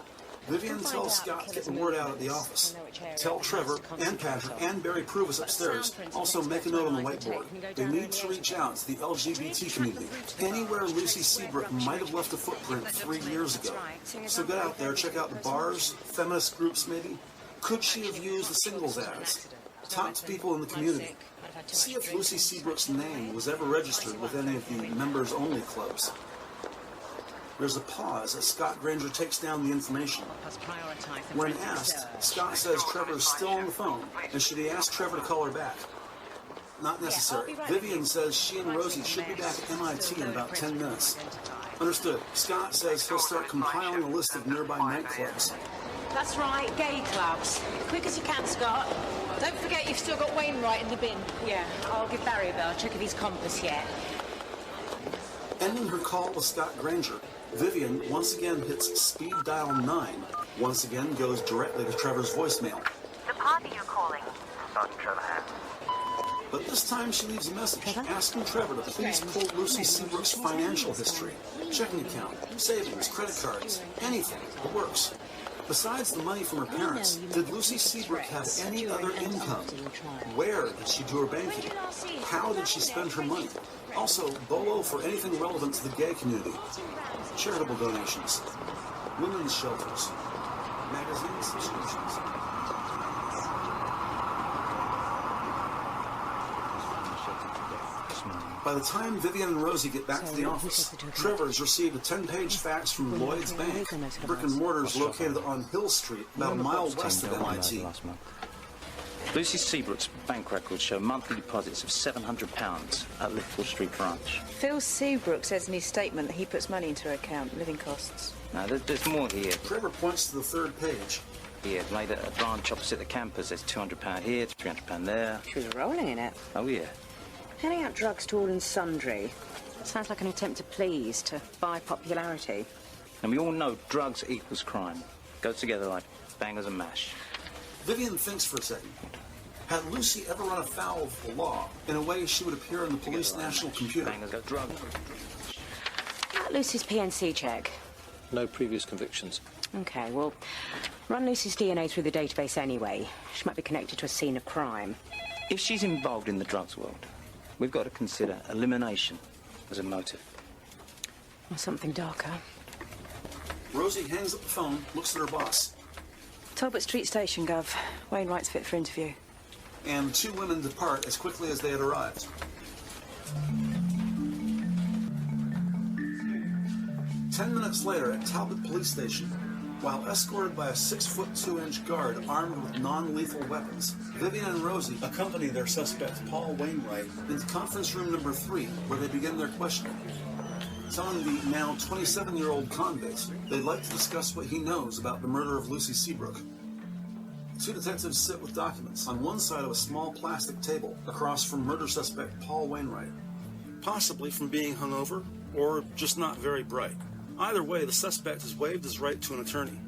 Speaker 1: Vivian tells Scott to get the word out at the office. Tell Trevor and Patrick and Barry Pruvis upstairs. Also make a note on the whiteboard. They need to reach out to the LGBT community. Anywhere Lucy Seabrook might have left a footprint 3 years ago. So get out there, check out the bars, feminist groups maybe. Could she have used the singles ads? Talk to people in the community. See if Lucy Seabrook's name was ever registered with any of the members-only clubs. There's a pause as Scott Granger takes down the information. When asked, Scott says Trevor is still on the phone, and should he ask Trevor to call her back? Not necessary. Vivian says she and Rosie should be back at M.I.T. in about 10 minutes. Understood. Scott says he'll start compiling a list of nearby nightclubs.
Speaker 2: That's right, gay clubs. Quick as you can, Scott.
Speaker 18: Don't forget you've still got Wainwright in the bin.
Speaker 2: Yeah, I'll give Barry a bell, check if he's compass yet.
Speaker 1: Ending her call with Scott Granger, Vivian once again hits speed dial 9. Once again goes directly to Trevor's voicemail.
Speaker 7: The party you're calling.
Speaker 19: Sergeant Trevor Hand.
Speaker 1: But this time she leaves a message asking Trevor to please pull Lucy Seabrook's financial history. Checking account, savings, credit cards, anything that works. Besides the money from her parents, did Lucy Seabrook have any other income? Where did she do her banking? How did she spend her money? Also, BOLO for anything relevant to the gay community. Charitable donations. Women's shelters. Magazine subscriptions. By the time Vivian and Rosie get back to the office, Trevor's received a 10-page fax from Lloyd's Bank. Brick and mortar is located on Hill Street, about a mile west of M.I.T.
Speaker 4: Lucy Seabrook's bank records show monthly deposits of £700 at Liverpool Street branch.
Speaker 5: Phil Seabrook says in his statement that he puts money into her account, living costs.
Speaker 4: No, there's more here.
Speaker 1: Trevor points to the third page.
Speaker 4: Here, made at a branch opposite the campus. There's £200 here, £300 there.
Speaker 2: She was rolling in it.
Speaker 4: Oh, yeah.
Speaker 2: Handing out drugs to all and sundry. Sounds like an attempt to please, to buy popularity.
Speaker 4: And we all know drugs equals crime. Goes together like bangers and mash.
Speaker 1: Vivian thinks for a second. Had Lucy ever run afoul of the law in a way she would appear in the police national computer?
Speaker 4: Bangers got drugs.
Speaker 2: Lucy's PNC check.
Speaker 9: No previous convictions.
Speaker 2: Okay, well, run Lucy's DNA through the database anyway. She might be connected to a scene of crime.
Speaker 4: If she's involved in the drugs world, we've got to consider elimination as a motive.
Speaker 2: Or something darker.
Speaker 1: Rosie hangs up the phone, looks at her boss.
Speaker 5: Talbot Street Station, Gov. Wainwright's fit for interview.
Speaker 1: And two women depart as quickly as they had arrived. Ten minutes later at Talbot Police Station, while escorted by a 6'2" guard armed with non-lethal weapons, Vivian and Rosie accompany their suspect, Paul Wainwright, into conference room number 3, where they begin their questioning. telling the now 27-year-old convict they'd like to discuss what he knows about the murder of Lucy Seabrook. Two detectives sit with documents on one side of a small plastic table across from murder suspect Paul Wainwright, possibly from being hungover or just not very bright. Either way, the suspect has waived his right to an attorney.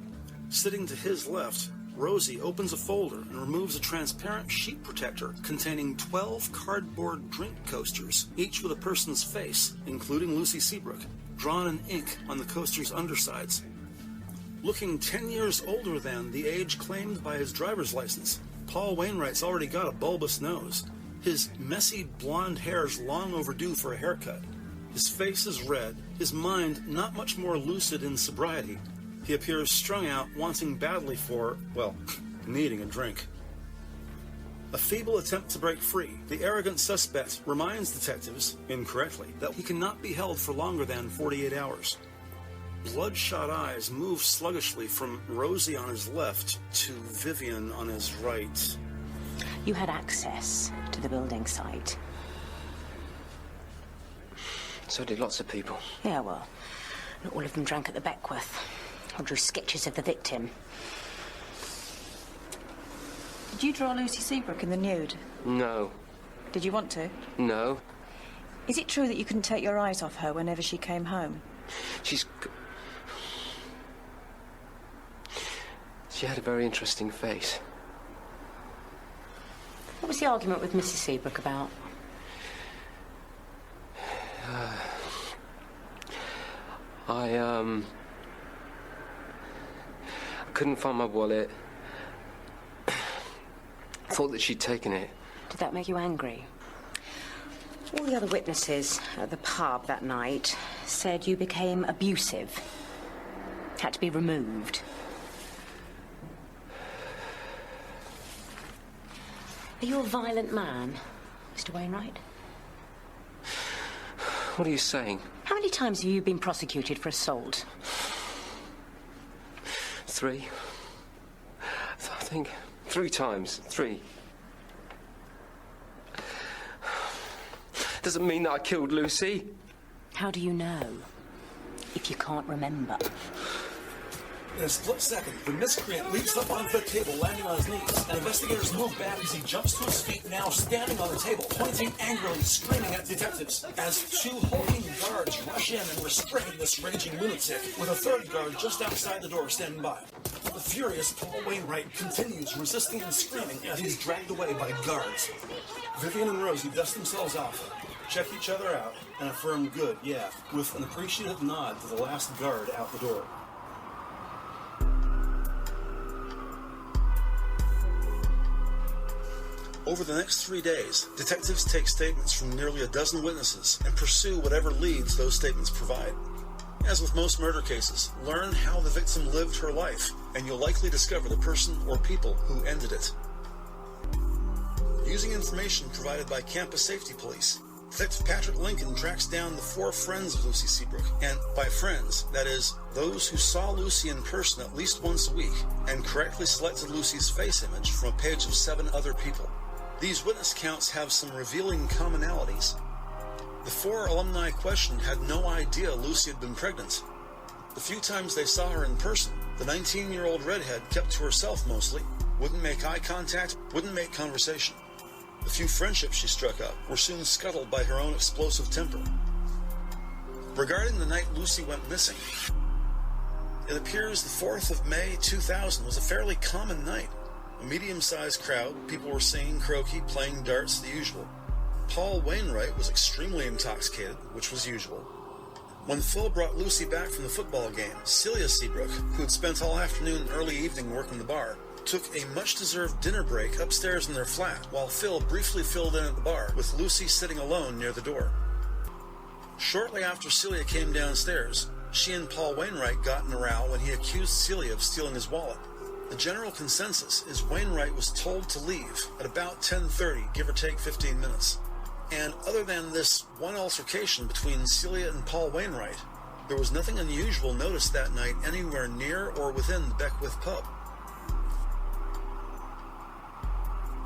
Speaker 1: Sitting to his left, Rosie opens a folder and removes a transparent sheet protector containing 12 cardboard drink coasters, each with a person's face, including Lucy Seabrook, drawn in ink on the coaster's undersides. Looking 10 years older than the age claimed by his driver's license, Paul Wainwright's already got a bulbous nose. His messy blonde hair's long overdue for a haircut. His face is red, his mind not much more lucid in sobriety. He appears strung out, wanting badly for, well, needing a drink. A feeble attempt to break free, the arrogant suspect reminds detectives, incorrectly, that he cannot be held for longer than 48 hours. Bloodshot eyes move sluggishly from Rosie on his left to Vivian on his right.
Speaker 2: You had access to the building site.
Speaker 14: So did lots of people.
Speaker 2: Yeah, well, not all of them drank at the Beckwith or drew sketches of the victim.
Speaker 5: Did you draw Lucy Seabrook in the nude?
Speaker 14: No.
Speaker 5: Did you want to?
Speaker 14: No.
Speaker 5: Is it true that you couldn't take your eyes off her whenever she came home?
Speaker 14: She had a very interesting face.
Speaker 2: What was the argument with Mrs. Seabrook about?
Speaker 14: I couldn't find my wallet. Thought that she'd taken it.
Speaker 2: Did that make you angry? All the other witnesses at the pub that night said you became abusive. Had to be removed. Are you a violent man, Mr. Wainwright?
Speaker 14: What are you saying?
Speaker 2: How many times have you been prosecuted for assault?
Speaker 14: 3. I think 3 times. 3. Doesn't mean that I killed Lucy.
Speaker 2: How do you know, if you can't remember?
Speaker 1: In a split second, the miscreant leaps up onto the table, landing on his knees, and investigators move back as he jumps to his feet, now standing on the table, pointing angrily, screaming at detectives, as 2 hulking guards rush in and restrain this raging lunatic, with a 3rd guard just outside the door standing by. The furious Paul Wainwright continues resisting and screaming as he's dragged away by guards. Vivian and Rosie dust themselves off, check each other out, and affirm good, yeah, with an appreciative nod to the last guard out the door. Over the next 3 days, detectives take statements from nearly a dozen witnesses and pursue whatever leads those statements provide. As with most murder cases, learn how the victim lived her life, and you'll likely discover the person or people who ended it. Using information provided by Campus Safety Police, Detective Patrick Lincoln tracks down the 4 friends of Lucy Seabrook, and by friends, that is, those who saw Lucy in person at least once a week, and correctly selected Lucy's face image from a page of 7 other people. These witness counts have some revealing commonalities. The 4 alumni questioned had no idea Lucy had been pregnant. The few times they saw her in person, the 19-year-old redhead kept to herself mostly, wouldn't make eye contact, wouldn't make conversation. The few friendships she struck up were soon scuttled by her own explosive temper. Regarding the night Lucy went missing, it appears the 4th of May 2000 was a fairly common night. A medium-sized crowd, people were singing croquet, playing darts, the usual. Paul Wainwright was extremely intoxicated, which was usual. When Phil brought Lucy back from the football game, Celia Seabrook, who had spent all afternoon and early evening working the bar, took a much-deserved dinner break upstairs in their flat, while Phil briefly filled in at the bar, with Lucy sitting alone near the door. Shortly after Celia came downstairs, she and Paul Wainwright got in a row when he accused Celia of stealing his wallet. The general consensus is Wainwright was told to leave at about 10:30, give or take 15 minutes. And other than this one altercation between Celia and Paul Wainwright, there was nothing unusual noticed that night anywhere near or within the Beckwith Pub.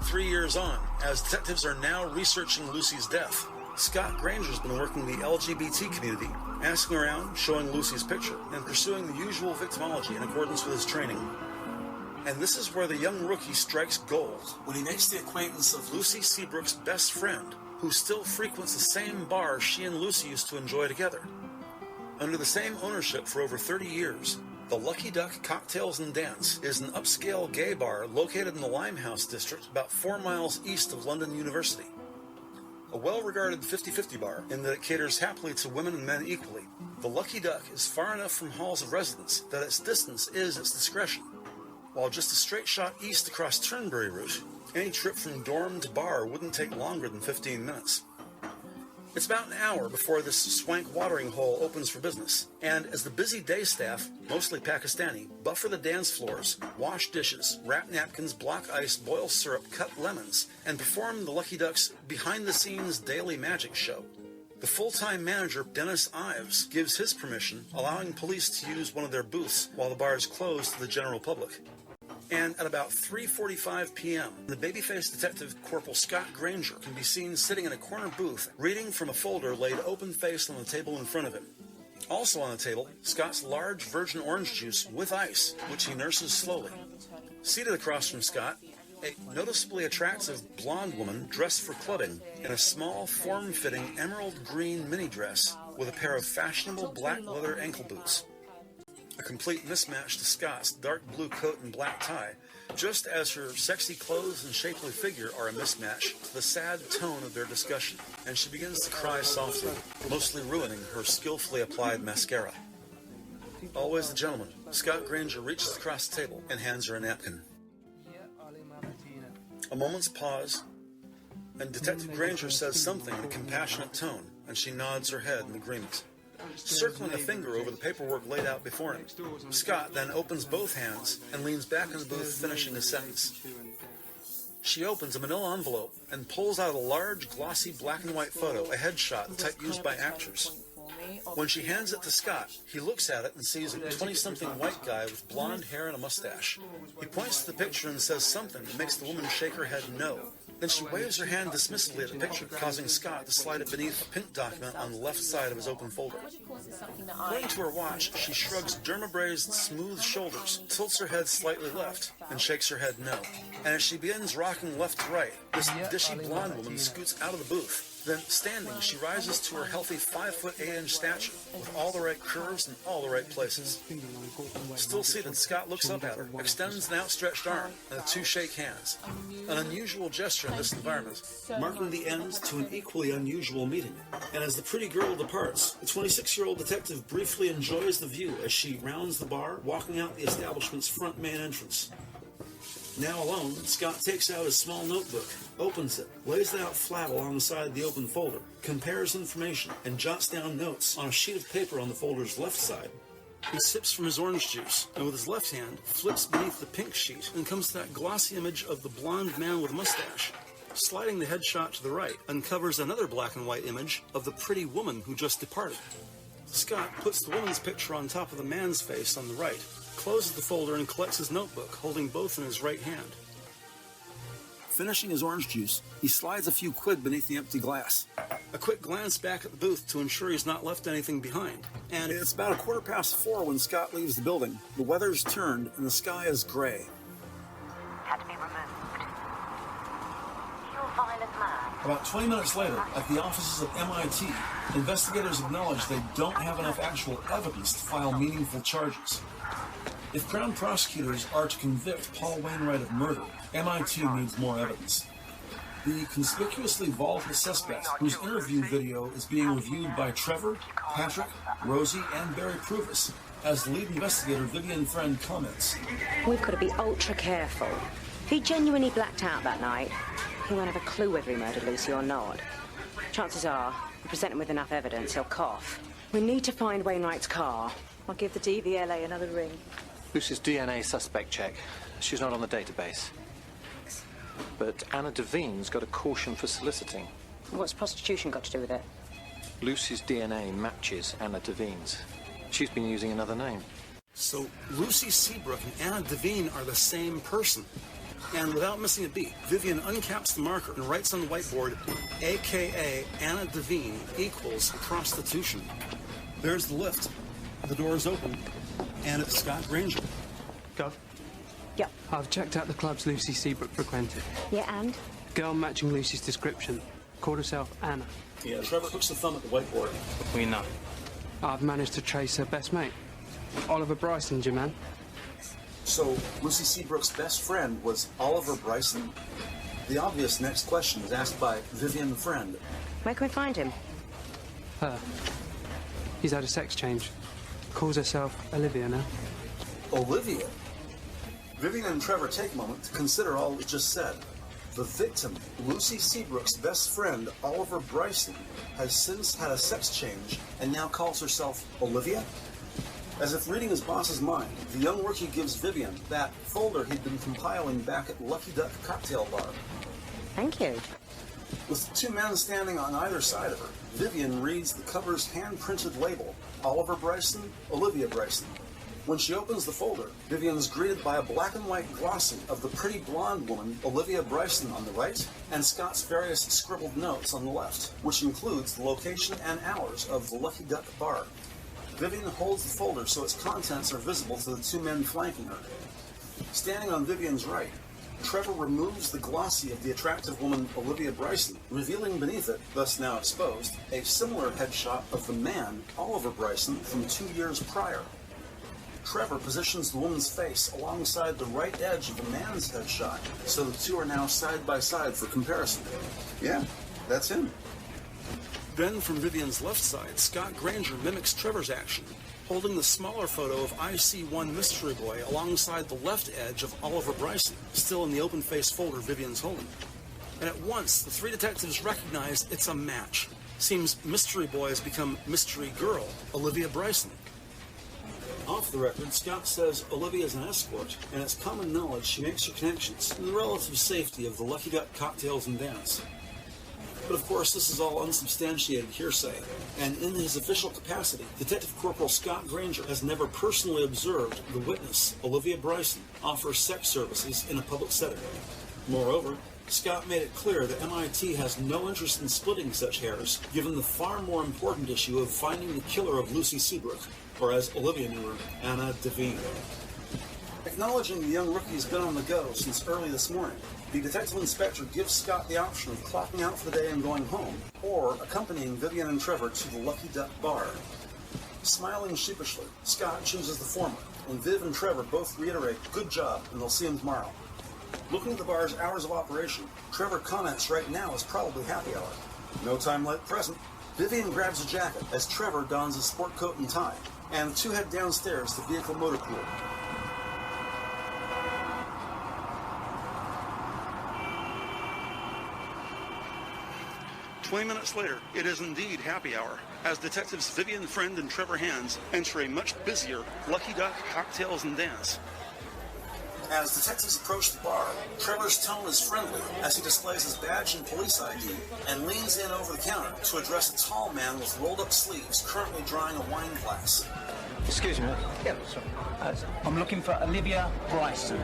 Speaker 1: 3 years on, as detectives are now researching Lucy's death, Scott Granger's been working the LGBT community, asking around, showing Lucy's picture, and pursuing the usual victimology in accordance with his training. And this is where the young rookie strikes gold, when he makes the acquaintance of Lucy Seabrook's best friend, who still frequents the same bar she and Lucy used to enjoy together. Under the same ownership for over 30 years, the Lucky Duck Cocktails and Dance is an upscale gay bar located in the Limehouse district about 4 miles east of London University. A well-regarded 50-50 bar in that it caters happily to women and men equally, the Lucky Duck is far enough from halls of residence that its distance is its discretion. While just a straight shot east across Turnberry route, any trip from dorm to bar wouldn't take longer than 15 minutes. It's about an hour before this swank watering hole opens for business, and as the busy day staff, mostly Pakistani, buffer the dance floors, wash dishes, wrap napkins, block ice, boil syrup, cut lemons, and perform the Lucky Duck's behind-the-scenes daily magic show, the full-time manager, Dennis Ives, gives his permission, allowing police to use one of their booths while the bar is closed to the general public. And at about 3:45 p.m., the baby-faced detective Corporal Scott Granger can be seen sitting in a corner booth, reading from a folder laid open-faced on the table in front of him. Also on the table, Scott's large virgin orange juice with ice, which he nurses slowly. Seated across from Scott, a noticeably attractive blonde woman dressed for clubbing in a small, form-fitting emerald green mini dress with a pair of fashionable black leather ankle boots. A complete mismatch to Scott's dark blue coat and black tie, just as her sexy clothes and shapely figure are a mismatch to the sad tone of their discussion, and she begins to cry softly, mostly ruining her skillfully applied mascara. Always the gentleman, Scott Granger reaches across the table and hands her a napkin. A moment's pause, and Detective Granger says something in a compassionate tone, and she nods her head in agreement. Circling a finger over the paperwork laid out before him, Scott then opens both hands and leans back in the booth, finishing his sentence. She opens a manila envelope and pulls out a large, glossy black and white photo, a headshot, the type used by actors. When she hands it to Scott, he looks at it and sees a 20-something white guy with blonde hair and a mustache. He points to the picture and says something that makes the woman shake her head no. Then she waves her hand dismissively at the picture, causing Scott to slide it beneath a pink document on the left side of his open folder. Pointing to her watch, she shrugs dermabrased, smooth shoulders, tilts her head slightly left, and shakes her head no. And as she begins rocking left to right, this dishy blonde woman scoots out of the booth. Then, standing, she rises to her healthy 5'8" stature, with all the right curves in all the right places. Still seated, Scott looks up at her, extends an outstretched arm, and the two shake hands. An unusual gesture in this environment, marking the end to an equally unusual meeting. And as the pretty girl departs, the 26-year-old detective briefly enjoys the view as she rounds the bar, walking out the establishment's front main entrance. Now alone, Scott takes out his small notebook, opens it, lays it out flat along the side of the open folder, compares information, and jots down notes on a sheet of paper on the folder's left side. He sips from his orange juice, and with his left hand, flips beneath the pink sheet and comes to that glossy image of the blonde man with a mustache. Sliding the headshot to the right, uncovers another black and white image of the pretty woman who just departed. Scott puts the woman's picture on top of the man's face on the right, closes the folder and collects his notebook, holding both in his right hand. Finishing his orange juice, he slides a few quid beneath the empty glass. A quick glance back at the booth to ensure he's not left anything behind. And it's about 4:15 when Scott leaves the building. The weather's turned and the sky is gray.
Speaker 7: Had to be removed. You're a violent man.
Speaker 1: About 20 minutes later, at the offices of M.I.T, investigators acknowledge they don't have enough actual evidence to file meaningful charges. If Crown prosecutors are to convict Paul Wainwright of murder, M.I.T needs more evidence. The conspicuously vaulted suspect, whose interview video is being reviewed by Trevor, Patrick, Rosie, and Barry Pruvis, as lead investigator Vivian Friend comments.
Speaker 2: We've got to be ultra careful. If he genuinely blacked out that night, he won't have a clue whether he murdered Lucy or not. Chances are, if we present him with enough evidence, he'll cough. We need to find Wainwright's car.
Speaker 5: I'll give the DVLA another ring.
Speaker 9: Lucy's DNA suspect check. She's not on the database. But Anna Devine's got a caution for soliciting.
Speaker 2: What's prostitution got to do with it?
Speaker 9: Lucy's DNA matches Anna Devine's. She's been using another name.
Speaker 1: So Lucy Seabrook and Anna Devine are the same person. And without missing a beat, Vivian uncaps the marker and writes on the whiteboard, a.k.a. Anna Devine equals prostitution. There's the lift. The door is open, and it's Scott Granger.
Speaker 13: Gov?
Speaker 2: Yep.
Speaker 13: I've checked out the clubs Lucy Seabrook frequented.
Speaker 2: Yeah, and?
Speaker 13: Girl matching Lucy's description. Called herself Anna.
Speaker 1: Yeah, Trevor hooks the thumb at the whiteboard.
Speaker 4: We know.
Speaker 13: I've managed to trace her best mate. Oliver Bryson, your man.
Speaker 1: So, Lucy Seabrook's best friend was Oliver Bryson? The obvious next question is asked by Vivian Friend.
Speaker 2: Where can we find him?
Speaker 13: Her. He's had a sex change. Calls herself Olivia now.
Speaker 1: Olivia? Vivian and Trevor take a moment to consider all we just said. The victim, Lucy Seabrook's best friend, Oliver Bryson, has since had a sex change and now calls herself Olivia? As if reading his boss's mind, the young rookie gives Vivian that folder he'd been compiling back at Lucky Duck Cocktail Bar.
Speaker 2: Thank you.
Speaker 1: With two men standing on either side of her, Vivian reads the cover's hand-printed label, Oliver Bryson, Olivia Bryson. When she opens the folder, Vivian is greeted by a black and white glossy of the pretty blonde woman, Olivia Bryson, on the right, and Scott's various scribbled notes on the left, which includes the location and hours of the Lucky Duck Bar. Vivian holds the folder so its contents are visible to the two men flanking her. Standing on Vivian's right, Trevor removes the glossy of the attractive woman, Olivia Bryson, revealing beneath it, thus now exposed, a similar headshot of the man, Oliver Bryson, from 2 years prior. Trevor positions the woman's face alongside the right edge of the man's headshot, so the two are now side by side for comparison. Yeah, that's him. Then from Vivian's left side, Scott Granger mimics Trevor's action, holding the smaller photo of IC1 Mystery Boy alongside the left edge of Oliver Bryson, still in the open-face folder Vivian's holding. And at once, the three detectives recognize it's a match. Seems Mystery Boy has become Mystery Girl, Olivia Bryson. Off the record, Scott says Olivia is an escort, and it's common knowledge she makes her connections in the relative safety of the Lucky Duck Cocktails and Dance. But of course, this is all unsubstantiated hearsay, and in his official capacity, Detective Corporal Scott Granger has never personally observed the witness, Olivia Bryson, offer sex services in a public setting. Moreover, Scott made it clear that M.I.T. has no interest in splitting such hairs, given the far more important issue of finding the killer of Lucy Seabrook, or as Olivia knew her, Anna Devine. Acknowledging the young rookie's been on the go since early this morning, the detective inspector gives Scott the option of clocking out for the day and going home, or accompanying Vivian and Trevor to the Lucky Duck Bar. Smiling sheepishly, Scott chooses the former, and Viv and Trevor both reiterate, good job, and they'll see him tomorrow. Looking at the bar's hours of operation, Trevor comments right now is probably happy hour. No time like present. Vivian grabs a jacket as Trevor dons a sport coat and tie, and the two head downstairs to vehicle motor pool. "20 minutes later, it is indeed happy hour, as detectives Vivian Friend and Trevor Hands enter a much busier Lucky Duck Cocktails and Dance. As detectives approach the bar, Trevor's tone is friendly as he displays his badge and police ID and leans in over the counter to address a tall man with rolled-up sleeves currently drying a wine glass.
Speaker 4: Excuse me. Yeah, sorry. I'm looking for Olivia Bryson.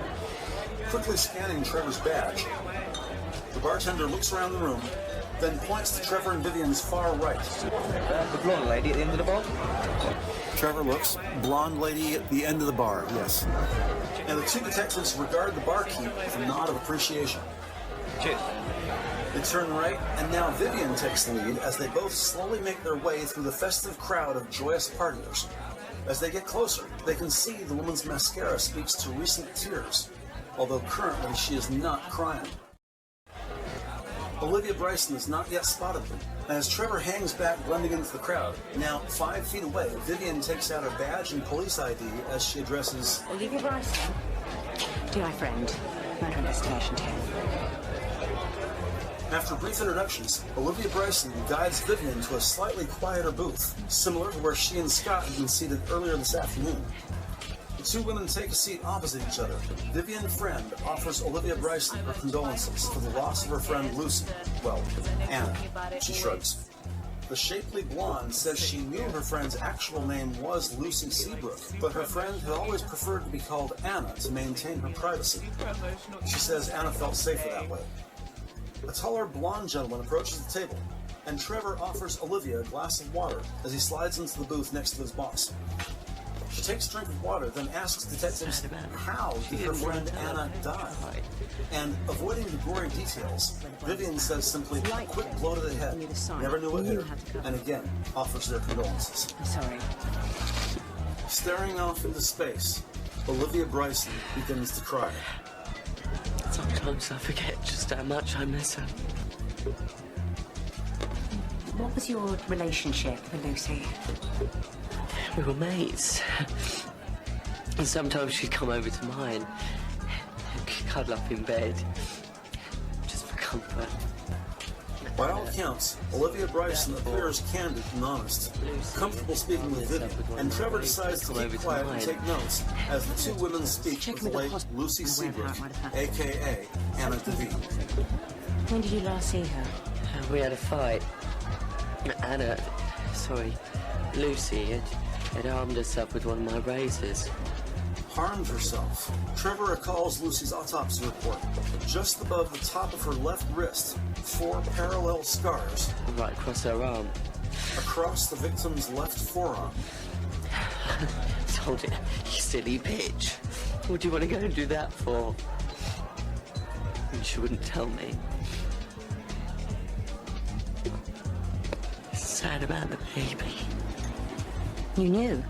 Speaker 1: Quickly scanning Trevor's badge, the bartender looks around the room, then points to Trevor and Vivian's far right.
Speaker 14: The blonde lady at the end of the bar?
Speaker 1: Trevor looks. Blonde lady at the end of the bar, yes. And the two detectives regard the barkeep with a nod of appreciation.
Speaker 14: Cheers.
Speaker 1: They turn right, and now Vivian takes the lead as they both slowly make their way through the festive crowd of joyous partiers. As they get closer, they can see the woman's mascara speaks to recent tears, although currently she is not crying. Olivia Bryson has not yet spotted them, and as Trevor hangs back blending into the crowd, now 5 feet away, Vivian takes out her badge and police ID as she addresses
Speaker 2: Olivia Bryson. Dear my friend, murder investigation team.
Speaker 1: After brief introductions, Olivia Bryson guides Vivian to a slightly quieter booth, similar to where she and Scott had been seated earlier this afternoon. The two women take a seat opposite each other. Vivian Friend offers Olivia Bryson her condolences for the loss of her friend Lucy. Well, Anna. She shrugs. The shapely blonde says she knew her friend's actual name was Lucy Seabrook, but her friend had always preferred to be called Anna to maintain her privacy. She says Anna felt safer that way. A taller blonde gentleman approaches the table, and Trevor offers Olivia a glass of water as he slides into the booth next to his boss. She takes a drink of water, then asks detectives how did her friend Anna die? And avoiding the gory details, Vivian says simply, quick blow to the head, never knew what hit her, and again offers their condolences.
Speaker 2: I'm sorry.
Speaker 1: Staring off into space, Olivia Bryson begins to cry.
Speaker 20: Sometimes I forget just how much I miss her.
Speaker 2: What was your relationship with Lucy?
Speaker 20: We were mates. And sometimes she'd come over to mine and cuddle up in bed, just for comfort.
Speaker 1: By all accounts, Olivia Bryson appears candid and honest, comfortable speaking with Vivian, and Trevor decides to keep quiet and take notes as the two women speak with the late Lucy Seabrook, a.k.a. Anna Devine.
Speaker 2: When did you last see her?
Speaker 20: We had a fight. Lucy had armed herself with one of my razors.
Speaker 1: Harmed herself. Trevor recalls Lucy's autopsy report. Just above the top of her left wrist, 4 parallel scars.
Speaker 20: Right across her arm.
Speaker 1: Across the victim's left forearm.
Speaker 20: Told it, you silly bitch. What do you want to go and do that for? And she wouldn't tell me. Sad about the baby.
Speaker 2: You knew?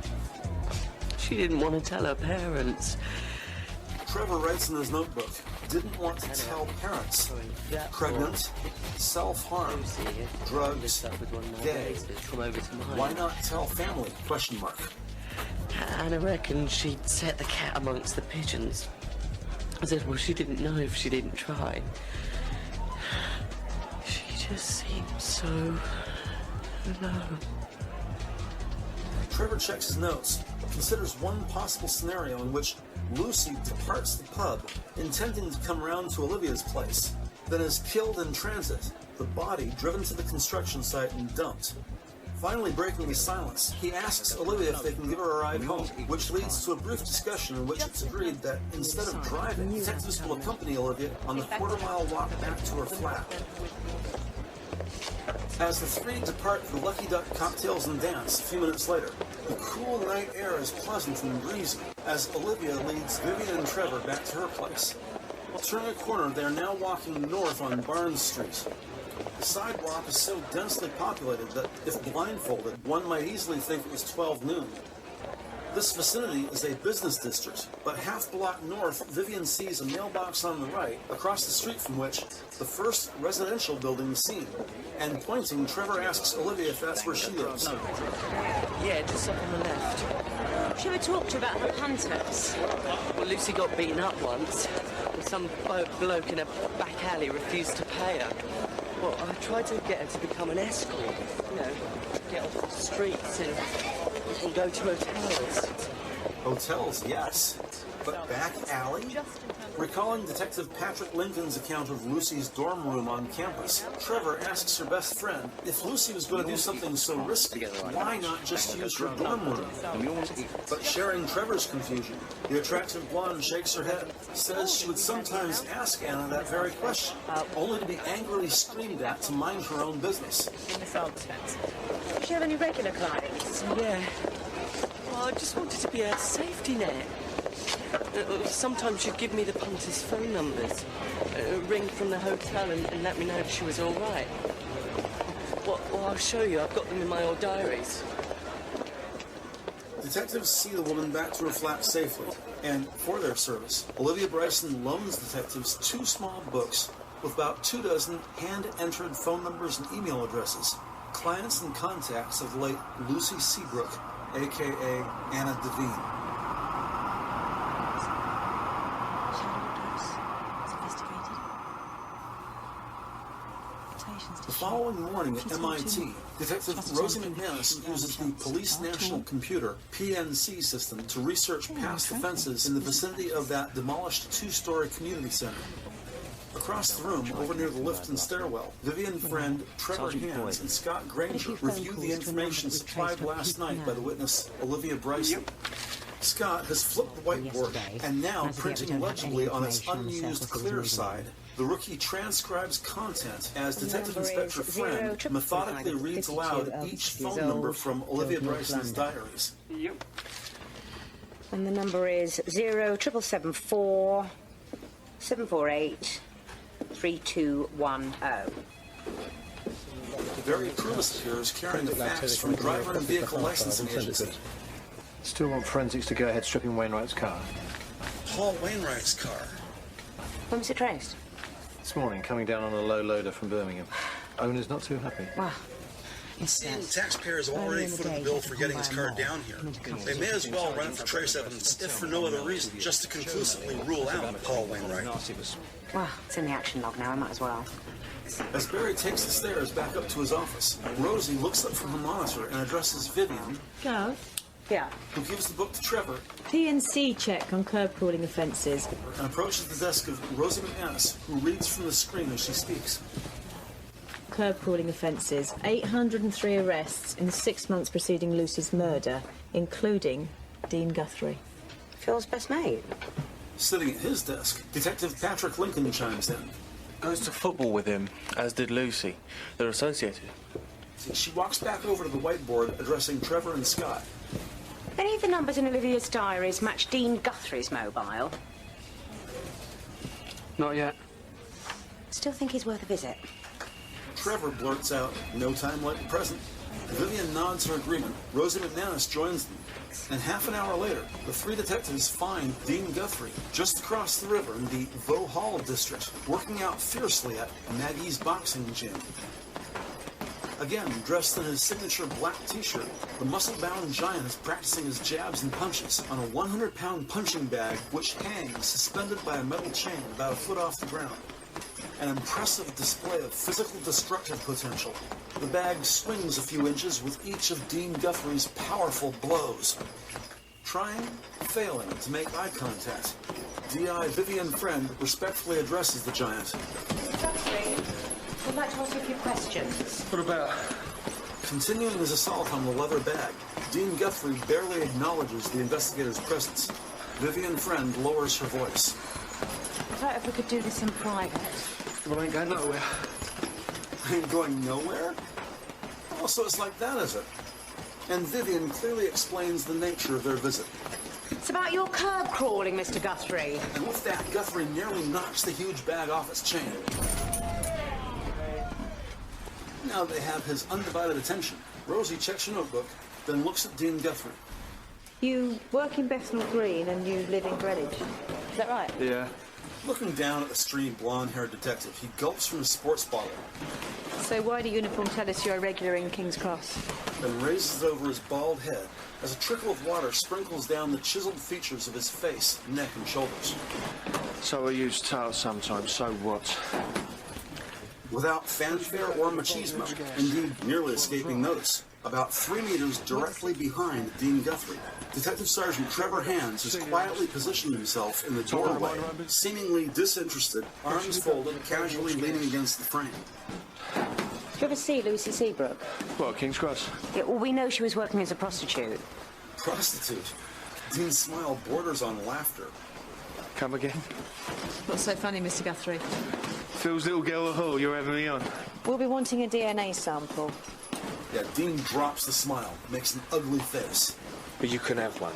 Speaker 20: She didn't want to tell her parents.
Speaker 1: Trevor writes in his notebook, didn't want to tell parents. Pregnant, self-harm, drugs, gay. Why not tell family? ?
Speaker 20: And I reckon she'd set the cat amongst the pigeons. I said, well, she didn't know if she didn't try. She just seemed so alone.
Speaker 1: Trevor checks his notes, considers one possible scenario in which Lucy departs the pub, intending to come round to Olivia's place, then is killed in transit, the body driven to the construction site and dumped. Finally breaking the silence, he asks Olivia if they can give her a ride home, which leads to a brief discussion in which it's agreed that instead of driving, detectives will accompany Olivia on the quarter-mile walk back to her flat. As the three depart for the Lucky Duck cocktails and dance a few minutes later, the cool night air is pleasant and breezy as Olivia leads Vivian and Trevor back to her place. Turning a corner, they are now walking north on Barnes Street. The sidewalk is so densely populated that, if blindfolded, one might easily think it was 12 noon. This vicinity is a business district, but half block north, Vivian sees a mailbox on the right, across the street from which the first residential building is seen. And pointing, Trevor asks Olivia if that's where she lives.
Speaker 20: Yeah, just up on the left.
Speaker 2: She ever talked to you about her hunters?
Speaker 20: Well, Lucy got beaten up once. And some bloke in a back alley refused to pay her. Well, I tried to get her to become an escort. You know, get off the streets and go to hotels.
Speaker 1: Hotels, yes. But back alley? Recalling Detective Patrick Lincoln's account of Lucy's dorm room on campus, Trevor asks her best friend, if Lucy was going to do something so risky, why not just use her dorm room? But sharing Trevor's confusion, the attractive blonde shakes her head, says she would sometimes ask Anna that very question, only to be angrily screamed at to mind her own business.
Speaker 2: Does she have any regular clients?
Speaker 20: Yeah. Well, I just wanted to be a safety net. Sometimes she'd give me the punters' phone numbers, ring from the hotel and let me know if she was all right. Well, I'll show you. I've got them in my old diaries.
Speaker 1: Detectives see the woman back to her flat safely, and for their service, Olivia Bryson loans detectives 2 small books with about 24 hand-entered phone numbers and email addresses, clients and contacts of the late Lucy Seabrook, a.k.a. Anna Devine. The following morning at M.I.T, Detective Rosie McManus uses the Police National Computer, PNC system, to research past offenses in the vicinity of that demolished 2-story community center. Across the room, over near the lift and stairwell, Vivian friend Trevor Hands and Scott Granger review the information supplied last night by the witness Olivia Bryson. Scott has flipped the whiteboard and now, printing legibly on its unused clear side, the rookie transcribes content as Detective Inspector Friend methodically reads aloud each phone number from Olivia Bryson's diaries.
Speaker 2: Yep. And the number is 07774 748 3210.
Speaker 1: Very Pruvis appears carrying a fax from Driver and Vehicle Licensing Agency.
Speaker 9: Still want forensics to go ahead stripping Wainwright's car.
Speaker 1: Paul Wainwright's car.
Speaker 2: When was it traced?
Speaker 9: This morning, coming down on a low loader from Birmingham. Owner's not too happy.
Speaker 2: Wow.
Speaker 1: Taxpayers have already footed the bill for getting his car down here. They may as well run it for trace evidence, if for no other reason, just to conclusively rule out Paul Wainwright.
Speaker 2: Well, it's in the action log now, I might as well.
Speaker 1: As Barry takes the stairs back up to his office, Rosie looks up from her monitor and addresses Vivian.
Speaker 5: Go.
Speaker 2: Yeah.
Speaker 1: Who gives the book to Trevor.
Speaker 5: P&C check on curb crawling offences.
Speaker 1: And approaches the desk of Rosie McManus, who reads from the screen as she speaks.
Speaker 5: Curb crawling offences. 803 arrests in the 6 months preceding Lucy's murder, including Dean Guthrie.
Speaker 2: Phil's best mate.
Speaker 1: Sitting at his desk, Detective Patrick Lincoln chimes in.
Speaker 6: Goes to football with him, as did Lucy. They're associated.
Speaker 1: She walks back over to the whiteboard, addressing Trevor and Scott.
Speaker 2: Any of the numbers in Olivia's diaries match Dean Guthrie's mobile?
Speaker 13: Not yet.
Speaker 2: Still think he's worth a visit.
Speaker 1: Trevor blurts out, "No time like the present." Vivian nods her agreement. Rosie McManus joins them. And half an hour later, the three detectives find Dean Guthrie just across the river in the Vauxhall district, working out fiercely at Maggie's boxing gym. Again, dressed in his signature black t-shirt, the muscle-bound giant is practicing his jabs and punches on a 100-pound punching bag which hangs suspended by a metal chain about a foot off the ground. An impressive display of physical destructive potential. The bag swings a few inches with each of Dean Guthrie's powerful blows. Trying, failing to make eye contact, D.I. Vivian Friend respectfully addresses the giant.
Speaker 2: Guthrie, I'd like to ask you a few questions.
Speaker 1: What about? Continuing his assault on the leather bag, Dean Guthrie barely acknowledges the investigator's presence. Vivian Friend lowers her voice.
Speaker 2: I thought if we could do this in private.
Speaker 1: Well, I ain't going nowhere. I ain't going nowhere? Oh, so it's like that, is it? And Vivian clearly explains the nature of their visit.
Speaker 2: It's about your curb crawling, Mr. Guthrie.
Speaker 1: And with that, Guthrie nearly knocks the huge bag off its chain. Now they have his undivided attention. Rosie checks her notebook, then looks at Dean Guthrie.
Speaker 5: You work in Bethnal Green and you live in Greenwich. Is that right?
Speaker 1: Yeah. Looking down at the stringy blonde-haired detective, he gulps from his sports bottle.
Speaker 5: So why do uniform tell us you're a regular in King's Cross?
Speaker 1: Then raises it over his bald head as a trickle of water sprinkles down the chiseled features of his face, neck, and shoulders.
Speaker 6: So I use tails sometimes, so what?
Speaker 1: Without fanfare or machismo, indeed nearly escaping notice, about 3 meters directly behind Dean Guthrie, Detective Sergeant Trevor Hands has quietly positioned himself in the doorway, seemingly disinterested, arms folded, casually leaning against the frame.
Speaker 2: Did you ever see Lucy Seabrook?
Speaker 6: What, King's Cross?
Speaker 2: Yeah, well, we know she was working as a prostitute.
Speaker 1: Prostitute? Dean's smile borders on laughter.
Speaker 6: Come again?
Speaker 5: What's so funny, Mr. Guthrie?
Speaker 6: Phil's little girl at Hall, you're having me on.
Speaker 5: We'll be wanting a DNA sample.
Speaker 1: Yeah, Dean drops the smile, makes an ugly face.
Speaker 6: But you can have one.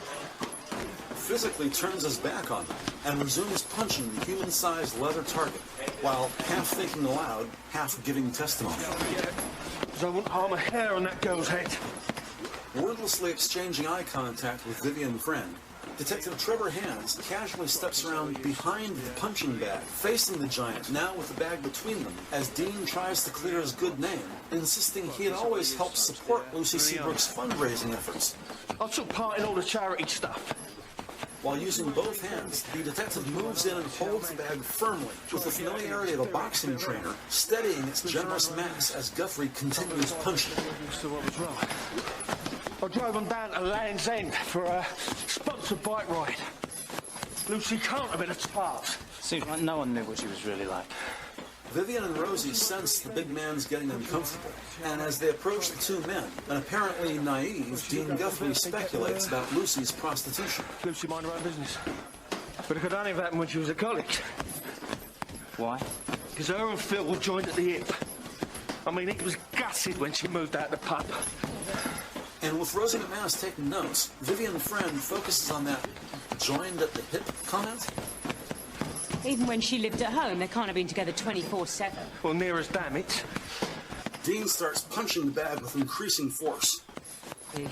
Speaker 1: Physically turns his back on them and resumes punching the human-sized leather target, while half thinking aloud, half giving testimony.
Speaker 6: Because I wouldn't harm a hair on that girl's head.
Speaker 1: Wordlessly exchanging eye contact with Vivian Friend, Detective Trevor Hands casually steps around behind the punching bag, facing the giant, now with the bag between them, as Dean tries to clear his good name, insisting he had always helped support Lucy Seabrook's fundraising efforts.
Speaker 6: I took part in all the charity stuff.
Speaker 1: While using both hands, the detective moves in and holds the bag firmly, with the familiarity of a boxing trainer, steadying its generous mass as Guthrie continues punching.
Speaker 6: So what was wrong? I drove them down to Land's End for a sponsored bike ride. Lucy can't have been a tart.
Speaker 4: Seems like no one knew what she was really like.
Speaker 1: Vivian and Rosie sense the big man's getting uncomfortable, and as they approach the two men, an apparently naive Dean Guthrie speculates about Lucy's prostitution.
Speaker 6: Lucy mind her own business. But it could only have happened when she was at college.
Speaker 4: Why?
Speaker 6: Because her and Phil were joined at the hip. I mean, he was gutted when she moved out the pub.
Speaker 1: And with Rosie McManus taking notes, Vivian Friend focuses on that joined at the hip comment.
Speaker 2: Even when she lived at home, they can't have been together 24/7.
Speaker 6: Well, near as damn it.
Speaker 1: Dean starts punching the bag with increasing force.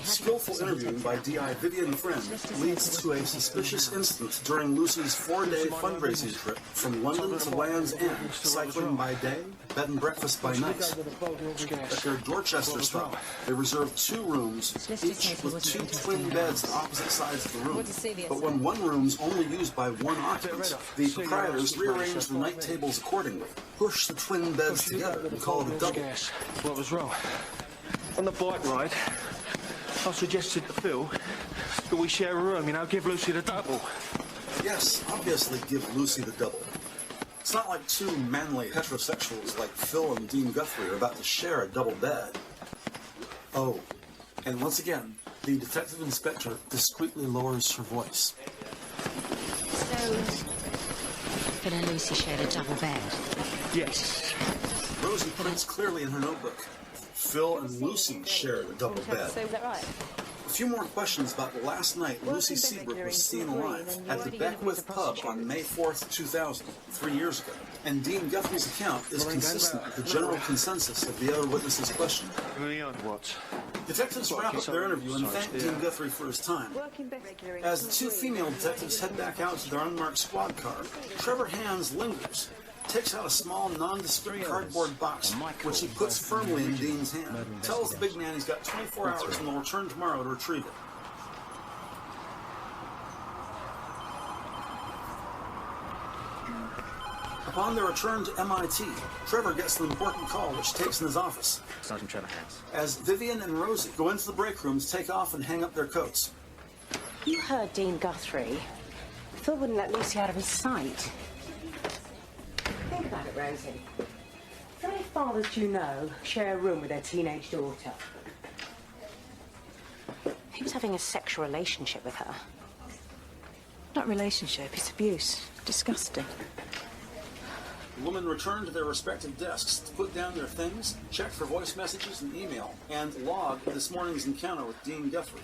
Speaker 1: Skillful interviewing by DI Vivian Friend leads to a suspicious incident during Lucy's 4-day fundraising trip from London to Land's End, cycling by day, bed and breakfast by night. At their Dorchester stop, they reserved 2 rooms, each with 2 twin beds on opposite sides of the room. But when one room's only used by one occupant, the proprietors rearrange the night tables accordingly, push the twin beds together, and call it a double.
Speaker 6: What was wrong? On the bike ride, I suggested to Phil that we share a room, you know, give Lucy the double.
Speaker 1: Yes, obviously give Lucy the double. It's not like 2 manly heterosexuals like Phil and Dean Guthrie are about to share a double bed. Oh, and once again, the detective inspector discreetly lowers her voice.
Speaker 2: So, Phil and Lucy shared a double bed?
Speaker 6: Yes.
Speaker 1: Rosie prints clearly in her notebook. Phil and Lucy shared a double bed.
Speaker 5: So is that right?
Speaker 1: A few more questions about the last night Lucy Seabrook was seen alive at the Beckwith Pub on May 4th, 2000, 3 years ago. And Dean Guthrie's account is consistent with the general consensus of the other witnesses questioned.
Speaker 6: What?
Speaker 1: Detectives wrap up their interview and thank Dean Guthrie for his time. As the 2 female detectives head back out to their unmarked squad car, Trevor Hands lingers, takes out a small, nondescript cardboard box, which he puts firmly in Dean's hand. Tells the big man he's got 24 hours and will return tomorrow to retrieve it. Upon their return to M.I.T, Trevor gets an important call which takes in his office.
Speaker 4: Sergeant Trevor Hands.
Speaker 1: As Vivian and Rosie go into the break room to take off and hang up their coats.
Speaker 2: You heard Dean Guthrie. Phil wouldn't let Lucy out of his sight. Think about it, Rosie. How many fathers do you know share a room with their teenage daughter? He was having a sexual relationship with her.
Speaker 5: Not relationship, it's abuse. Disgusting.
Speaker 1: The women return to their respective desks to put down their things, check for voice messages and email, and log this morning's encounter with Dean Guthrie.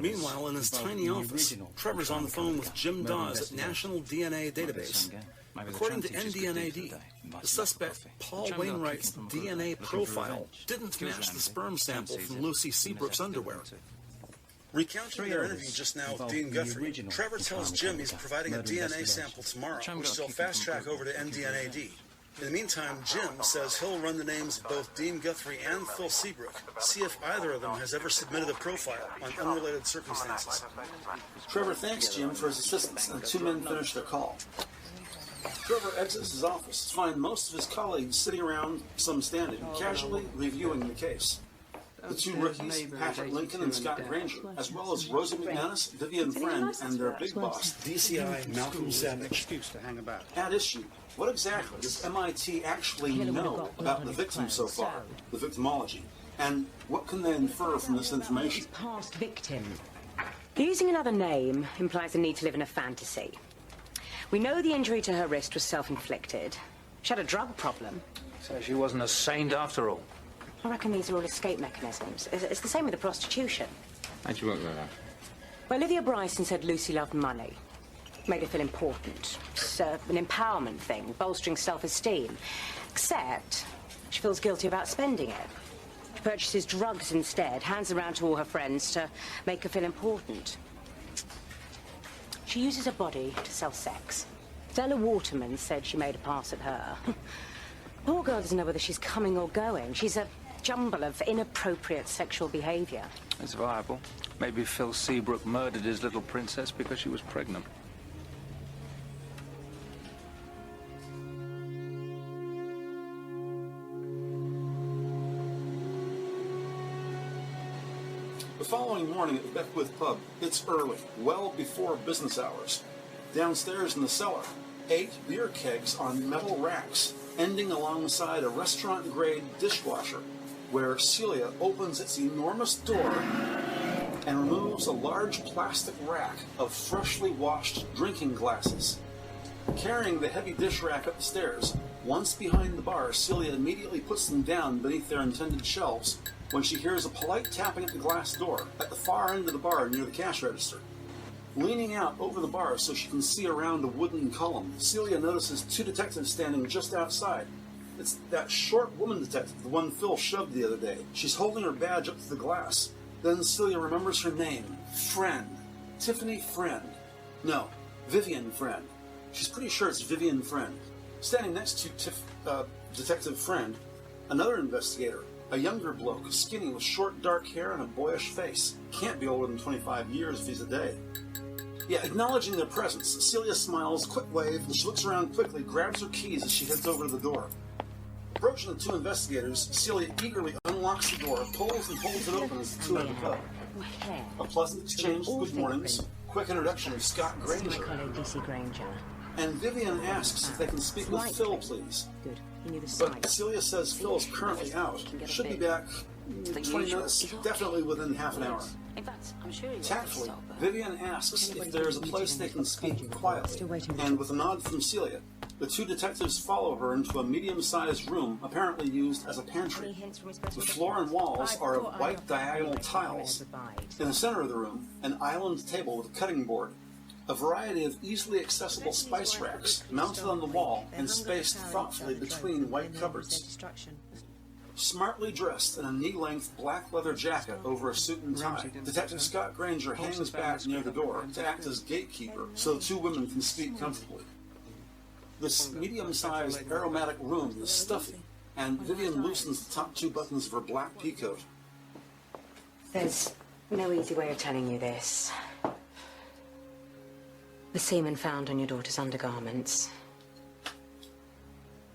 Speaker 1: Meanwhile, in his tiny office, Trevor's on the phone with Jim Daws at National DNA Database. According to NDNAD, the suspect, Paul Wainwright's DNA profile didn't match the sperm sample from Lucy Seabrook's underwear. Recounting their interview just now with Dean Guthrie, Trevor tells Jim he's providing a DNA sample tomorrow, which they'll fast-track over to NDNAD. In the meantime, Jim says he'll run the names of both Dean Guthrie and Phil Seabrook, see if either of them has ever submitted a profile on unrelated circumstances. Trevor thanks Jim for his assistance, and the 2 men finish their call. Trevor exits his office to find most of his colleagues sitting around, some standing, casually reviewing the case. The 2 rookies, Patrick Lincoln and Scott Granger, as well as Rosie McManus, Vivian Friend, and their big boss, DCI Malcolm Savage. At issue, what exactly does M.I.T. actually know about the victim so far, the victimology, and what can they infer from this information?
Speaker 2: Past victim. Using another name implies a need to live in a fantasy. We know the injury to her wrist was self-inflicted. She had a drug problem.
Speaker 8: So she wasn't a saint after all.
Speaker 2: I reckon these are all escape mechanisms. It's the same with the prostitution.
Speaker 8: How'd you work that out?
Speaker 2: Well, Olivia Bryson said Lucy loved money. Made her feel important. It's an empowerment thing, bolstering self-esteem. Except she feels guilty about spending it. She purchases drugs instead, hands around to all her friends to make her feel important. She uses her body to sell sex. Stella Waterman said she made a pass at her. Poor girl doesn't know whether she's coming or going. She's a jumble of inappropriate sexual behaviour.
Speaker 8: It's viable. Maybe Phil Seabrook murdered his little princess because she was pregnant.
Speaker 1: The following morning at the Beckwith Pub, it's early, well before business hours. Downstairs in the cellar, 8 beer kegs on metal racks, ending alongside a restaurant-grade dishwasher, where Celia opens its enormous door and removes a large plastic rack of freshly washed drinking glasses. Carrying the heavy dish rack up the stairs, once behind the bar, Celia immediately puts them down beneath their intended shelves when she hears a polite tapping at the glass door at the far end of the bar near the cash register. Leaning out over the bar so she can see around a wooden column, Celia notices 2 detectives standing just outside. It's that short woman detective, the one Phil shoved the other day. She's holding her badge up to the glass. Then Celia remembers her name. Friend. Tiffany Friend. No, Vivian Friend. She's pretty sure it's Vivian Friend. Standing next to Detective Friend, another investigator, a younger bloke, skinny with short dark hair and a boyish face. Can't be older than 25 years if he's a day. Yeah, acknowledging their presence, Celia smiles, quick wave, and she looks around quickly, grabs her keys as she heads over to the door. Approaching the 2 investigators, Celia eagerly unlocks the door, pulls it open as the 2 enter the pub. A pleasant exchange of good mornings, quick introduction of Scott Granger. And Vivian asks if they can speak with Phil, please. But Celia says Phil is currently out. Should be back 20 minutes, definitely within half an hour. Tactfully, Vivian asks if there is a place they can speak quietly, and with a nod from Celia, the 2 detectives follow her into a medium-sized room apparently used as a pantry. The floor and walls are of white diagonal tiles. In the center of the room, an island table with a cutting board. A variety of easily accessible spice racks mounted on the wall and spaced thoughtfully between white cupboards. Smartly dressed in a knee-length black leather jacket over a suit and tie, Detective Scott Granger hangs back near the door to act as gatekeeper so the 2 women can speak comfortably. This medium-sized aromatic room is stuffy, and Vivian loosens the top 2 buttons of her black peacoat.
Speaker 2: There's no easy way of telling you this. The semen found on your daughter's undergarments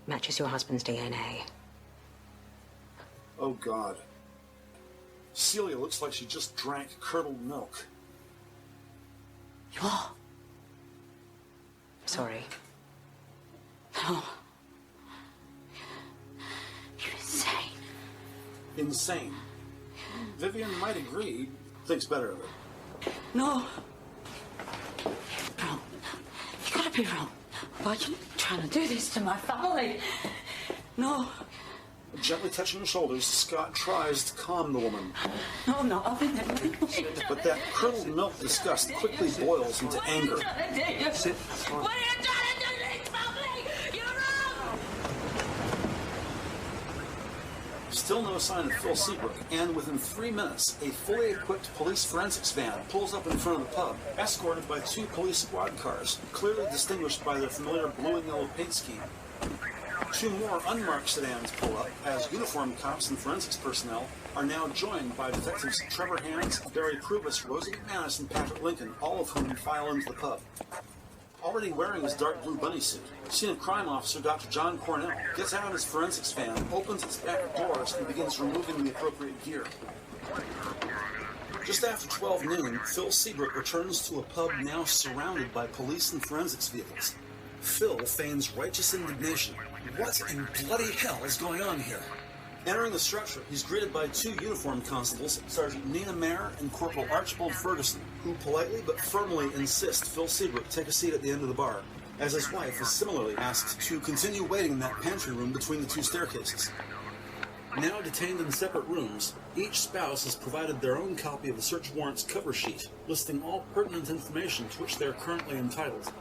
Speaker 2: matches your husband's DNA.
Speaker 1: Oh, God. Celia looks like she just drank curdled milk.
Speaker 2: Sorry.
Speaker 12: No. You're insane.
Speaker 1: Insane. Vivian might agree, thinks better of it.
Speaker 12: No. Wrong. You gotta be wrong. Why are you trying to do this to my family? No.
Speaker 1: Gently touching her shoulders, Scott tries to calm the woman.
Speaker 12: No, I've been there.
Speaker 1: But that curdled milk disgust quickly boils into anger.
Speaker 12: Sit. What are you trying to do to this family? You're wrong!
Speaker 1: Still no sign of Phil Seabrook, and within 3 minutes, a fully equipped police forensics van pulls up in front of the pub, escorted by 2 police squad cars, clearly distinguished by their familiar blue and yellow paint scheme. 2 more unmarked sedans pull up, as uniformed cops and forensics personnel are now joined by Detectives Trevor Hands, Barry Pruvis, Rosie McManus, and Patrick Lincoln, all of whom file into the pub. Already wearing his dark blue bunny suit, Scene of Crime Officer Dr. John Cornell gets out of his forensics van, opens its back doors, and begins removing the appropriate gear. Just after 12 noon, Phil Seabrook returns to a pub now surrounded by police and forensics vehicles. Phil feigns righteous indignation. What in bloody hell is going on here? Entering the structure, he's greeted by 2 uniformed constables, Sergeant Nina Mayer and Corporal Archibald Ferguson, who politely but firmly insist Phil Seabrook take a seat at the end of the bar, as his wife is similarly asked to continue waiting in that pantry room between the 2 staircases. Now detained in separate rooms, each spouse has provided their own copy of the search warrant's cover sheet, listing all pertinent information to which they are currently entitled.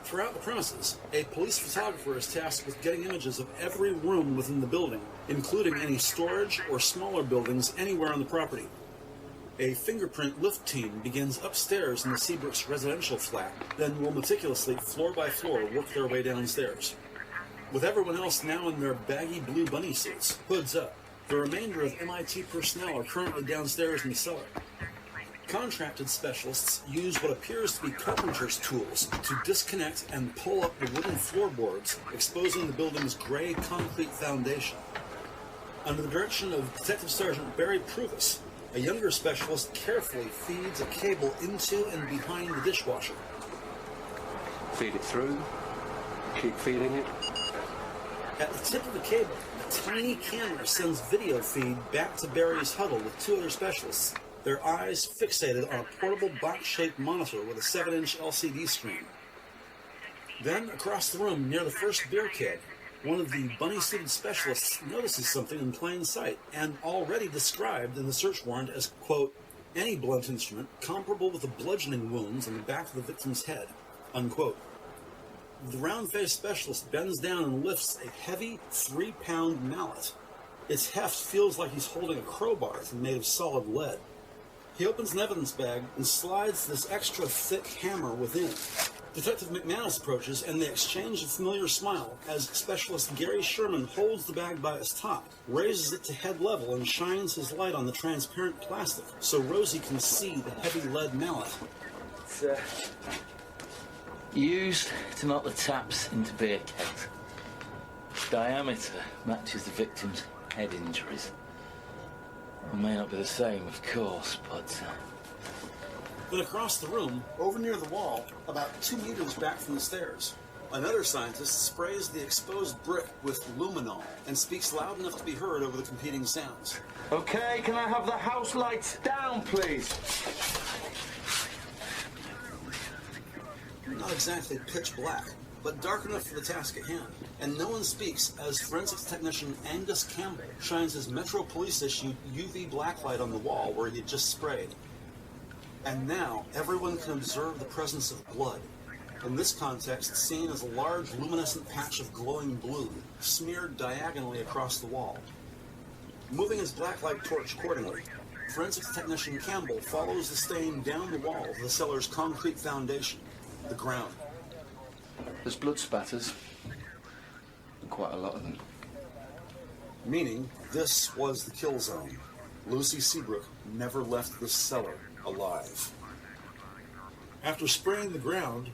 Speaker 1: Throughout the premises, a police photographer is tasked with getting images of every room within the building, including any storage or smaller buildings anywhere on the property. A fingerprint lift team begins upstairs in the Seabrooks' residential flat, then will meticulously, floor by floor, work their way downstairs. With everyone else now in their baggy blue bunny suits, hoods up, the remainder of M.I.T. personnel are currently downstairs in the cellar. Contracted specialists use what appears to be carpenter's tools to disconnect and pull up the wooden floorboards, exposing the building's gray concrete foundation. Under the direction of Detective Sergeant Barry Pruvis, a younger specialist carefully feeds a cable into and behind the dishwasher.
Speaker 8: Feed it through,
Speaker 6: Keep feeding it.
Speaker 1: At the tip of the cable, a tiny camera sends video feed back to Barry's huddle with two other specialists, their eyes fixated on a portable box-shaped monitor with a 7-inch LCD screen. Then, across the room, near the first beer keg, one of the bunny-suited specialists notices something in plain sight, and already described in the search warrant as, quote, any blunt instrument comparable with the bludgeoning wounds on the back of the victim's head, unquote. The round-faced specialist bends down and lifts a heavy 3-pound mallet. Its heft feels like he's holding a crowbar made of solid lead. He opens an evidence bag and slides this extra thick hammer within. Detective McManus approaches, and they exchange a familiar smile as Specialist Gary Sherman holds the bag by its top, raises it to head level, and shines his light on the transparent plastic so Rosie can see the heavy lead mallet.
Speaker 14: It's used to knock the taps into beer kegs. Diameter matches the victim's head injuries. It may not be the same, of course, but...
Speaker 1: Then across the room, over near the wall, about 2 meters back from the stairs, another scientist sprays the exposed brick with luminol and speaks loud enough to be heard over the competing sounds.
Speaker 6: Okay, can I have the house lights down, please?
Speaker 1: Not exactly pitch black, but dark enough for the task at hand. And no one speaks as forensics technician Angus Campbell shines his Metro Police-issued UV blacklight on the wall where he had just sprayed. And now, everyone can observe the presence of blood. In this context, seen as a large luminescent patch of glowing blue, smeared diagonally across the wall. Moving his blacklight torch accordingly, forensics technician Campbell follows the stain down the wall of the cellar's concrete foundation, the ground.
Speaker 17: There's blood spatters. And quite a lot of them.
Speaker 1: Meaning, this was the kill zone. Lucy Seabrook never left this cellar alive. After spraying the ground,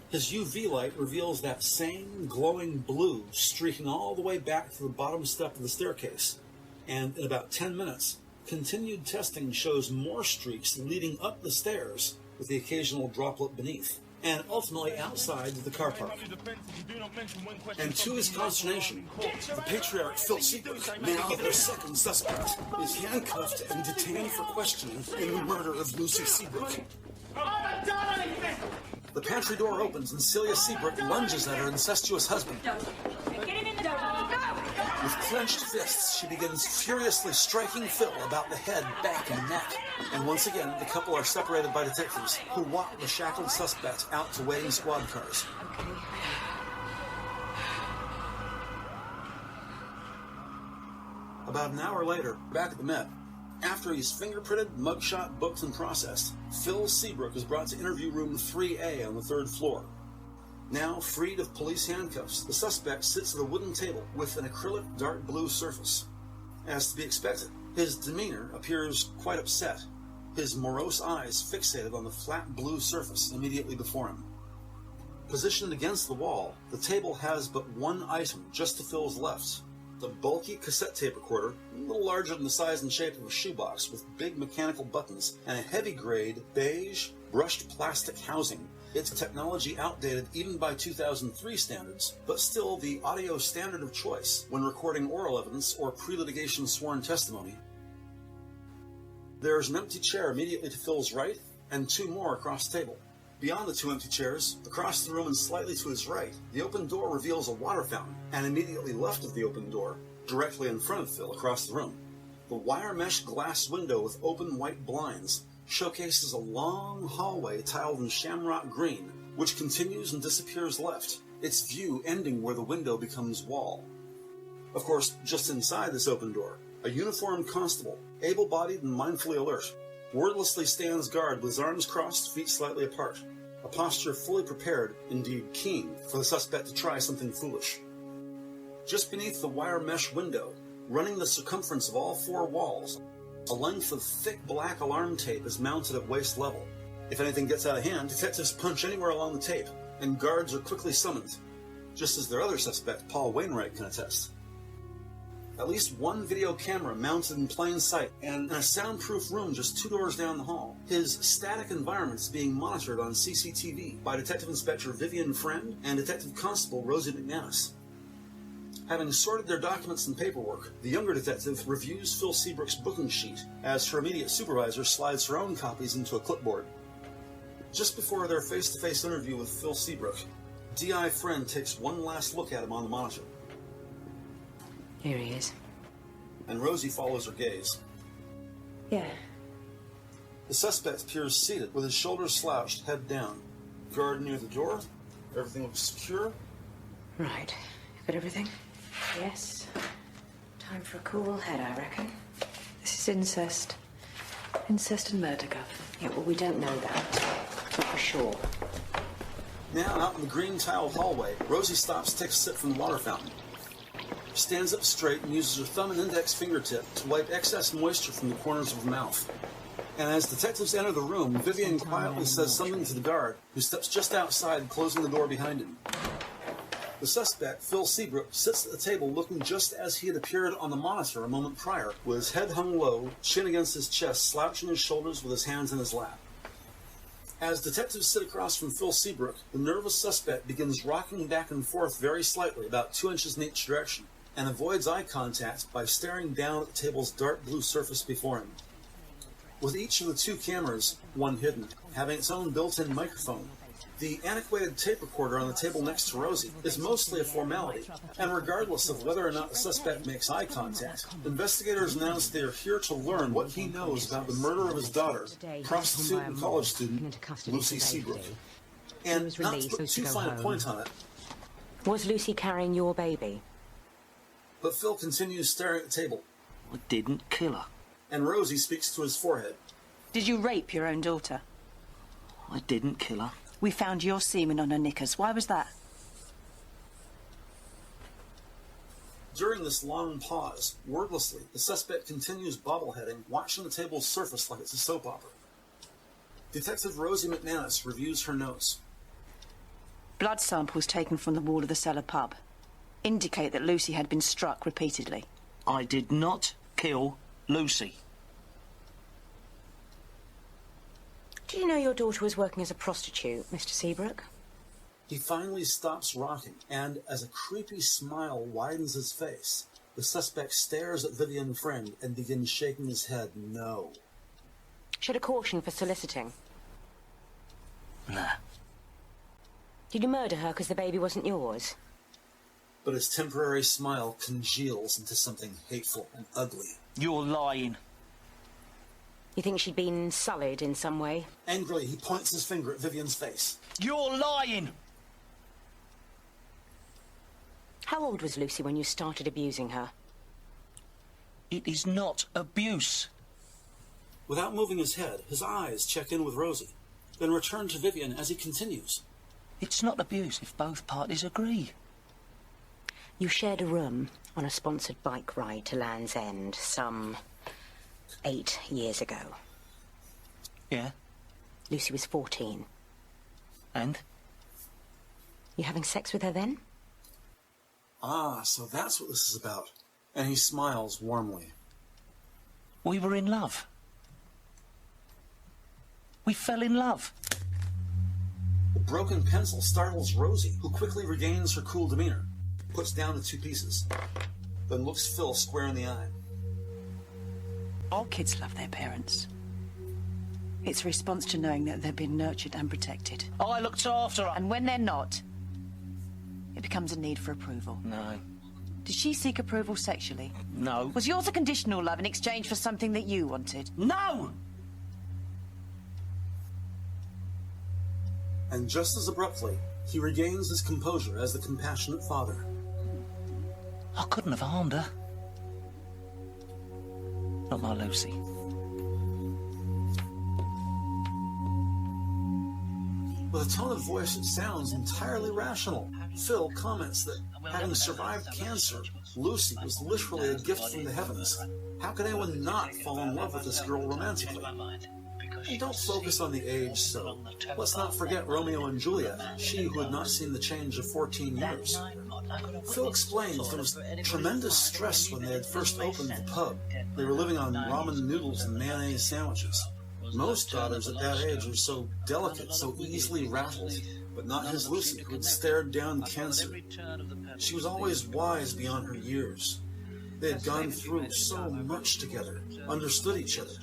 Speaker 1: his UV light reveals that same glowing blue streaking all the way back to the bottom step of the staircase. And in about 10 minutes, continued testing shows more streaks leading up the stairs with the occasional droplet beneath, and ultimately outside the car park. And to his consternation, the patriarch Phil Seabrook, now their second suspect, is handcuffed and detained for questioning in the murder of Lucy Seabrook.
Speaker 15: I haven't done anything!
Speaker 1: The pantry door opens and Celia Seabrook lunges at her incestuous husband. With clenched fists, she begins furiously striking Phil about the head, back, and neck. And once again, the couple are separated by detectives, who walk the shackled suspect out to waiting squad cars. About an hour later, back at the Met, after he's fingerprinted, mugshot, booked, and processed, Phil Seabrook is brought to interview room 3A on the 3rd floor. Now freed of police handcuffs, the suspect sits at a wooden table with an acrylic dark blue surface. As to be expected, his demeanor appears quite upset, his morose eyes fixated on the flat blue surface immediately before him. Positioned against the wall, the table has but one item just to Phil's left. The bulky cassette tape recorder, a little larger than the size and shape of a shoebox, with big mechanical buttons and a heavy-grade, beige, brushed plastic housing. Its technology outdated even by 2003 standards, but still the audio standard of choice when recording oral evidence or pre-litigation sworn testimony. There's an empty chair immediately to Phil's right, and 2 more across the table. Beyond the 2 empty chairs, across the room and slightly to his right, the open door reveals a water fountain, and immediately left of the open door, directly in front of Phil across the room, the wire mesh glass window with open white blinds showcases a long hallway tiled in shamrock green, which continues and disappears left, its view ending where the window becomes wall. Of course, just inside this open door, a uniformed constable, able-bodied and mindfully alert, wordlessly stands guard with his arms crossed, feet slightly apart, a posture fully prepared, indeed keen, for the suspect to try something foolish. Just beneath the wire mesh window, running the circumference of all 4 walls, a length of thick black alarm tape is mounted at waist level. If anything gets out of hand, detectives punch anywhere along the tape, and guards are quickly summoned, just as their other suspect, Paul Wainwright, can attest. At least one video camera mounted in plain sight, and in a soundproof room just 2 doors down the hall. His static environment is being monitored on CCTV by Detective Inspector Vivian Friend and Detective Constable Rosie McManus. Having sorted their documents and paperwork, the younger detective reviews Phil Seabrook's booking sheet as her immediate supervisor slides her own copies into a clipboard. Just before their face-to-face interview with Phil Seabrook, D.I. Friend takes one last look at him on the monitor.
Speaker 2: Here he is.
Speaker 1: And Rosie follows her gaze.
Speaker 2: Yeah.
Speaker 1: The suspect appears seated, with his shoulders slouched, head down. Guard near the door. Everything looks secure.
Speaker 2: Right. Got everything? Yes. Time for a cool head, I reckon.
Speaker 5: This is incest. Incest and murder, Guth.
Speaker 2: Yeah, well, we don't know that. Not for sure.
Speaker 1: Now, out in the green tiled hallway, Rosie stops to take a sip from the water fountain. She stands up straight and uses her thumb and index fingertip to wipe excess moisture from the corners of her mouth. And as detectives enter the room, Vivian quietly says something to the guard, who steps just outside, closing the door behind him. The suspect, Phil Seabrook, sits at the table looking just as he had appeared on the monitor a moment prior, with his head hung low, chin against his chest, slouching his shoulders with his hands in his lap. As detectives sit across from Phil Seabrook, the nervous suspect begins rocking back and forth very slightly, about 2 inches in each direction, and avoids eye contact by staring down at the table's dark blue surface before him. With each of the 2 cameras, one hidden, having its own built-in microphone, the antiquated tape recorder on the table next to Rosie is mostly a formality, and regardless of whether or not the suspect makes eye contact, investigators announce they are here to learn what he knows about the murder of his daughter, prostitute and college student Lucy Seabrook. And not to put too fine a point on it,
Speaker 2: Was Lucy carrying your baby?
Speaker 1: But Phil continues staring at the table.
Speaker 21: I didn't kill her.
Speaker 1: And Rosie speaks to his forehead.
Speaker 22: Did you rape your own daughter?
Speaker 21: I didn't kill her.
Speaker 22: We found your semen on her knickers. Why was that?
Speaker 1: During this long pause, wordlessly, the suspect continues bobbleheading, watching the table's surface like it's a soap opera. Detective Rosie McManus reviews her notes.
Speaker 22: Blood samples taken from the wall of the cellar pub indicate that Lucy had been struck repeatedly.
Speaker 21: I did not kill Lucy.
Speaker 2: Did you know your daughter was working as a prostitute, Mr. Seabrook?
Speaker 1: He finally stops rocking, and as a creepy smile widens his face, the suspect stares at Vivian Friend and begins shaking his head no.
Speaker 2: Should a caution for soliciting?
Speaker 21: Nah.
Speaker 2: Did you murder her because the baby wasn't yours?
Speaker 1: But his temporary smile congeals into something hateful and ugly.
Speaker 21: You're lying.
Speaker 2: You think she'd been sullied in some way?
Speaker 1: Angrily, he points his finger at Vivian's face.
Speaker 21: You're lying!
Speaker 2: How old was Lucy when you started abusing her?
Speaker 21: It is not abuse.
Speaker 1: Without moving his head, his eyes check in with Rosie, then return to Vivian as he continues.
Speaker 21: It's not abuse if both parties agree.
Speaker 2: You shared a room on a sponsored bike ride to Land's End some 8 years ago.
Speaker 21: Yeah.
Speaker 2: Lucy was 14.
Speaker 21: And?
Speaker 2: You having sex with her then?
Speaker 1: Ah, so that's what this is about. And he smiles warmly.
Speaker 21: We were in love. We fell in love.
Speaker 1: The broken pencil startles Rosie, who quickly regains her cool demeanor, puts down the 2 pieces, then looks Phil square in the eye.
Speaker 22: All kids love their parents. It's a response to knowing that they've been nurtured and protected.
Speaker 21: I looked after her.
Speaker 22: And when they're not, it becomes a need for approval.
Speaker 21: No.
Speaker 22: Did she seek approval sexually?
Speaker 21: No.
Speaker 22: Was yours a conditional love in exchange for something that you wanted?
Speaker 21: No!
Speaker 1: And just as abruptly, he regains his composure as the compassionate father.
Speaker 21: I couldn't have harmed her. Not my Lucy.
Speaker 1: With a tone of voice that sounds entirely rational, Phil comments that, having survived cancer, Lucy was literally a gift from the heavens. How could anyone not fall in love with this girl romantically? And don't focus on the age, so let's not forget Romeo and Juliet, she who had not seen the change of 14 years. Phil explains there was tremendous stress when they had first opened the pub. They were living on ramen noodles and mayonnaise sandwiches. Most daughters at that age are so delicate, so easily rattled, but not his Lucy, who had stared down cancer. She was always wise beyond her years. They had gone through so much together, understood each other.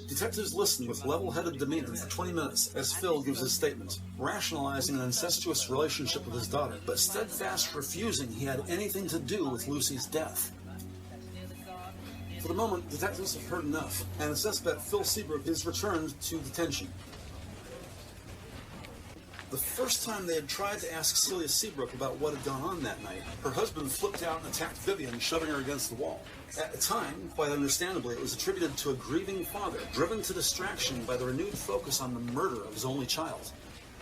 Speaker 1: Detectives listened with level-headed demeanor for 20 minutes as Phil gives his statement, rationalizing an incestuous relationship with his daughter, but steadfast refusing he had anything to do with Lucy's death. For the moment, detectives have heard enough, and the suspect, Phil Seabrook, is returned to detention. The first time they had tried to ask Celia Seabrook about what had gone on that night, her husband flipped out and attacked Vivian, shoving her against the wall. At the time, quite understandably, it was attributed to a grieving father, driven to distraction by the renewed focus on the murder of his only child.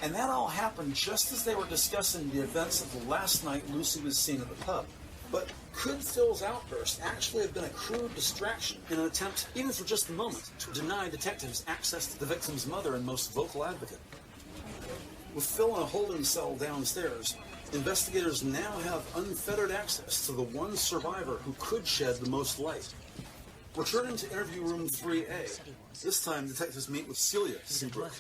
Speaker 1: And that all happened just as they were discussing the events of the last night Lucy was seen at the pub. But could Phil's outburst actually have been a crude distraction in an attempt, even for just a moment, to deny detectives access to the victim's mother and most vocal advocate? With Phil in a holding cell downstairs, investigators now have unfettered access to the one survivor who could shed the most light. Returning to interview room 3A, this time detectives meet with Celia Seabrook.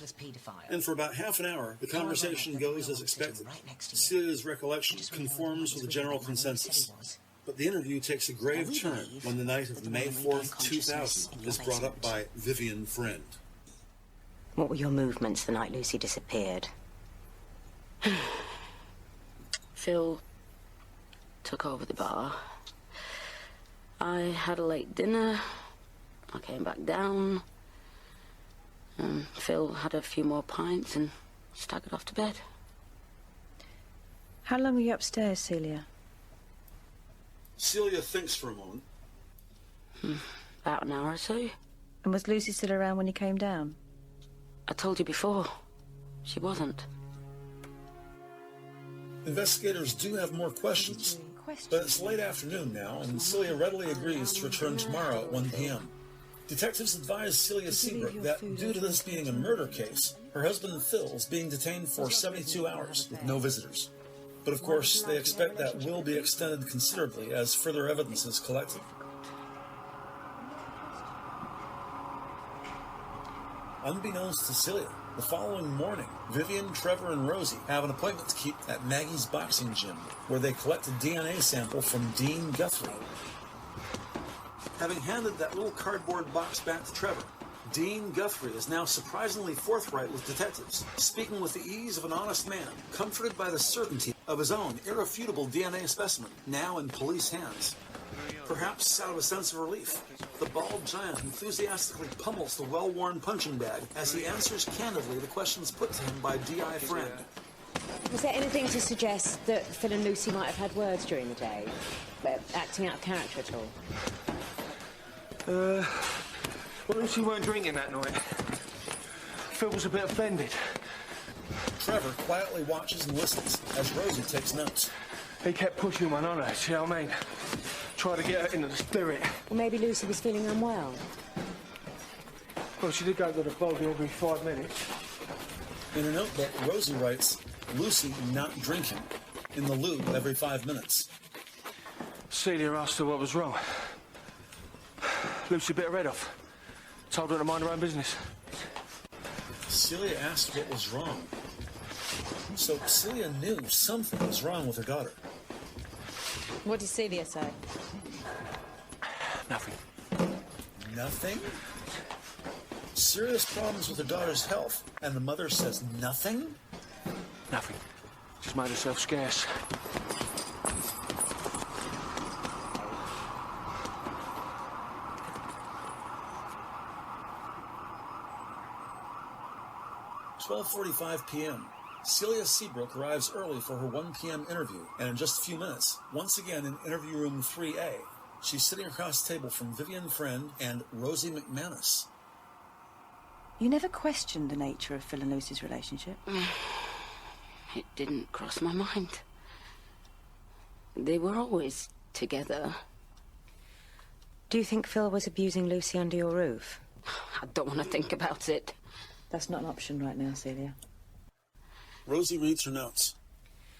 Speaker 1: And for about half an hour, the conversation goes as expected. Celia's recollection conforms with the general consensus. But the interview takes a grave turn when the night of May 4th, 2000 is brought up by Vivian Friend.
Speaker 2: What were your movements the night Lucy disappeared?
Speaker 18: Phil took over the bar. I had a late dinner. I came back down. Phil had a few more pints and staggered off to bed.
Speaker 5: How long were you upstairs, Celia?
Speaker 1: Celia thinks for a moment.
Speaker 18: About an hour or so.
Speaker 5: And was Lucy still around when you came down?
Speaker 18: I told you before. She wasn't.
Speaker 1: Investigators do have more questions, but it's late afternoon now, and Celia readily agrees to return tomorrow at 1 p.m. Detectives advise Celia Seabrook that, due to this being a murder case, her husband Phil is being detained for 72 hours with no visitors. But of course, they expect that will be extended considerably as further evidence is collected. Unbeknownst to Celia, the following morning, Vivian, Trevor, and Rosie have an appointment to keep at Maggie's boxing gym, where they collect a DNA sample from Dean Guthrie. Having handed that little cardboard box back to Trevor, Dean Guthrie is now surprisingly forthright with detectives, speaking with the ease of an honest man, comforted by the certainty of his own irrefutable DNA specimen, now in police hands. Perhaps out of a sense of relief, the bald giant enthusiastically pummels the well-worn punching bag as he answers candidly the questions put to him by D.I. Friend.
Speaker 2: Was there anything to suggest that Phil and Lucy might have had words during the day? Acting out of character at all?
Speaker 6: Well, Lucy weren't drinking that night. Phil was a bit offended.
Speaker 1: Trevor quietly watches and listens as Rosie takes notes.
Speaker 6: He kept pushing one on her, see what I mean? Try to get her into the spirit.
Speaker 2: Well, maybe Lucy was feeling unwell.
Speaker 6: Well, she did go to the bogey every 5 minutes.
Speaker 1: In her notebook, Rosie writes, Lucy not drinking, in the loo every 5 minutes.
Speaker 6: Celia asked her what was wrong. Lucy bit her head off. Told her to mind her own business.
Speaker 1: Celia asked what was wrong. So Celia knew something was wrong with her daughter.
Speaker 5: What did Celia say?
Speaker 6: Nothing.
Speaker 1: Nothing? Serious problems with her daughter's health, and the mother says nothing?
Speaker 6: Nothing. Just made herself scarce.
Speaker 1: "12:45 p.m. Celia Seabrook arrives early for her 1 p.m. interview, and in just a few minutes, once again in interview room 3A, she's sitting across the table from Vivian Friend and Rosie McManus.
Speaker 22: You never questioned the nature of Phil and Lucy's relationship?
Speaker 18: It didn't cross my mind. They were always together.
Speaker 2: Do you think Phil was abusing Lucy under your roof?
Speaker 12: I don't want to think about it.
Speaker 5: That's not an option right now, Celia.
Speaker 1: Rosie reads her notes.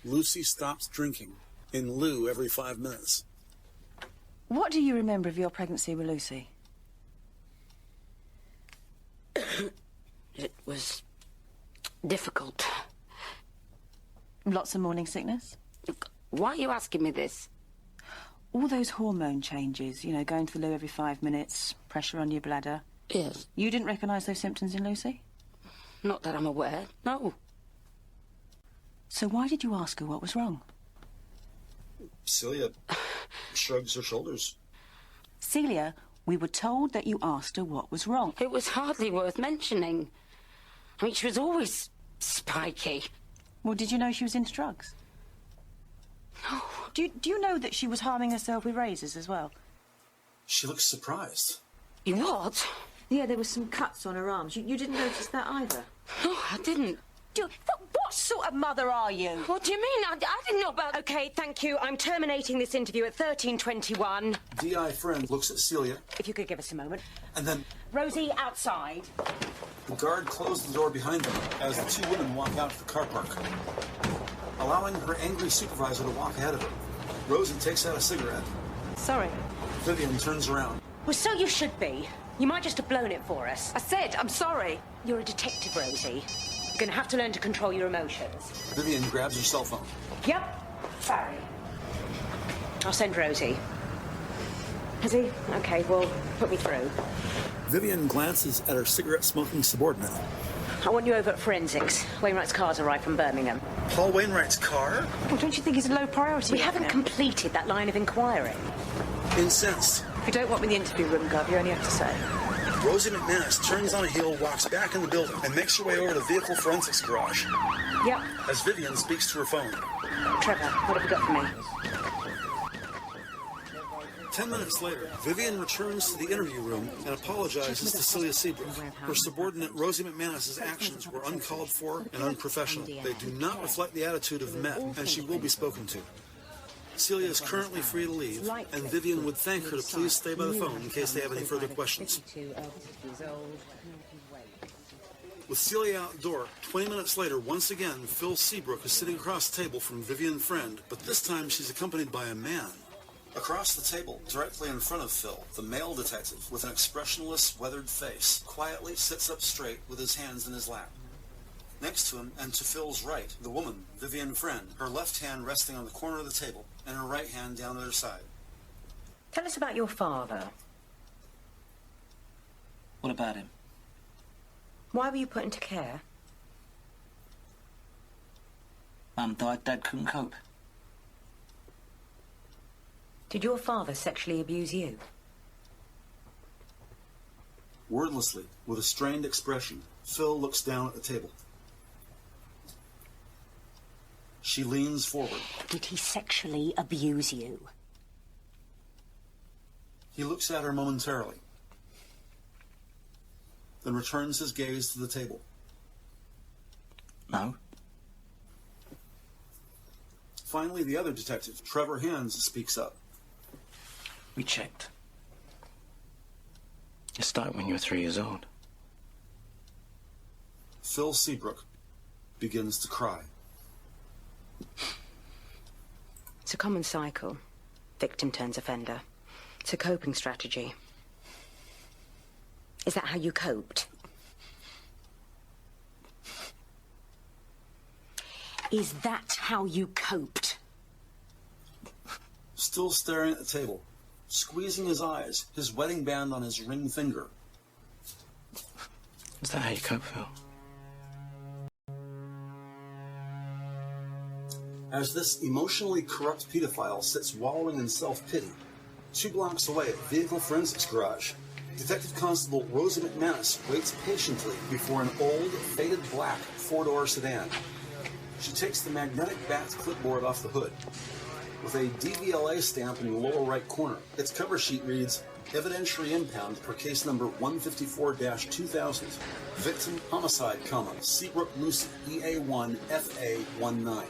Speaker 1: Lucy stops drinking. In loo every 5 minutes.
Speaker 22: What do you remember of your pregnancy with Lucy?
Speaker 12: It was difficult.
Speaker 22: Lots of morning sickness?
Speaker 12: Why are you asking me this?
Speaker 22: All those hormone changes, you know, going to the loo every 5 minutes, pressure on your bladder.
Speaker 12: Yes.
Speaker 22: You didn't recognise those symptoms in Lucy?
Speaker 12: Not that I'm aware, no.
Speaker 22: So why did you ask her what was wrong?
Speaker 1: Celia shrugs her shoulders.
Speaker 22: Celia, we were told that you asked her what was wrong.
Speaker 12: It was hardly worth mentioning. I mean, she was always spiky.
Speaker 22: Well, did you know she was into drugs?
Speaker 12: No.
Speaker 22: Do you know that she was harming herself with razors as well?
Speaker 1: She looks surprised.
Speaker 12: You what?
Speaker 5: Yeah, there were some cuts on her arms. You didn't notice that either?
Speaker 12: No, I didn't.
Speaker 22: What sort of mother are you?
Speaker 12: What do you mean? I didn't know about...
Speaker 2: OK, thank you. I'm terminating this interview at 13:21.
Speaker 1: DI friend looks at Celia.
Speaker 2: If you could give us a moment.
Speaker 1: And then...
Speaker 2: Rosie, outside.
Speaker 1: The guard closed the door behind them as the two women walk out to the car park, allowing her angry supervisor to walk ahead of her. Rosie takes out a cigarette.
Speaker 2: Sorry.
Speaker 1: Vivian turns around.
Speaker 2: Well, so you should be. You might just have blown it for us. I said, I'm sorry. You're a detective, Rosie. You're going to have to learn to control your emotions.
Speaker 1: Vivian grabs her cell phone.
Speaker 2: Yep. Sorry. I'll send Rosie. Has he? OK, well, put me through.
Speaker 1: Vivian glances at her cigarette-smoking subordinate.
Speaker 2: I want you over at Forensics. Wainwright's car's arrived from Birmingham.
Speaker 1: Paul Wainwright's car?
Speaker 22: Well, don't you think he's a low priority?
Speaker 2: We haven't completed that line of inquiry.
Speaker 1: Incensed.
Speaker 22: If you don't want me in the interview room, Gov, you only have to say.
Speaker 1: Rosie McManus turns on a heel, walks back in the building, and makes her way over to the vehicle forensics garage.
Speaker 2: Yep.
Speaker 1: As Vivian speaks to her phone.
Speaker 2: Trevor, what have you got for me?
Speaker 1: 10 minutes later, Vivian returns to the interview room and apologizes to Celia Seabrook. Her subordinate Rosie McManus's actions were uncalled for and unprofessional. They do not reflect the attitude of the Met, and she will be spoken to. Celia is currently free to leave, and Vivian would thank her to please stay by the phone in case they have any further questions. With Celia out the door, 20 minutes later, once again, Phil Seabrook is sitting across the table from Vivian's friend, but this time she's accompanied by a man. Across the table, directly in front of Phil, the male detective, with an expressionless, weathered face, quietly sits up straight with his hands in his lap. Next to him, and to Phil's right, the woman, Vivian Friend, her left hand resting on the corner of the table, and her right hand down at her side.
Speaker 2: Tell us about your father.
Speaker 21: What about him?
Speaker 2: Why were you put into care?
Speaker 21: Mum died, Dad couldn't cope.
Speaker 2: Did your father sexually abuse you?
Speaker 1: Wordlessly, with a strained expression, Phil looks down at the table. She leans forward.
Speaker 2: Did he sexually abuse you?
Speaker 1: He looks at her momentarily, then returns his gaze to the table.
Speaker 21: No.
Speaker 1: Finally, the other detective, Trevor Hands, speaks up.
Speaker 21: We checked.
Speaker 4: It started when you were 3 years old.
Speaker 1: Phil Seabrook begins to cry.
Speaker 2: It's a common cycle. Victim turns offender. It's a coping strategy. Is that how you coped? Is that how you coped?
Speaker 1: Still staring at the table, squeezing his eyes, his wedding band on his ring finger.
Speaker 4: Is that how you cope, Phil?
Speaker 1: As this emotionally corrupt pedophile sits wallowing in self-pity, 2 blocks away at the vehicle forensics garage, Detective Constable Rosie McManus waits patiently before an old, faded black 4-door sedan. She takes the magnetic backed clipboard off the hood. With a DVLA stamp in the lower right corner, its cover sheet reads, Evidentiary impound per case number 154-2000. Victim homicide, Seabrook Lucy, EA1 FA19.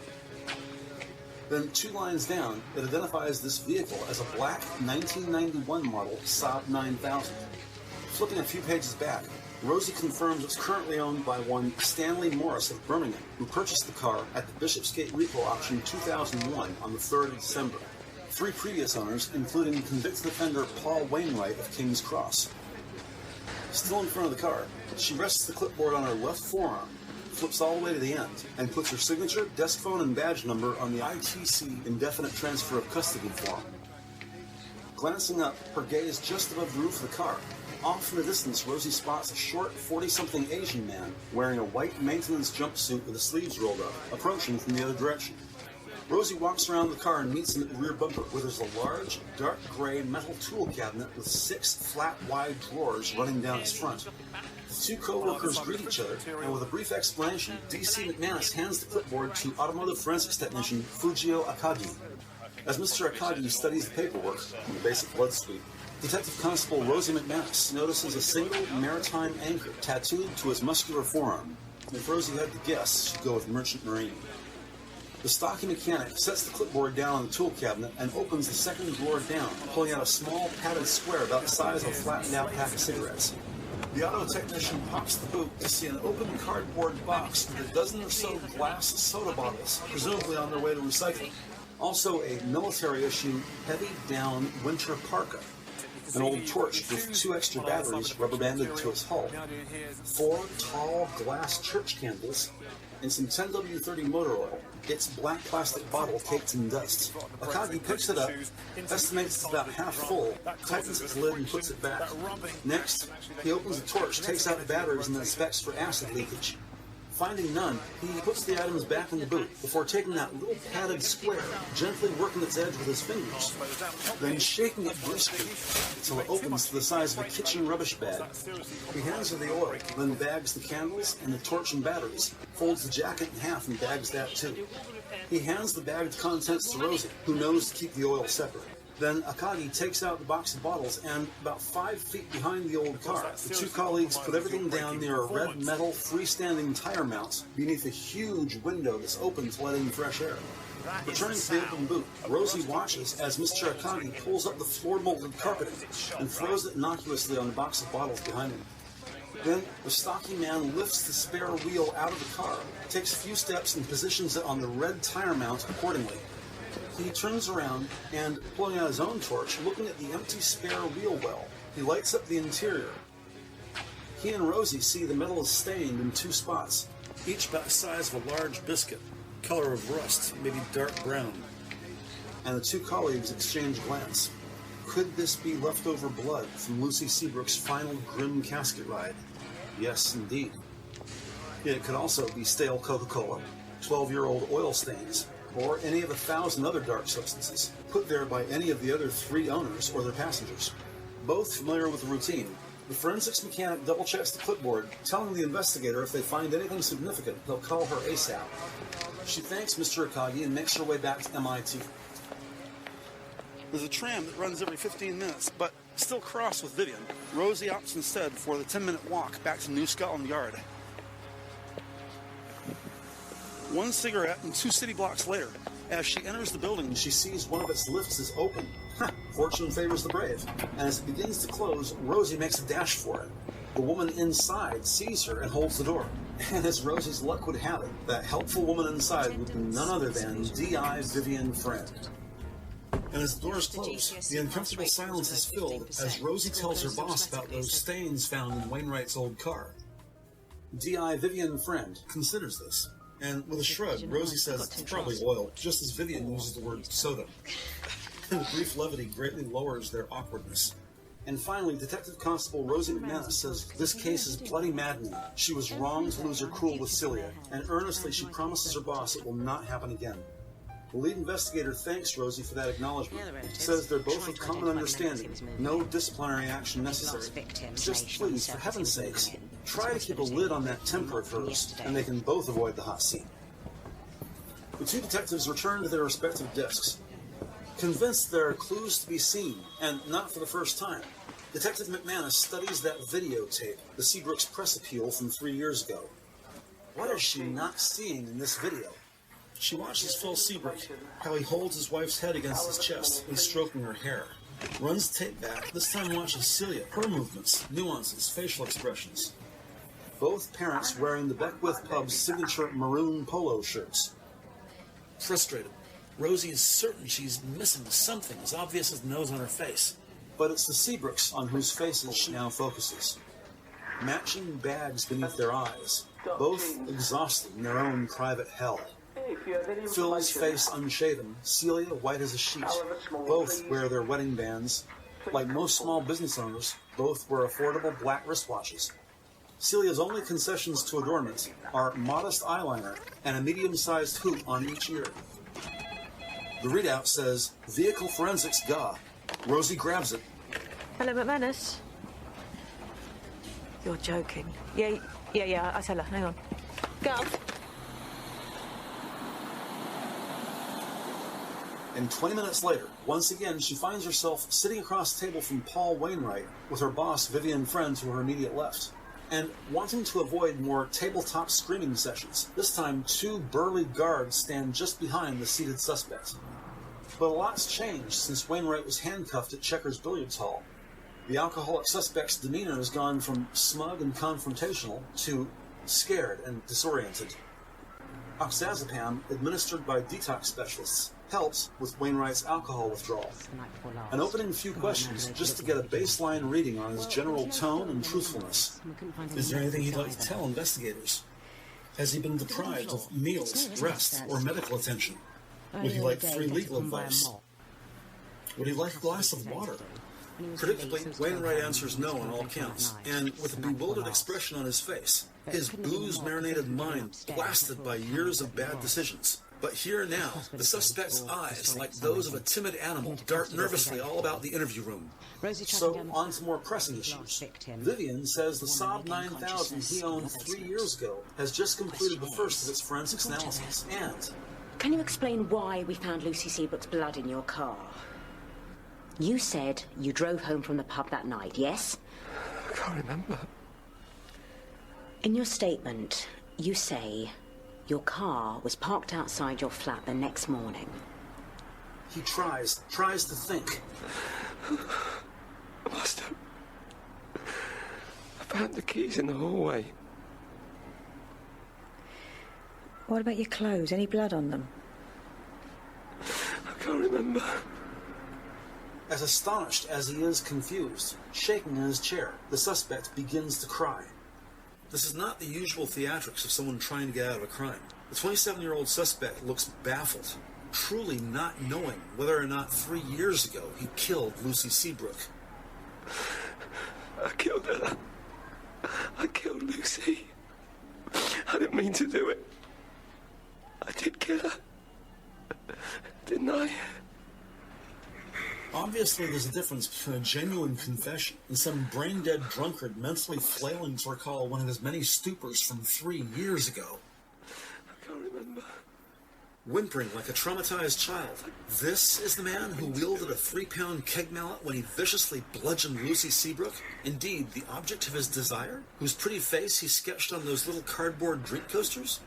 Speaker 1: Then 2 lines down, it identifies this vehicle as a black 1991 model Saab 9000. Flipping a few pages back, Rosie confirms it's currently owned by one Stanley Morris of Birmingham, who purchased the car at the Bishopsgate Repo auction in 2001 on the 3rd of December. 3 previous owners, including convicted offender Paul Wainwright of King's Cross. Still in front of the car, she rests the clipboard on her left forearm, flips all the way to the end, and puts her signature, desk phone, and badge number on the ITC Indefinite Transfer of Custody form. Glancing up, her gaze just above the roof of the car. Off in the distance, Rosie spots a short, 40-something Asian man wearing a white maintenance jumpsuit with the sleeves rolled up, approaching from the other direction. Rosie walks around the car and meets him at the rear bumper, where there's a large, dark gray metal tool cabinet with 6 flat, wide drawers running down its front. The 2 co-workers greet each other, and with a brief explanation, D.C. McManus hands the clipboard to automotive forensics technician Fujio Akagi. As Mr. Akagi studies the paperwork in the basic blood sweep, Detective Constable Rosie McManus notices a single maritime anchor tattooed to his muscular forearm. If Rosie had to guess, she'd go with Merchant Marine. The stocky mechanic sets the clipboard down on the tool cabinet and opens the second drawer down, pulling out a small padded square about the size of a flattened-out pack of cigarettes. The auto technician pops the boot to see an open cardboard box with a dozen or so glass soda bottles, presumably on their way to recycling. Also a military-issue heavy-down winter parka. An old torch with 2 extra batteries rubber-banded to its hull. 4 tall glass church candles, and some 10W30 motor oil. Its black plastic bottle caked in dust. Akagi picks it up, estimates it's about half full, tightens its lid and puts it back. Next, he opens the torch, takes out the batteries, and inspects for acid leakage. Finding none, he puts the items back in the boot before taking that little padded square, gently working its edge with his fingers, then shaking it briskly until it opens to the size of a kitchen rubbish bag. He hands her the oil, then bags the candles and the torch and batteries, folds the jacket in half and bags that too. He hands the bagged contents to Rosie, who knows to keep the oil separate. Then Akagi takes out the box of bottles, and about 5 feet behind the old car, the 2 colleagues put everything down near a red metal freestanding tire mount beneath a huge window that's open to let in fresh air. Returning to the open boot, Rosie watches as Mr. Akagi pulls up the floor-molded carpeting and throws it innocuously on the box of bottles behind him. Then the stocky man lifts the spare wheel out of the car, takes a few steps and positions it on the red tire mount accordingly. He turns around and, pulling out his own torch, looking at the empty spare wheel well, he lights up the interior. He and Rosie see the metal is stained in 2 spots, each about the size of a large biscuit, color of rust, maybe dark brown. And the 2 colleagues exchange a glance. Could this be leftover blood from Lucy Seabrook's final grim casket ride? Yes, indeed. Yet it could also be stale Coca-Cola, 12-year-old oil stains, or any of 1,000 other dark substances, put there by any of the other 3 owners or their passengers. Both familiar with the routine, the forensics mechanic double-checks the clipboard, telling the investigator if they find anything significant, they'll call her ASAP. She thanks Mr. Akagi and makes her way back to M.I.T. There's a tram that runs every 15 minutes, but still cross with Vivian. Rosie opts instead for the 10-minute walk back to New Scotland Yard. 1 cigarette and 2 city blocks later, as she enters the building, she sees one of its lifts is open. Fortune favors the brave. And as it begins to close, Rosie makes a dash for it. The woman inside sees her and holds the door. And as Rosie's luck would have it, that helpful woman inside would be none other than D.I. Vivian Friend. And as the doors close, the uncomfortable silence is filled as Rosie tells her boss about those stains found in Wainwright's old car. D.I. Vivian Friend considers this. And with a shrug, Rosie says it's probably oil, just as Vivian uses the word soda. And the brief levity greatly lowers their awkwardness. And finally, Detective Constable Rosie McManus says this case is bloody maddening. She was wrong to lose her cool with Celia, and earnestly she promises her boss it will not happen again. The lead investigator thanks Rosie for that acknowledgement. Says they're both of common understanding, no disciplinary action necessary. Just please, for heaven's sakes, try to keep a lid on that temper of hers, and they can both avoid the hot seat. The 2 detectives return to their respective desks. Convinced there are clues to be seen, and not for the first time, Detective McManus studies that videotape, the Seabrooks press appeal from 3 years ago. What is she not seeing in this video? She watches Phil Seabrook, how he holds his wife's head against his chest and stroking her hair. Runs tape back, this time watches Celia, her movements, nuances, facial expressions. Both parents wearing the Beckwith Pub's signature maroon polo shirts. Frustrated, Rosie is certain she's missing something as obvious as the nose on her face. But it's the Seabrooks on whose faces she now focuses. Matching bags beneath their eyes, both exhausted in their own private hell. Phil's face unshaven, Celia white as a sheet. Both wear their wedding bands. Like most small business owners, both wear affordable black wristwatches. Celia's only concessions to adornment are modest eyeliner and a medium-sized hoop on each ear. The readout says, Vehicle Forensics Ga. Rosie grabs it.
Speaker 5: Hello, McManus. You're joking. Yeah, I tell her. Hang on. Go.
Speaker 1: And 20 minutes later, once again, she finds herself sitting across the table from Paul Wainwright with her boss, Vivian Friend, to her immediate left. And wanting to avoid more tabletop screaming sessions, this time 2 burly guards stand just behind the seated suspect. But a lot's changed since Wainwright was handcuffed at Checker's billiards hall. The alcoholic suspect's demeanor has gone from smug and confrontational to scared and disoriented. Oxazepam, administered by detox specialists, helps with Wainwright's alcohol withdrawal. An opening few questions just to get a baseline reading on his general tone and truthfulness. Is there anything he'd like to tell investigators? Has he been deprived of meals, rest, or medical attention? Would he like free legal advice? Would he like a glass of water? Predictably, Wainwright answers no on all counts, and with a bewildered expression on his face, his booze-marinated mind blasted by years of bad decisions. But here now, the suspect's eyes, like those of a timid animal, dart nervously all about the interview room. So, on to more pressing issues. Vivian says the Saab 9000 he owned 3 years ago has just completed the first of its forensics analysis, and...
Speaker 2: Can you explain why we found Lucy Seabrook's blood in your car? You said you drove home from the pub that night, yes?
Speaker 13: I can't remember.
Speaker 2: In your statement, you say your car was parked outside your flat the next morning.
Speaker 1: He tries to think.
Speaker 13: I must have. I found the keys in the hallway.
Speaker 2: What about your clothes? Any blood on them?
Speaker 13: I can't remember.
Speaker 1: As astonished as he is confused, shaking in his chair, the suspect begins to cry. This is not the usual theatrics of someone trying to get out of a crime. The 27-year-old suspect looks baffled, truly not knowing whether or not 3 years ago he killed Lucy Seabrook.
Speaker 13: I killed her. I killed Lucy. I didn't mean to do it. I did kill her. Didn't I?
Speaker 1: Obviously, there's a difference between a genuine confession and some brain-dead drunkard mentally flailing to recall one of his many stupors from 3 years ago.
Speaker 13: I can't remember.
Speaker 1: Whimpering like a traumatized child, this is the man who wielded a 3-pound keg mallet when he viciously bludgeoned Lucy Seabrook? Indeed, the object of his desire, whose pretty face he sketched on those little cardboard drink coasters?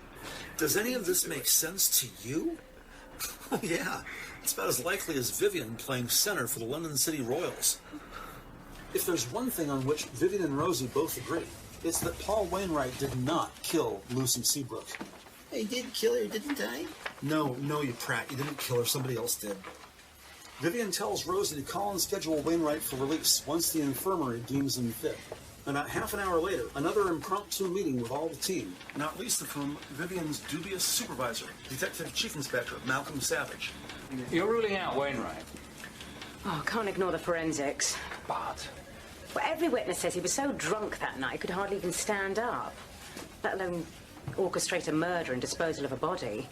Speaker 1: Does any of this make sense to you? Oh, yeah. It's about as likely as Vivian playing center for the London City Royals. If there's one thing on which Vivian and Rosie both agree, it's that Paul Wainwright did not kill Lucy Seabrook.
Speaker 16: He did kill her, didn't I?
Speaker 1: No, you prat. You didn't kill her. Somebody else did. Vivian tells Rosie to call and schedule Wainwright for release once the infirmary deems him fit. About half an hour later, another impromptu meeting with all the team, not least of whom Vivian's dubious supervisor, Detective Chief Inspector Malcolm Savage.
Speaker 8: You're ruling out Wainwright?
Speaker 2: Oh, can't ignore the forensics.
Speaker 8: But?
Speaker 2: Well, every witness says he was so drunk that night he could hardly even stand up, let alone orchestrate a murder and disposal of a body.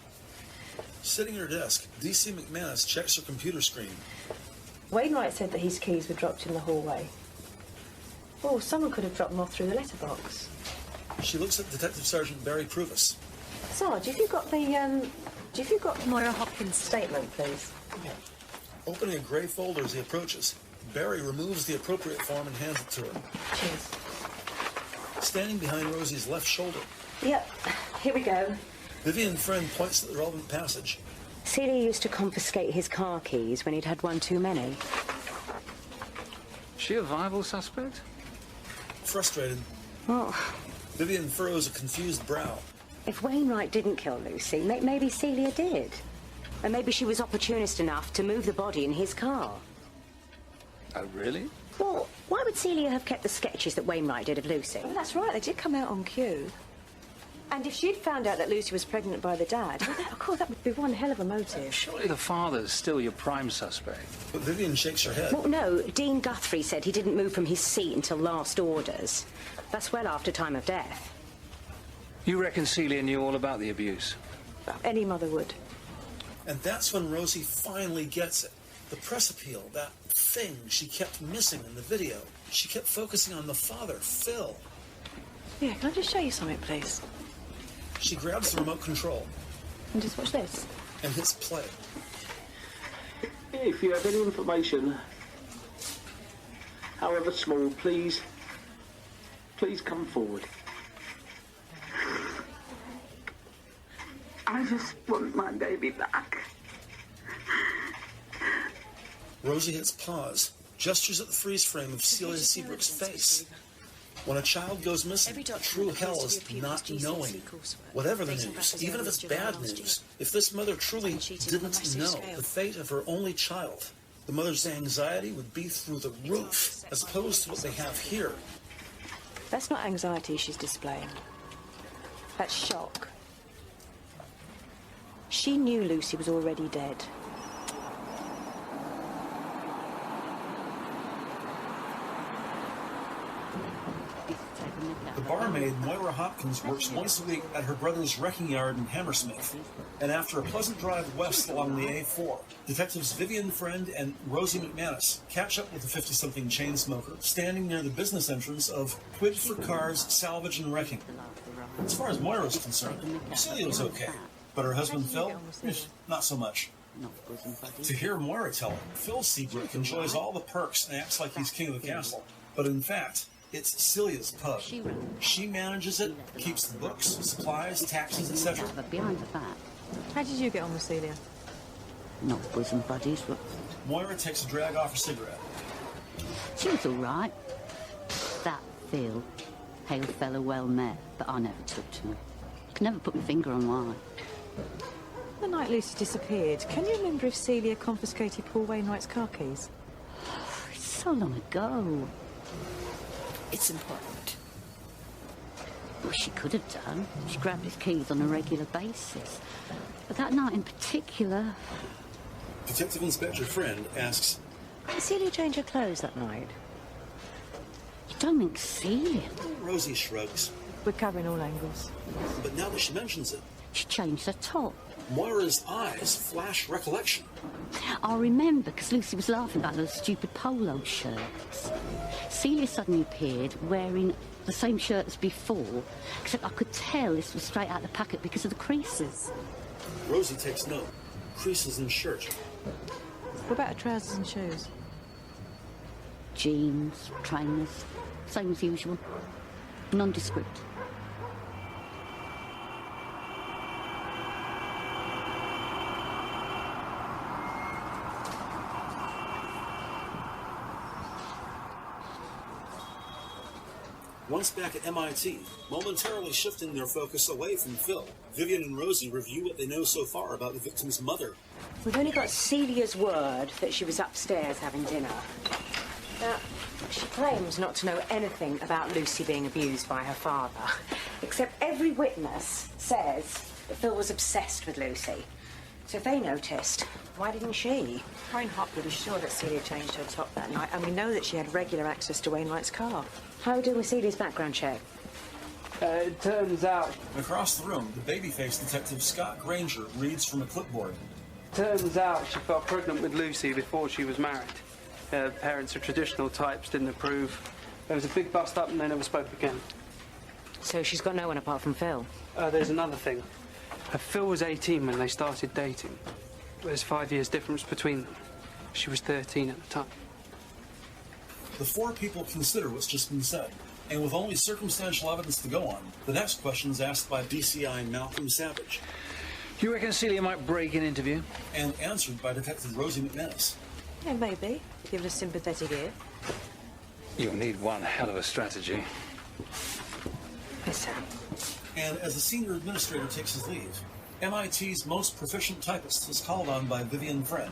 Speaker 1: Sitting at her desk, D.C. McManus checks her computer screen.
Speaker 5: Wainwright said that his keys were dropped in the hallway. Oh, someone could have dropped them off through the letterbox.
Speaker 1: She looks at Detective Sergeant Barry Pruvis.
Speaker 5: Sarge, have you got Moira Hopkins' statement, please?
Speaker 1: Opening a grey folder as he approaches, Barry removes the appropriate form and hands it to her.
Speaker 5: Cheers.
Speaker 1: Standing behind Rosie's left shoulder.
Speaker 2: Yep, here we go.
Speaker 1: Vivian Friend points at the relevant passage.
Speaker 2: Celia used to confiscate his car keys when he'd had one too many.
Speaker 4: She a viable suspect?
Speaker 1: Frustrated,
Speaker 2: Oh,
Speaker 1: Vivian furrows a confused brow.
Speaker 2: if Wainwright didn't kill Lucy, maybe Celia did. And maybe she was opportunist enough to move the body in his car.
Speaker 4: Oh, really?
Speaker 2: Well, why would Celia have kept the sketches that Wainwright did of Lucy?
Speaker 5: Well, that's right, they did come out on cue. And if she'd found out that Lucy was pregnant by the dad, well, of course, that would be one hell of a motive.
Speaker 4: Surely the father's still your prime suspect.
Speaker 1: But Vivian shakes her head.
Speaker 2: Well, no, Dean Guthrie said he didn't move from his seat until last orders. That's well after time of death.
Speaker 4: You reckon Celia knew all about the abuse?
Speaker 5: Any mother would.
Speaker 1: And that's when Rosie finally gets it. The press appeal, that thing she kept missing in the video. She kept focusing on the father, Phil.
Speaker 5: Yeah, can I just show you something, please?
Speaker 1: She grabs the remote control
Speaker 5: And just watch this.
Speaker 1: and hits play.
Speaker 10: If you have any information, however small, please come forward.
Speaker 3: I just want my baby back.
Speaker 1: Rosie hits pause, gestures at the freeze frame of Celia Seabrook's face. When a child goes missing, true hell is not knowing. Whatever the news, even if it's bad news, if this mother truly didn't know the fate of her only child, the mother's anxiety would be through the roof, as opposed to what they have here.
Speaker 5: That's not anxiety she's displaying. That's shock. She knew Lucy was already dead.
Speaker 1: The barmaid, Moira Hopkins, works once a week at her brother's wrecking yard in Hammersmith. And after a pleasant drive west along the A4, detectives Vivian Friend and Rosie McManus catch up with the 50-something chain smoker standing near the business entrance of Quid for Cars, Salvage and Wrecking. As far as Moira's concerned, Celia was okay, but her husband Phil, not so much. To hear Moira tell him, Phil Seabrook enjoys all the perks and acts like he's king of the castle. But in fact, it's Celia's pub. She manages it, keeps the books, supplies, taxes, etc.
Speaker 12: Behind the back.
Speaker 5: How did you get on with Celia?
Speaker 12: Not bosom buddies, but
Speaker 1: Moira takes a drag off her cigarette.
Speaker 12: she was all right. That Phil, hail fellow well met, but I never took to him. Could never put my finger on why.
Speaker 5: The night Lucy disappeared, can you remember if Celia confiscated Paul Wainwright's car keys?
Speaker 12: It's so long ago.
Speaker 5: It's important.
Speaker 12: Well, she could have done. She grabbed his keys on a regular basis. But that night in particular...
Speaker 1: Detective Inspector Friend asks,
Speaker 2: Did Celia change her clothes that night?
Speaker 12: You don't think Celia?
Speaker 1: Rosie shrugs.
Speaker 5: We're covering all angles.
Speaker 1: But now that she mentions it,
Speaker 12: she changed her top.
Speaker 1: Moira's eyes flash recollection.
Speaker 12: I remember, because Lucy was laughing about those stupid polo shirts. Celia suddenly appeared wearing the same shirt as before, except I could tell this was straight out of the packet because of the creases.
Speaker 1: Rosie takes note. Creases in shirt.
Speaker 5: What about her trousers and shoes?
Speaker 12: Jeans, trainers, same as usual. Nondescript.
Speaker 1: Once back at M.I.T, momentarily shifting their focus away from Phil, Vivian and Rosie review what they know so far about the victim's mother.
Speaker 2: We've only got Celia's word that she was upstairs having dinner. Now, she claims not to know anything about Lucy being abused by her father, except every witness says that Phil was obsessed with Lucy. So if they noticed, why didn't she?
Speaker 5: Crane Hopwood is sure that Celia changed her top that night, and we know that she had regular access to Wainwright's car.
Speaker 2: How are we doing with Celia's background check?
Speaker 11: It turns out...
Speaker 1: Across the room, the baby-faced detective Scott Granger reads from a clipboard.
Speaker 11: Turns out she fell pregnant with Lucy before she was married. Her parents are traditional types, didn't approve. There was a big bust-up and they never spoke again.
Speaker 2: So she's got no one apart from Phil?
Speaker 11: There's another thing. Phil was 18 when they started dating. There's 5 years difference between them. She was 13 at the time.
Speaker 1: The four people consider what's just been said, and with only circumstantial evidence to go on, the next question is asked by BCI Malcolm Savage.
Speaker 4: You reckon Celia might break an interview?
Speaker 1: And answered by Detective Rosie McManus.
Speaker 5: Yeah, maybe. Give it a sympathetic ear.
Speaker 8: You'll need one hell of a strategy.
Speaker 2: Yes, sir.
Speaker 1: And as the senior administrator takes his leave, M.I.T's most proficient typist is called on by Vivian Friend.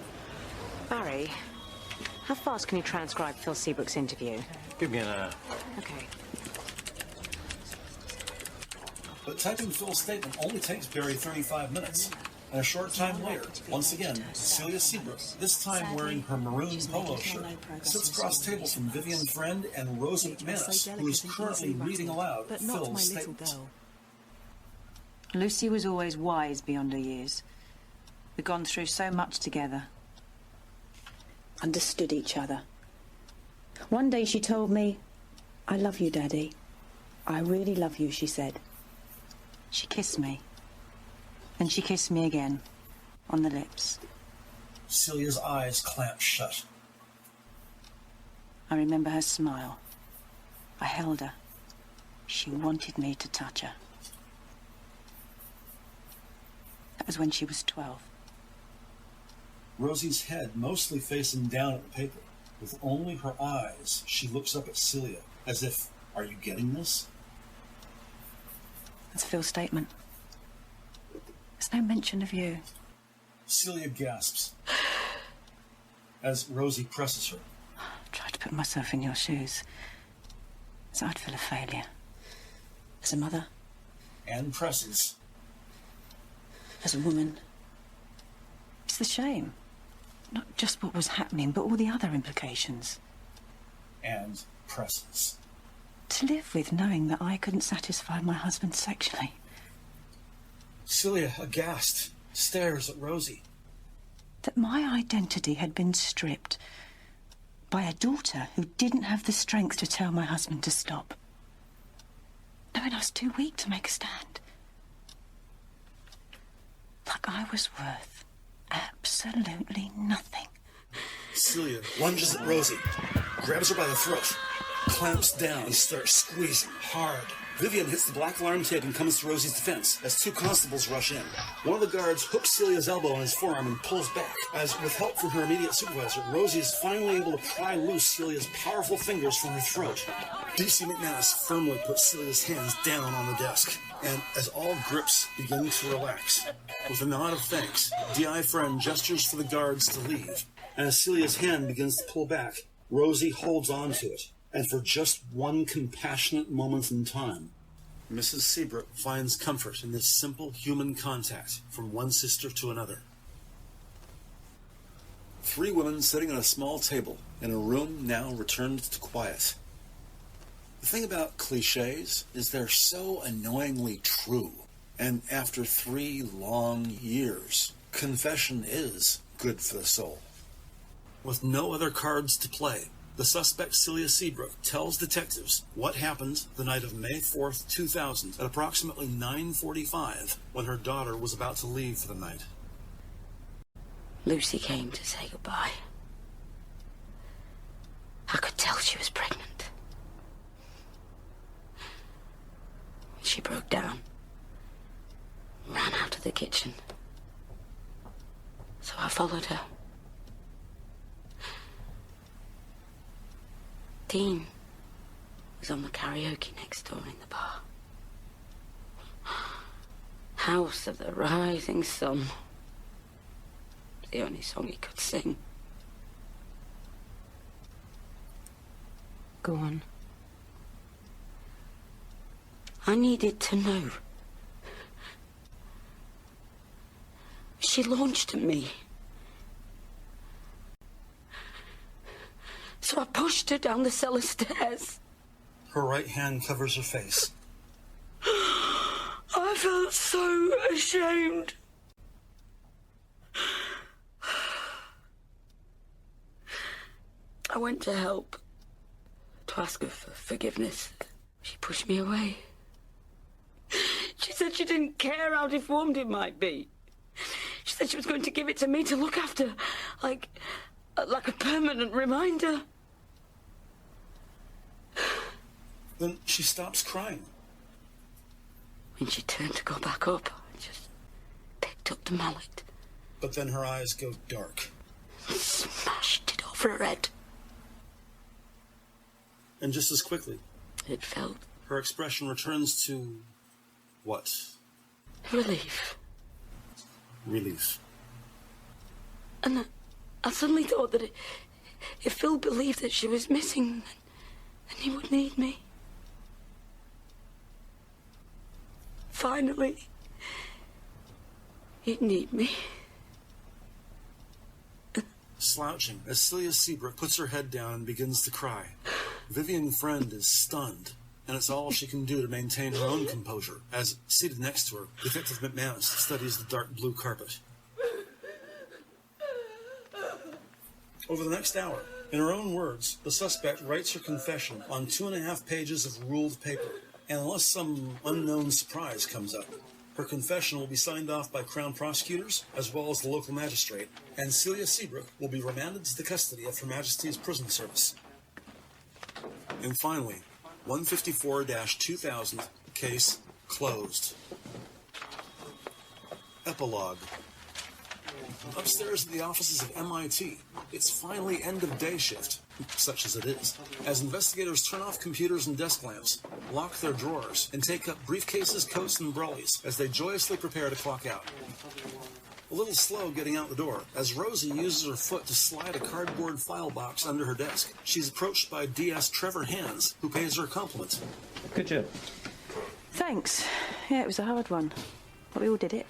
Speaker 2: Barry, how fast can you transcribe Phil Seabrook's interview?
Speaker 9: Give me an hour.
Speaker 2: Okay.
Speaker 1: But typing Phil's statement only takes Barry 35 minutes. And a short time later, once again, Celia Seabrook, this time wearing her maroon polo shirt, sits across the table from Vivian Friend and Rosie McManus, who is currently reading aloud Phil's statement.
Speaker 22: Lucy was always wise beyond her years. We'd gone through so much together. Understood each other. One day she told me, "I love you, Daddy. I really love you," she said. She kissed me. And she kissed me again, on the lips.
Speaker 1: Celia's eyes clamped shut.
Speaker 22: I remember her smile. I held her. She wanted me to touch her. That was when she was 12.
Speaker 1: Rosie's head mostly facing down at the paper. With only her eyes, she looks up at Celia, as if, are you getting this?
Speaker 22: That's Phil's statement. There's no mention of you.
Speaker 1: Celia gasps as Rosie presses her.
Speaker 22: I tried to put myself in your shoes. So I'd feel a failure. As a mother.
Speaker 1: And presses.
Speaker 22: As a woman. It's the shame. Not just what was happening, but all the other implications.
Speaker 1: And presses.
Speaker 22: To live with knowing that I couldn't satisfy my husband sexually.
Speaker 1: Celia, aghast, stares at Rosie.
Speaker 22: That my identity had been stripped by a daughter who didn't have the strength to tell my husband to stop. Knowing I was too weak to make a stand. Like I was worth absolutely nothing.
Speaker 1: Celia lunges at Rosie, grabs her by the throat, clamps down and starts squeezing hard. Vivian hits the black alarm tape and comes to Rosie's defense as two constables rush in. One of the guards hooks Celia's elbow on his forearm and pulls back, as with help from her immediate supervisor, Rosie is finally able to pry loose Celia's powerful fingers from her throat. D.C. McManus firmly puts Celia's hands down on the desk, and as all grips begin to relax, with a nod of thanks, D.I. Friend gestures for the guards to leave, and as Celia's hand begins to pull back, Rosie holds on to it. And for just one compassionate moment in time, Mrs. Seabrook finds comfort in this simple human contact from one sister to another. Three women sitting at a small table in a room now returned to quiet. The thing about cliches is they're so annoyingly true. And after 3 long years, confession is good for the soul. With no other cards to play, the suspect, Celia Seabrook, tells detectives what happened the night of May 4th, 2000, at approximately 9:45, when her daughter was about to leave for the night.
Speaker 3: Lucy came to say goodbye. I could tell she was pregnant. She broke down, ran out of the kitchen. So I followed her. Dean was on the karaoke next door in the bar. House of the Rising Sun. The only song he could sing.
Speaker 2: Go on.
Speaker 3: I needed to know. She launched at me. So I pushed her down the cellar stairs.
Speaker 1: Her right hand covers her face.
Speaker 3: I felt so ashamed. I went to help, to ask her for forgiveness. She pushed me away. She said she didn't care how deformed it might be. She said she was going to give it to me to look after, like a permanent reminder.
Speaker 1: Then she stops crying.
Speaker 3: When she turned to go back up, I just picked up the mallet.
Speaker 1: But then her eyes go dark.
Speaker 3: Smashed it over her head.
Speaker 1: And just as quickly,
Speaker 3: it felt...
Speaker 1: her expression returns to... what?
Speaker 3: relief.
Speaker 1: Relief.
Speaker 3: And I suddenly thought that if Phil believed that she was missing, then he would need me. Finally, he'd need me.
Speaker 1: Slouching as Celia Seabrook puts her head down and begins to cry. Vivian Friend is stunned, and it's all she can do to maintain her own composure as, seated next to her, Detective McManus studies the dark blue carpet. Over the next hour, in her own words, the suspect writes her confession on 2.5 pages of ruled paper, and unless some unknown surprise comes up, her confession will be signed off by Crown prosecutors as well as the local magistrate, and Celia Seabrook will be remanded to the custody of Her Majesty's Prison Service. And finally, 154-2000, case closed. Epilogue. Upstairs at the offices of M.I.T, it's finally end of day shift, such as it is, as investigators turn off computers and desk lamps, lock their drawers, and take up briefcases, coats, and brollies as they joyously prepare to clock out. A little slow getting out the door, as Rosie uses her foot to slide a cardboard file box under her desk. She's approached by D.S. Trevor Hands, who pays her a compliment.
Speaker 21: Good job.
Speaker 22: Thanks. Yeah, it was a hard one. But we all did it.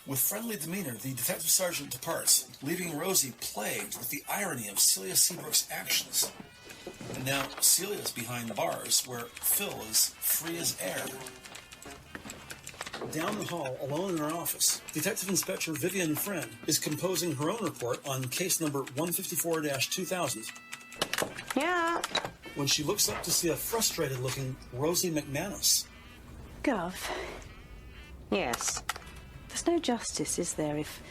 Speaker 1: With friendly demeanor, the detective sergeant departs, leaving Rosie plagued with the irony of Celia Seabrook's actions. And now Celia's behind bars, where Phil is free as air. Down the hall, alone in her office, Detective Inspector Vivian Friend is composing her own report on case number 154-2000.
Speaker 22: Yeah.
Speaker 1: When she looks up to see a frustrated-looking Rosie McManus.
Speaker 22: Gov.
Speaker 2: Yes.
Speaker 22: There's no justice, is there, if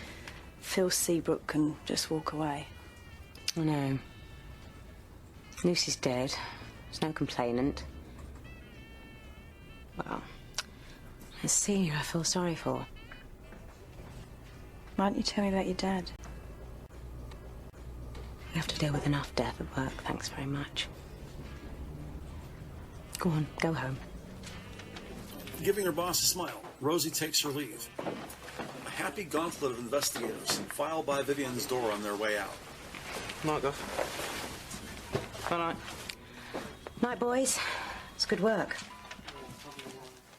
Speaker 22: Phil Seabrook can just walk away?
Speaker 2: I know. Lucy's dead. There's no complainant. Well, it's Celia I feel sorry for.
Speaker 22: Why don't you tell me about your dad?
Speaker 2: We have to deal with enough death at work, thanks very much. Go on, go home.
Speaker 1: Giving her boss a smile, Rosie takes her leave. A happy gauntlet of investigators file by Vivian's door on their way out.
Speaker 4: Night, Guff. Good night.
Speaker 2: Night, boys. It's good work.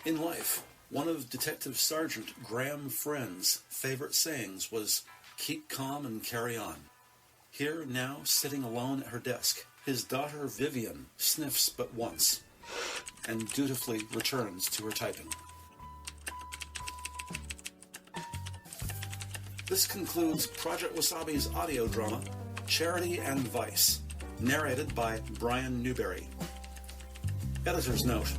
Speaker 1: In life, one of Detective Sergeant Graham Friend's favorite sayings was, "Keep calm and carry on." Here, now, sitting alone at her desk, his daughter Vivian sniffs but once and dutifully returns to her typing. This concludes Project Wasabi's audio drama, Charity and Vice, narrated by Brian Newberry. Editor's note: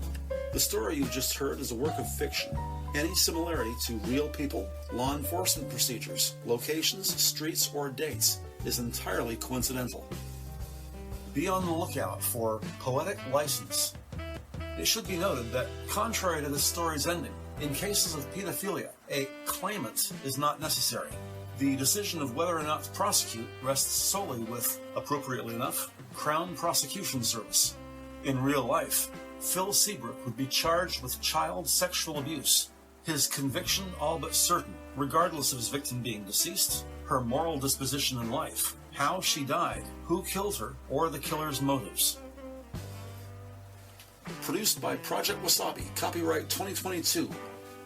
Speaker 1: the story you just heard is a work of fiction. Any similarity to real people, law enforcement procedures, locations, streets, or dates is entirely coincidental. Be on the lookout for poetic license. It should be noted that, contrary to this story's ending, in cases of pedophilia, a claimant is not necessary. The decision of whether or not to prosecute rests solely with, appropriately enough, Crown Prosecution Service. In real life, Phil Seabrook would be charged with child sexual abuse, his conviction all but certain, regardless of his victim being deceased, her moral disposition in life, how she died, who killed her, or the killer's motives. Produced by Project Wasabi, copyright 2022.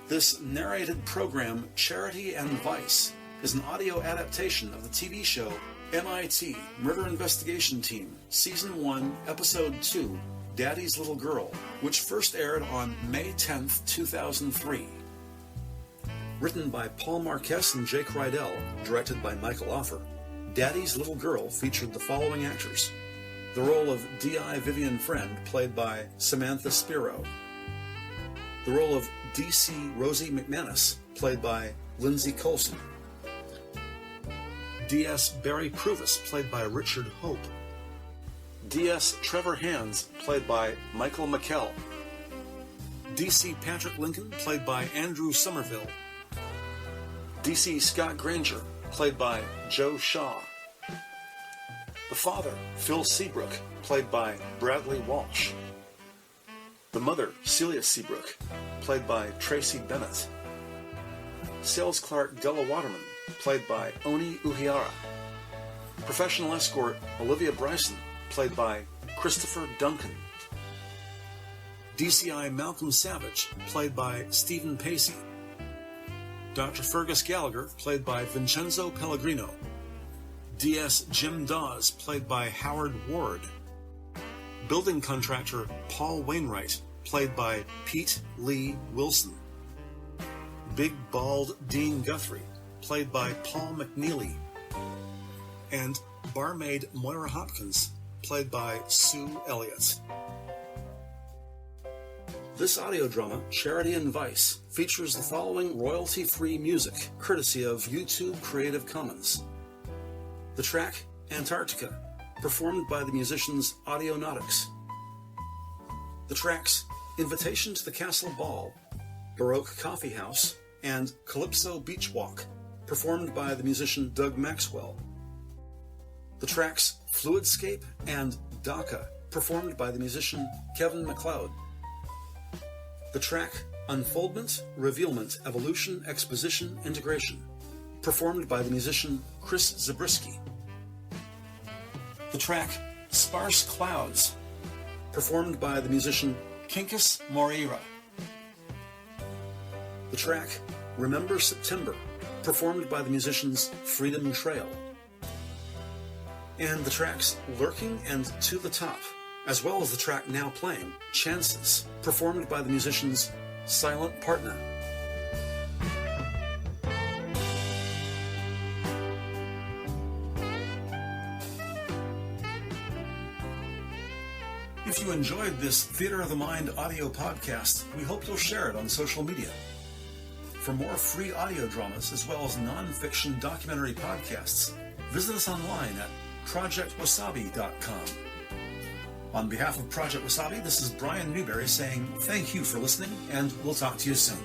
Speaker 1: This narrated program, Charity and Vice, is an audio adaptation of the TV show M.I.T, Murder Investigation Team, Season 1, Episode 2, Daddy's Little Girl, which first aired on May 10th, 2003. Written by Paul Marquez and Jake Rydell, directed by Michael Offer, Daddy's Little Girl featured the following actors. The role of D.I. Vivian Friend, played by Samantha Spiro. The role of D.C. Rosie McManus, played by Lindsay Colson. D.S. Barry Pruvis, played by Richard Hope. D.S. Trevor Hands, played by Michael McKell. D.C. Patrick Lincoln, played by Andrew Somerville. D.C. Scott Granger, played by Joe Shaw. The father, Phil Seabrook, played by Bradley Walsh. The mother, Celia Seabrook, played by Tracy Bennett. Sales clerk Della Waterman, played by Oni Uhiara. Professional escort Olivia Bryson, played by Christopher Duncan. DCI Malcolm Savage, played by Stephen Pacey. Dr. Fergus Gallagher, played by Vincenzo Pellegrino. DS Jim Daws, played by Howard Ward. Building contractor Paul Wainwright, played by Pete Lee Wilson. Big Bald Dean Guthrie, played by Paul McNeely. And Barmaid Moira Hopkins, played by Sue Elliott. This audio drama, Charity and Vice, features the following royalty-free music, courtesy of YouTube Creative Commons. The track, Antarctica, performed by the musicians Audionautics. The tracks, Invitation to the Castle Ball, Baroque Coffee House, and Calypso Beach Walk, performed by the musician Doug Maxwell. The tracks, Fluidscape and DACA, performed by the musician Kevin MacLeod. The track, Unfoldment, Revealment, Evolution, Exposition, Integration, performed by the musician Chris Zabriskie. The track, Sparse Clouds, performed by the musician Kinkus Moira. The track, Remember September, performed by the musicians Freedom Trail. And the tracks Lurking and To the Top, as well as the track now playing, Chances, performed by the musicians Silent Partner. If you enjoyed this Theater of the Mind audio podcast, we hope you'll share it on social media. For more free audio dramas as well as non-fiction documentary podcasts, visit us online at projectwasabi.com. On behalf of Project Wasabi, this is Brian Newberry saying thank you for listening, and we'll talk to you soon.